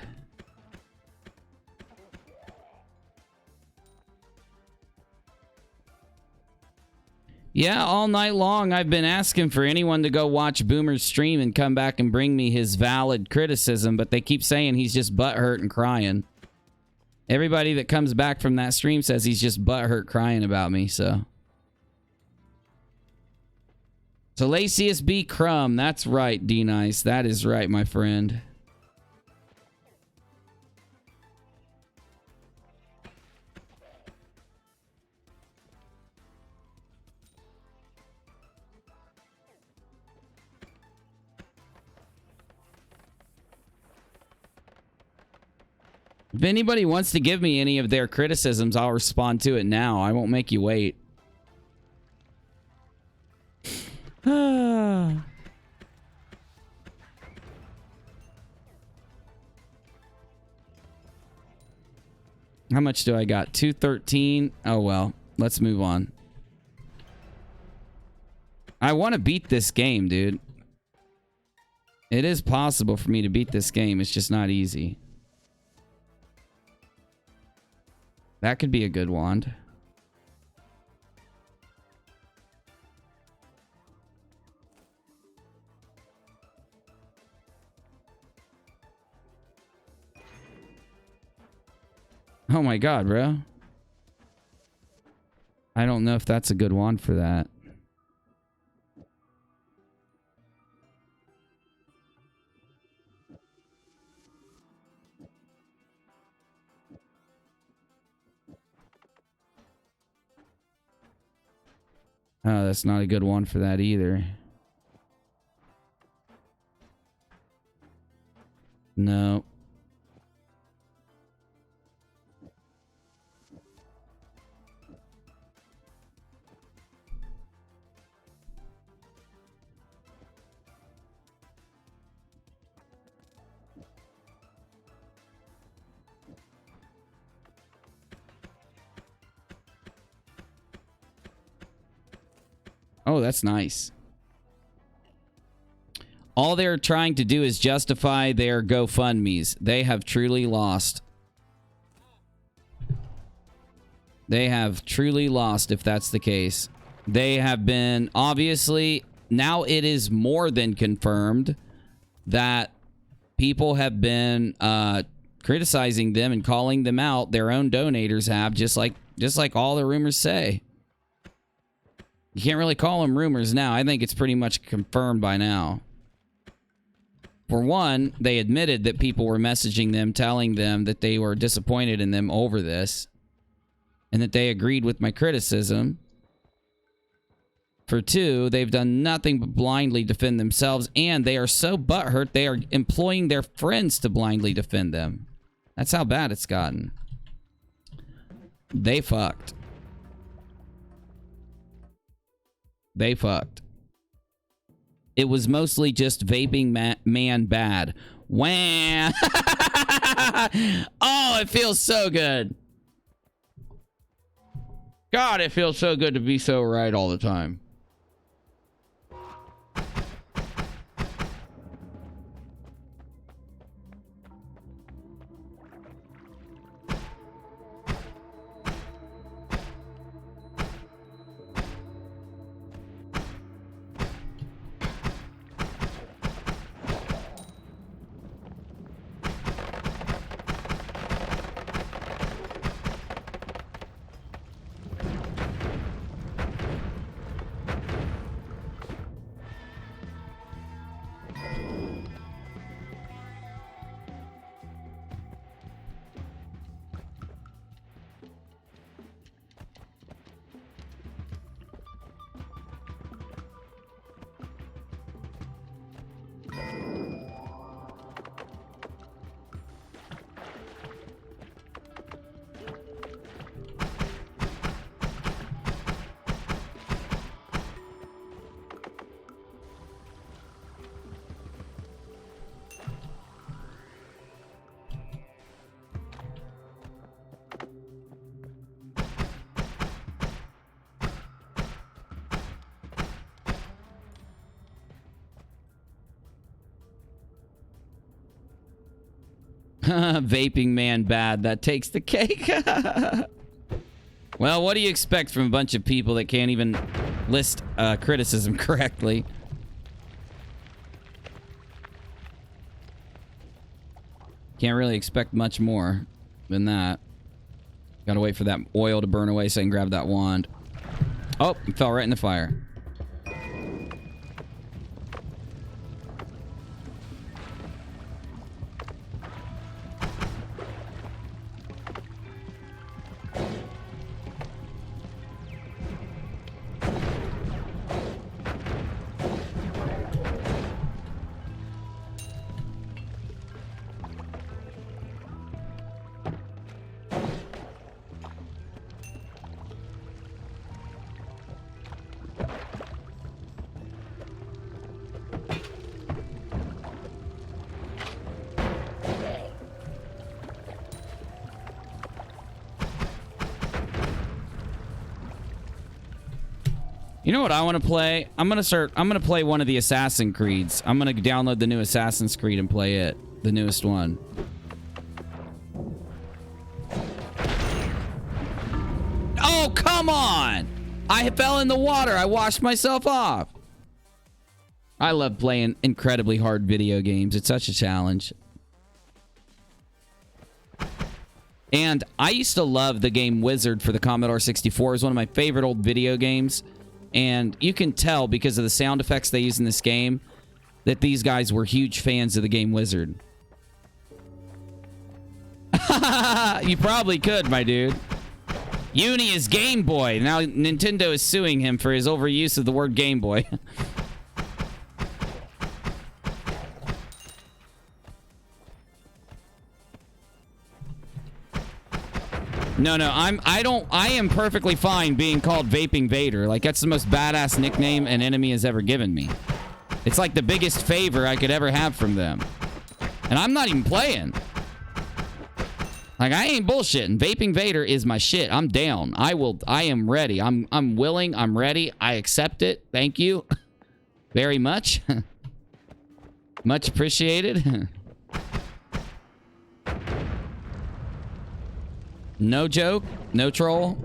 Yeah, all night long I've been asking for anyone to go watch Boomer's stream and come back and bring me his valid criticism, but they keep saying he's just butthurt and crying. Everybody that comes back from that stream says he's just butthurt crying about me, so. Salacious B. Crumb. That's right, D-Nice. That is right, my friend. If anybody wants to give me any of their criticisms, I'll respond to it now. I won't make you wait. How much do I got? 213. Oh, well. Let's move on. I want to beat this game, dude. It is possible for me to beat this game. It's just not easy. That could be a good wand. Oh my god, bro. I don't know if that's a good wand for that. Oh, that's not a good one for that either. No. Oh, that's nice. All they're trying to do is justify their GoFundMes. They have truly lost. They have truly lost if that's the case. They have been, obviously, now it is more than confirmed that people have been criticizing them and calling them out. Their own donators have, just like all the rumors say. You can't really call them rumors now. I think it's pretty much confirmed by now. For one, they admitted that people were messaging them, telling them that they were disappointed in them over this, and that they agreed with my criticism. For two, they've done nothing but blindly defend themselves, and they are so butthurt, they are employing their friends to blindly defend them. That's how bad it's gotten. They fucked. They fucked. It was mostly just vaping man bad. Wham! Oh, it feels so good. God, it feels so good to be so right all the time. Vaping man bad. That takes the cake. Well, what do you expect from a bunch of people that can't even list criticism correctly? Can't really expect much more than that. Gotta wait for that oil to burn away so I can grab that wand. Oh, it fell right in the fire. You know what I want to play? I'm gonna play one of the Assassin's Creeds. I'm gonna download the new Assassin's Creed and play it. The newest one. Oh, come on! I fell in the water. I washed myself off. I love playing incredibly hard video games. It's such a challenge. And I used to love the game Wizard for the Commodore 64. It was one of my favorite old video games. And you can tell because of the sound effects they use in this game that these guys were huge fans of the game Wizard. You probably could, my dude. Uni is Game Boy. Now Nintendo is suing him for his overuse of the word Game Boy. No, I am perfectly fine being called Vaping Vader. Like, that's the most badass nickname an enemy has ever given me. It's like the biggest favor I could ever have from them. And I'm not even playing. Like, I ain't bullshitting. Vaping Vader is my shit. I'm down. I am ready. I'm willing. I'm ready. I accept it. Thank you. Very much. Much appreciated. No joke, no troll.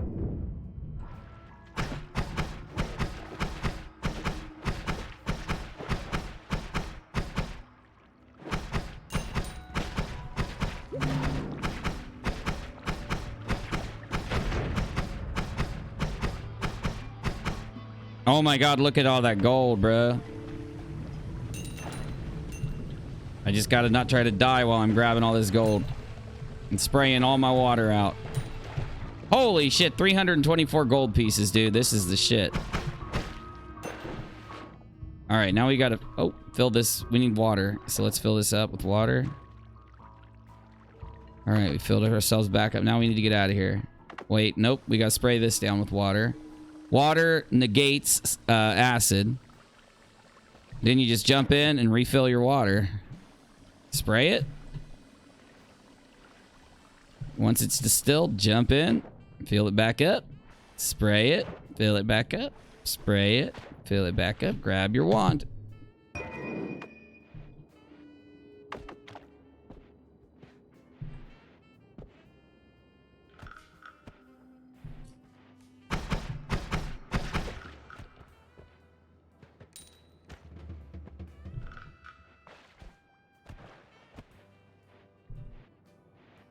Oh my god, look at all that gold, bruh. I just gotta not try to die while I'm grabbing all this gold and spraying all my water out. Holy shit, 324 gold pieces, dude. This is the shit. All right, now we gotta fill this. We need water, so let's fill this up with water. All right, we filled ourselves back up. Now we need to get out of here. Wait, nope, we gotta spray this down with water. Water negates acid. Then you just jump in and refill your water. Spray it. Once it's distilled, jump in, fill it back up, spray it, fill it back up, spray it, fill it back up, grab your wand.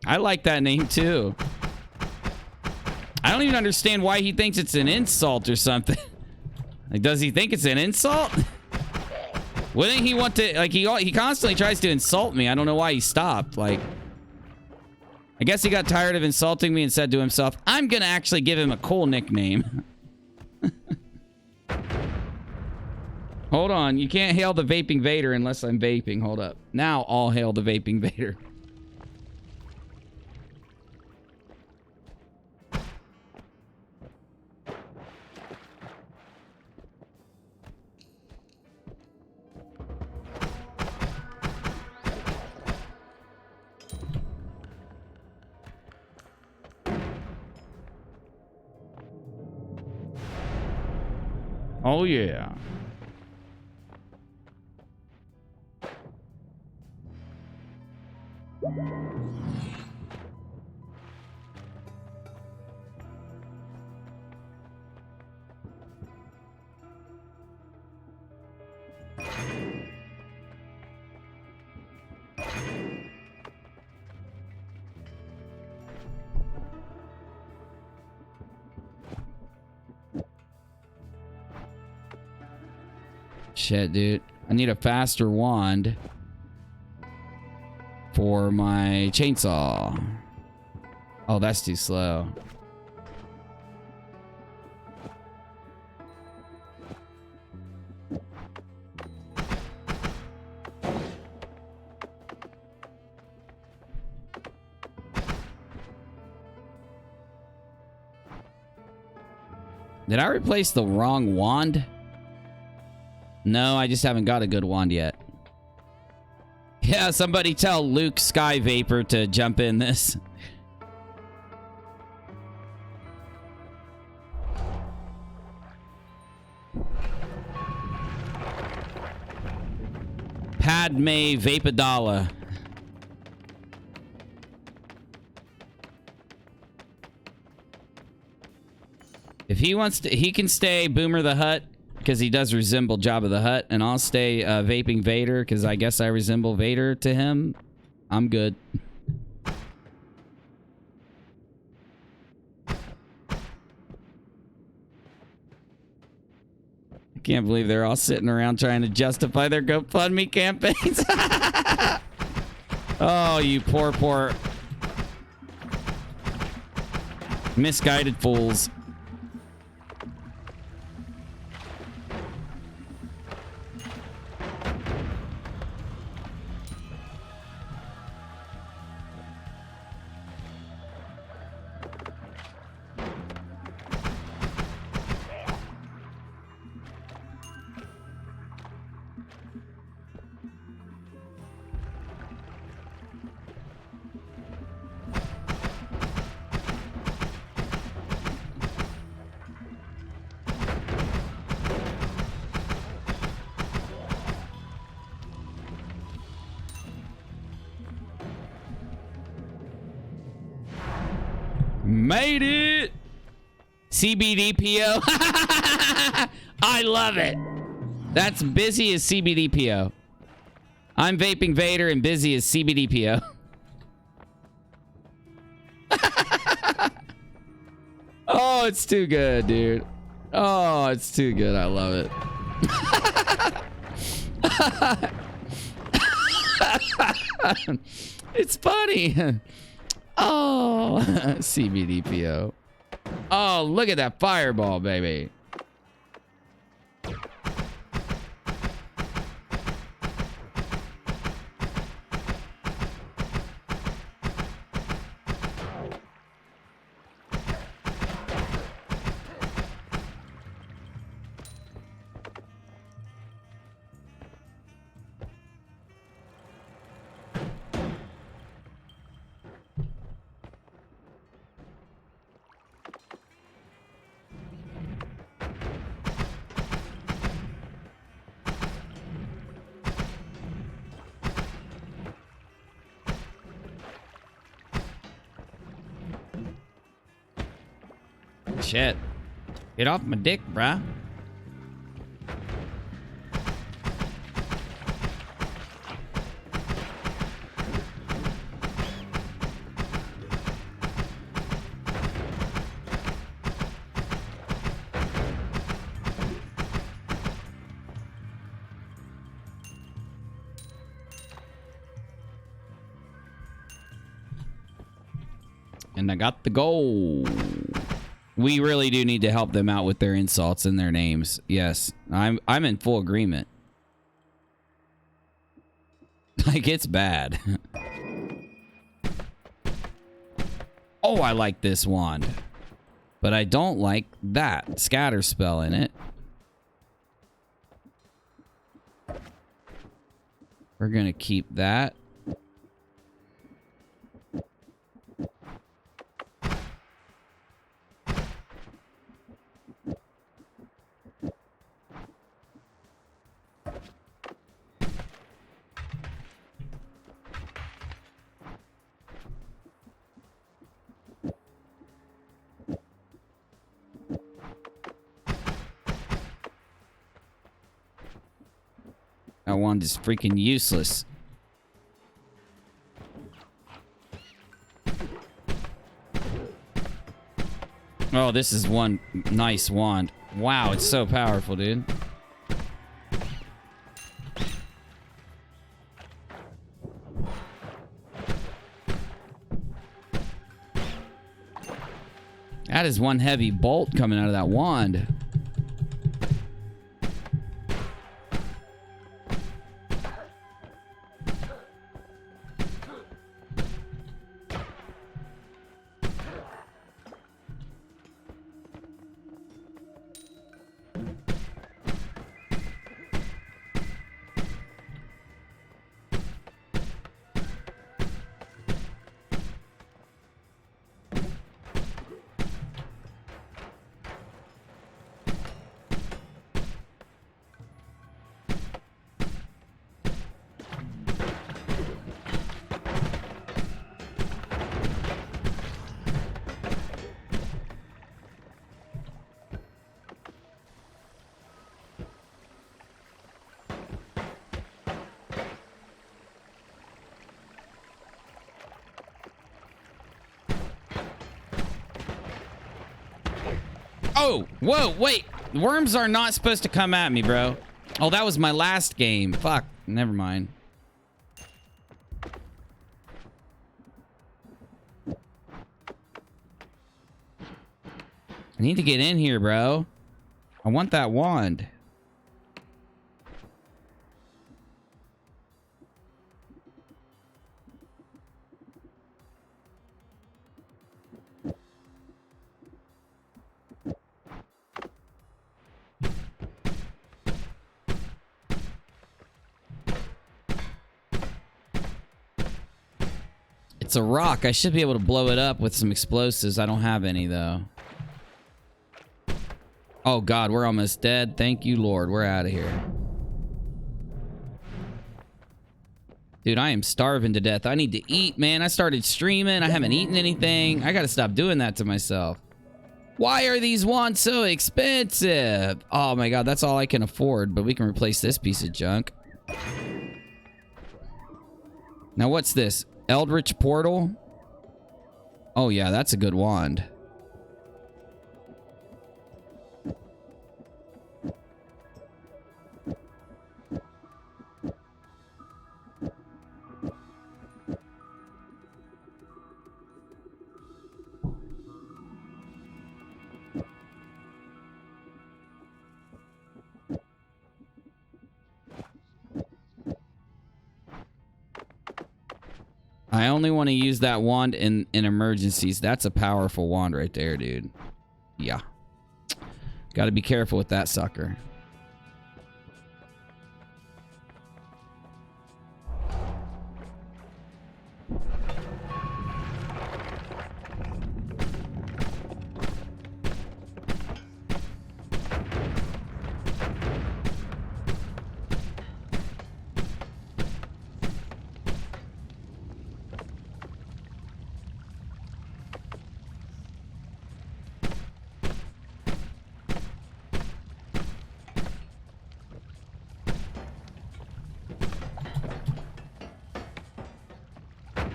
I like that name too. I don't even understand why he thinks it's an insult or something. Like, does he think it's an insult? Wouldn't he want to, like, he constantly tries to insult me. I don't know why he stopped. Like, I guess he got tired of insulting me and said to himself, I'm gonna actually give him a cool nickname. Hold on, you can't hail the Vaping Vader unless I'm vaping. Hold up. Now I'll hail the Vaping Vader. Oh, yeah. Shit, dude. I need a faster wand for my chainsaw. Oh, that's too slow. Did I replace the wrong wand? No, I just haven't got a good wand yet. Yeah, somebody tell Luke Sky Vapor to jump in this. Padme Vapadala. If he wants to, he can stay Boomer the Hutt because he does resemble Jabba the Hutt, and I'll stay Vaping Vader because I guess I resemble Vader to him. I'm good. I can't believe they're all sitting around trying to justify their GoFundMe campaigns. Oh, you poor misguided fools. Made it! CBDPO. I love it. That's busy as CBDPO. I'm Vaping Vader and busy as CBDPO. Oh, it's too good, dude. Oh, it's too good. I love it. It's funny. Oh, CBDPO. Oh, look at that fireball, baby. Shit. Get off my dick, bruh. And I got the goal. We really do need to help them out with their insults and their names. Yes, I'm in full agreement. Like, it's bad. Oh, I like this wand. But I don't like that scatter spell in it. We're gonna keep that. That wand is freaking useless. Oh, this is one nice wand. Wow, it's so powerful, dude. That is one heavy bolt coming out of that wand. Oh, whoa, wait. Worms are not supposed to come at me, bro. Oh, that was my last game. Fuck, never mind. I need to get in here, bro. I want that wand. It's a rock. I should be able to blow it up with some explosives. I don't have any, though. Oh, God. We're almost dead. Thank you, Lord. We're out of here. Dude, I am starving to death. I need to eat, man. I started streaming. I haven't eaten anything. I gotta stop doing that to myself. Why are these wands so expensive? Oh, my God. That's all I can afford. But we can replace this piece of junk. Now, what's this? Eldritch Portal? Oh, yeah, that's a good wand. I only want to use that wand in emergencies. That's a powerful wand right there, dude. Yeah. Got to be careful with that sucker.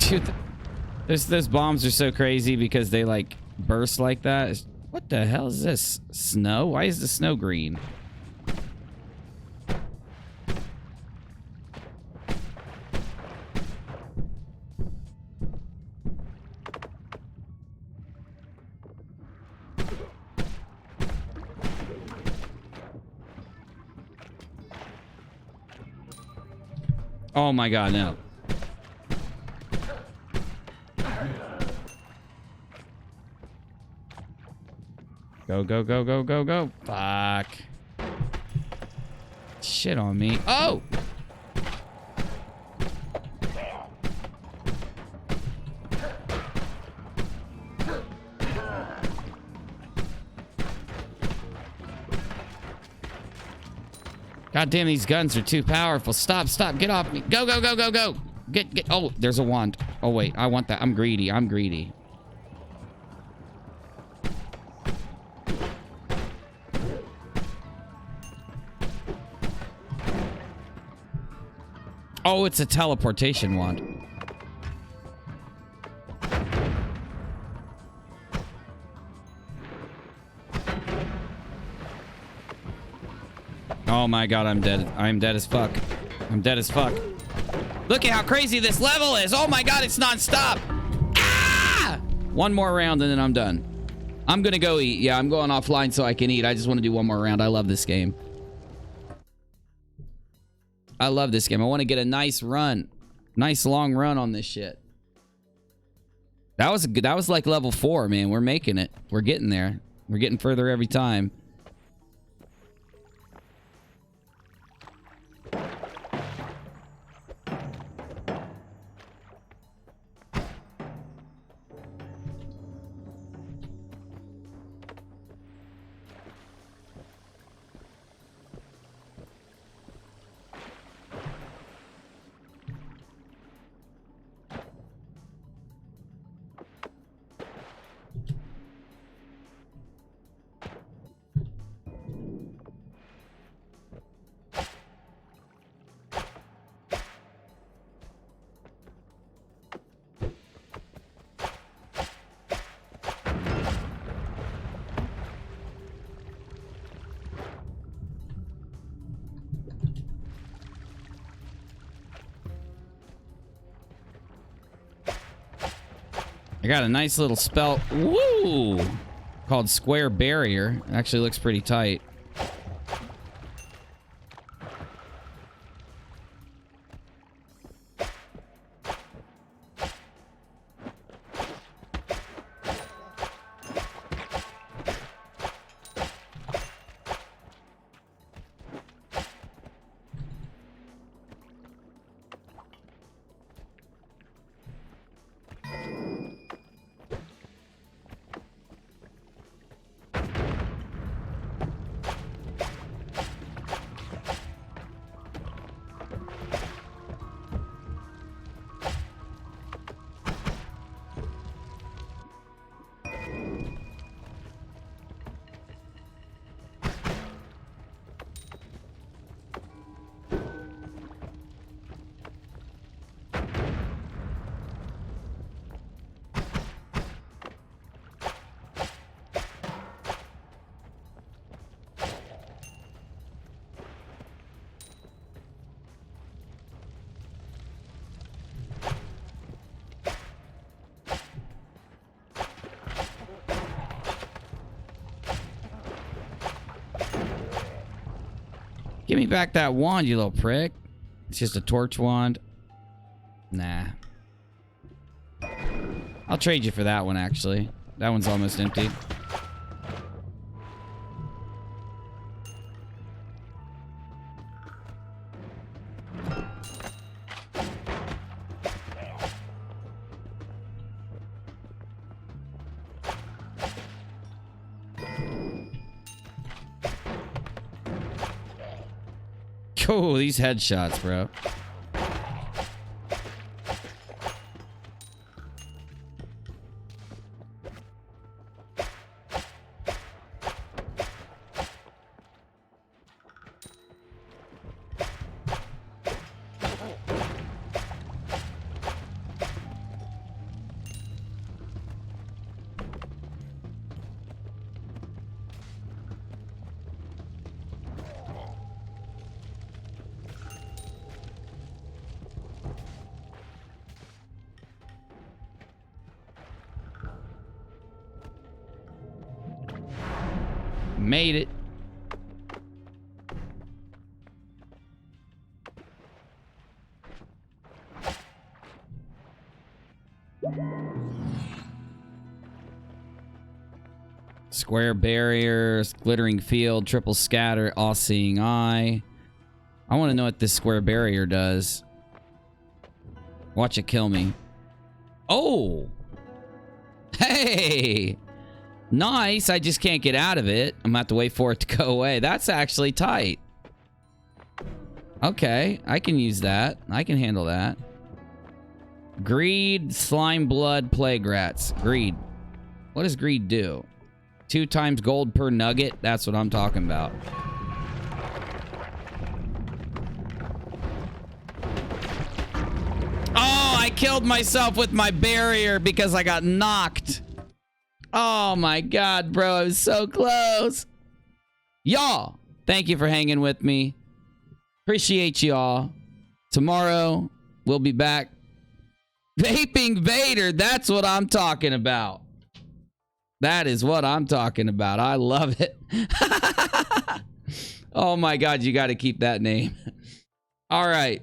Dude, those bombs are so crazy because they like burst like that. What the hell is this? Snow? Why is the snow green? Oh my God, no. Go, go, go, go, go, go. Fuck. Shit on me. Oh! God damn, these guns are too powerful. Stop, stop. Get off me. Go, go, go, go, go. Get. Oh, there's a wand. Oh, wait. I want that. I'm greedy. I'm greedy. Oh, it's a teleportation wand. Oh my god, I'm dead. I'm dead as fuck. I'm dead as fuck. Look at how crazy this level is. Oh my god, it's non-stop. Ah! One more round and then I'm done. I'm gonna go eat. Yeah, I'm going offline so I can eat. I just want to do one more round. I love this game. I love this game. I want to get a nice run. Nice long run on this shit. That was like level 4, man. We're making it. We're getting there. We're getting further every time. I got a nice little spell. Woo! Called Square Barrier. Actually looks pretty tight. Give me back that wand, you little prick. It's just a torch wand. Nah. I'll trade you for that one, actually. That one's almost empty. Oh, these headshots, bro. Made it. Square barriers, glittering field, triple scatter, all-seeing eye. I want to know what this square barrier does. Watch it kill me. Oh! Hey! Nice, I just can't get out of it. I'm gonna have to wait for it to go away. That's actually tight. Okay, I can use that. I can handle that. Greed, slime, blood, plague rats. Greed. What does greed do? 2 times gold per nugget? That's what I'm talking about. I killed myself with my barrier because I got knocked. Oh my God, bro. I was so close. Y'all, thank you for hanging with me. Appreciate y'all. Tomorrow, we'll be back. Vaping Vader, that's what I'm talking about. That is what I'm talking about. I love it. Oh my God, you got to keep that name. All right.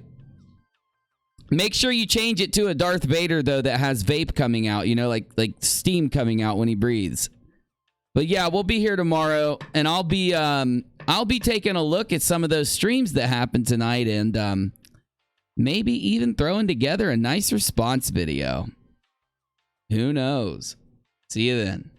Make sure you change it to a Darth Vader, though, that has vape coming out, you know, like steam coming out when he breathes. But yeah, we'll be here tomorrow, and I'll be taking a look at some of those streams that happened tonight, and maybe even throwing together a nice response video. Who knows? See you then.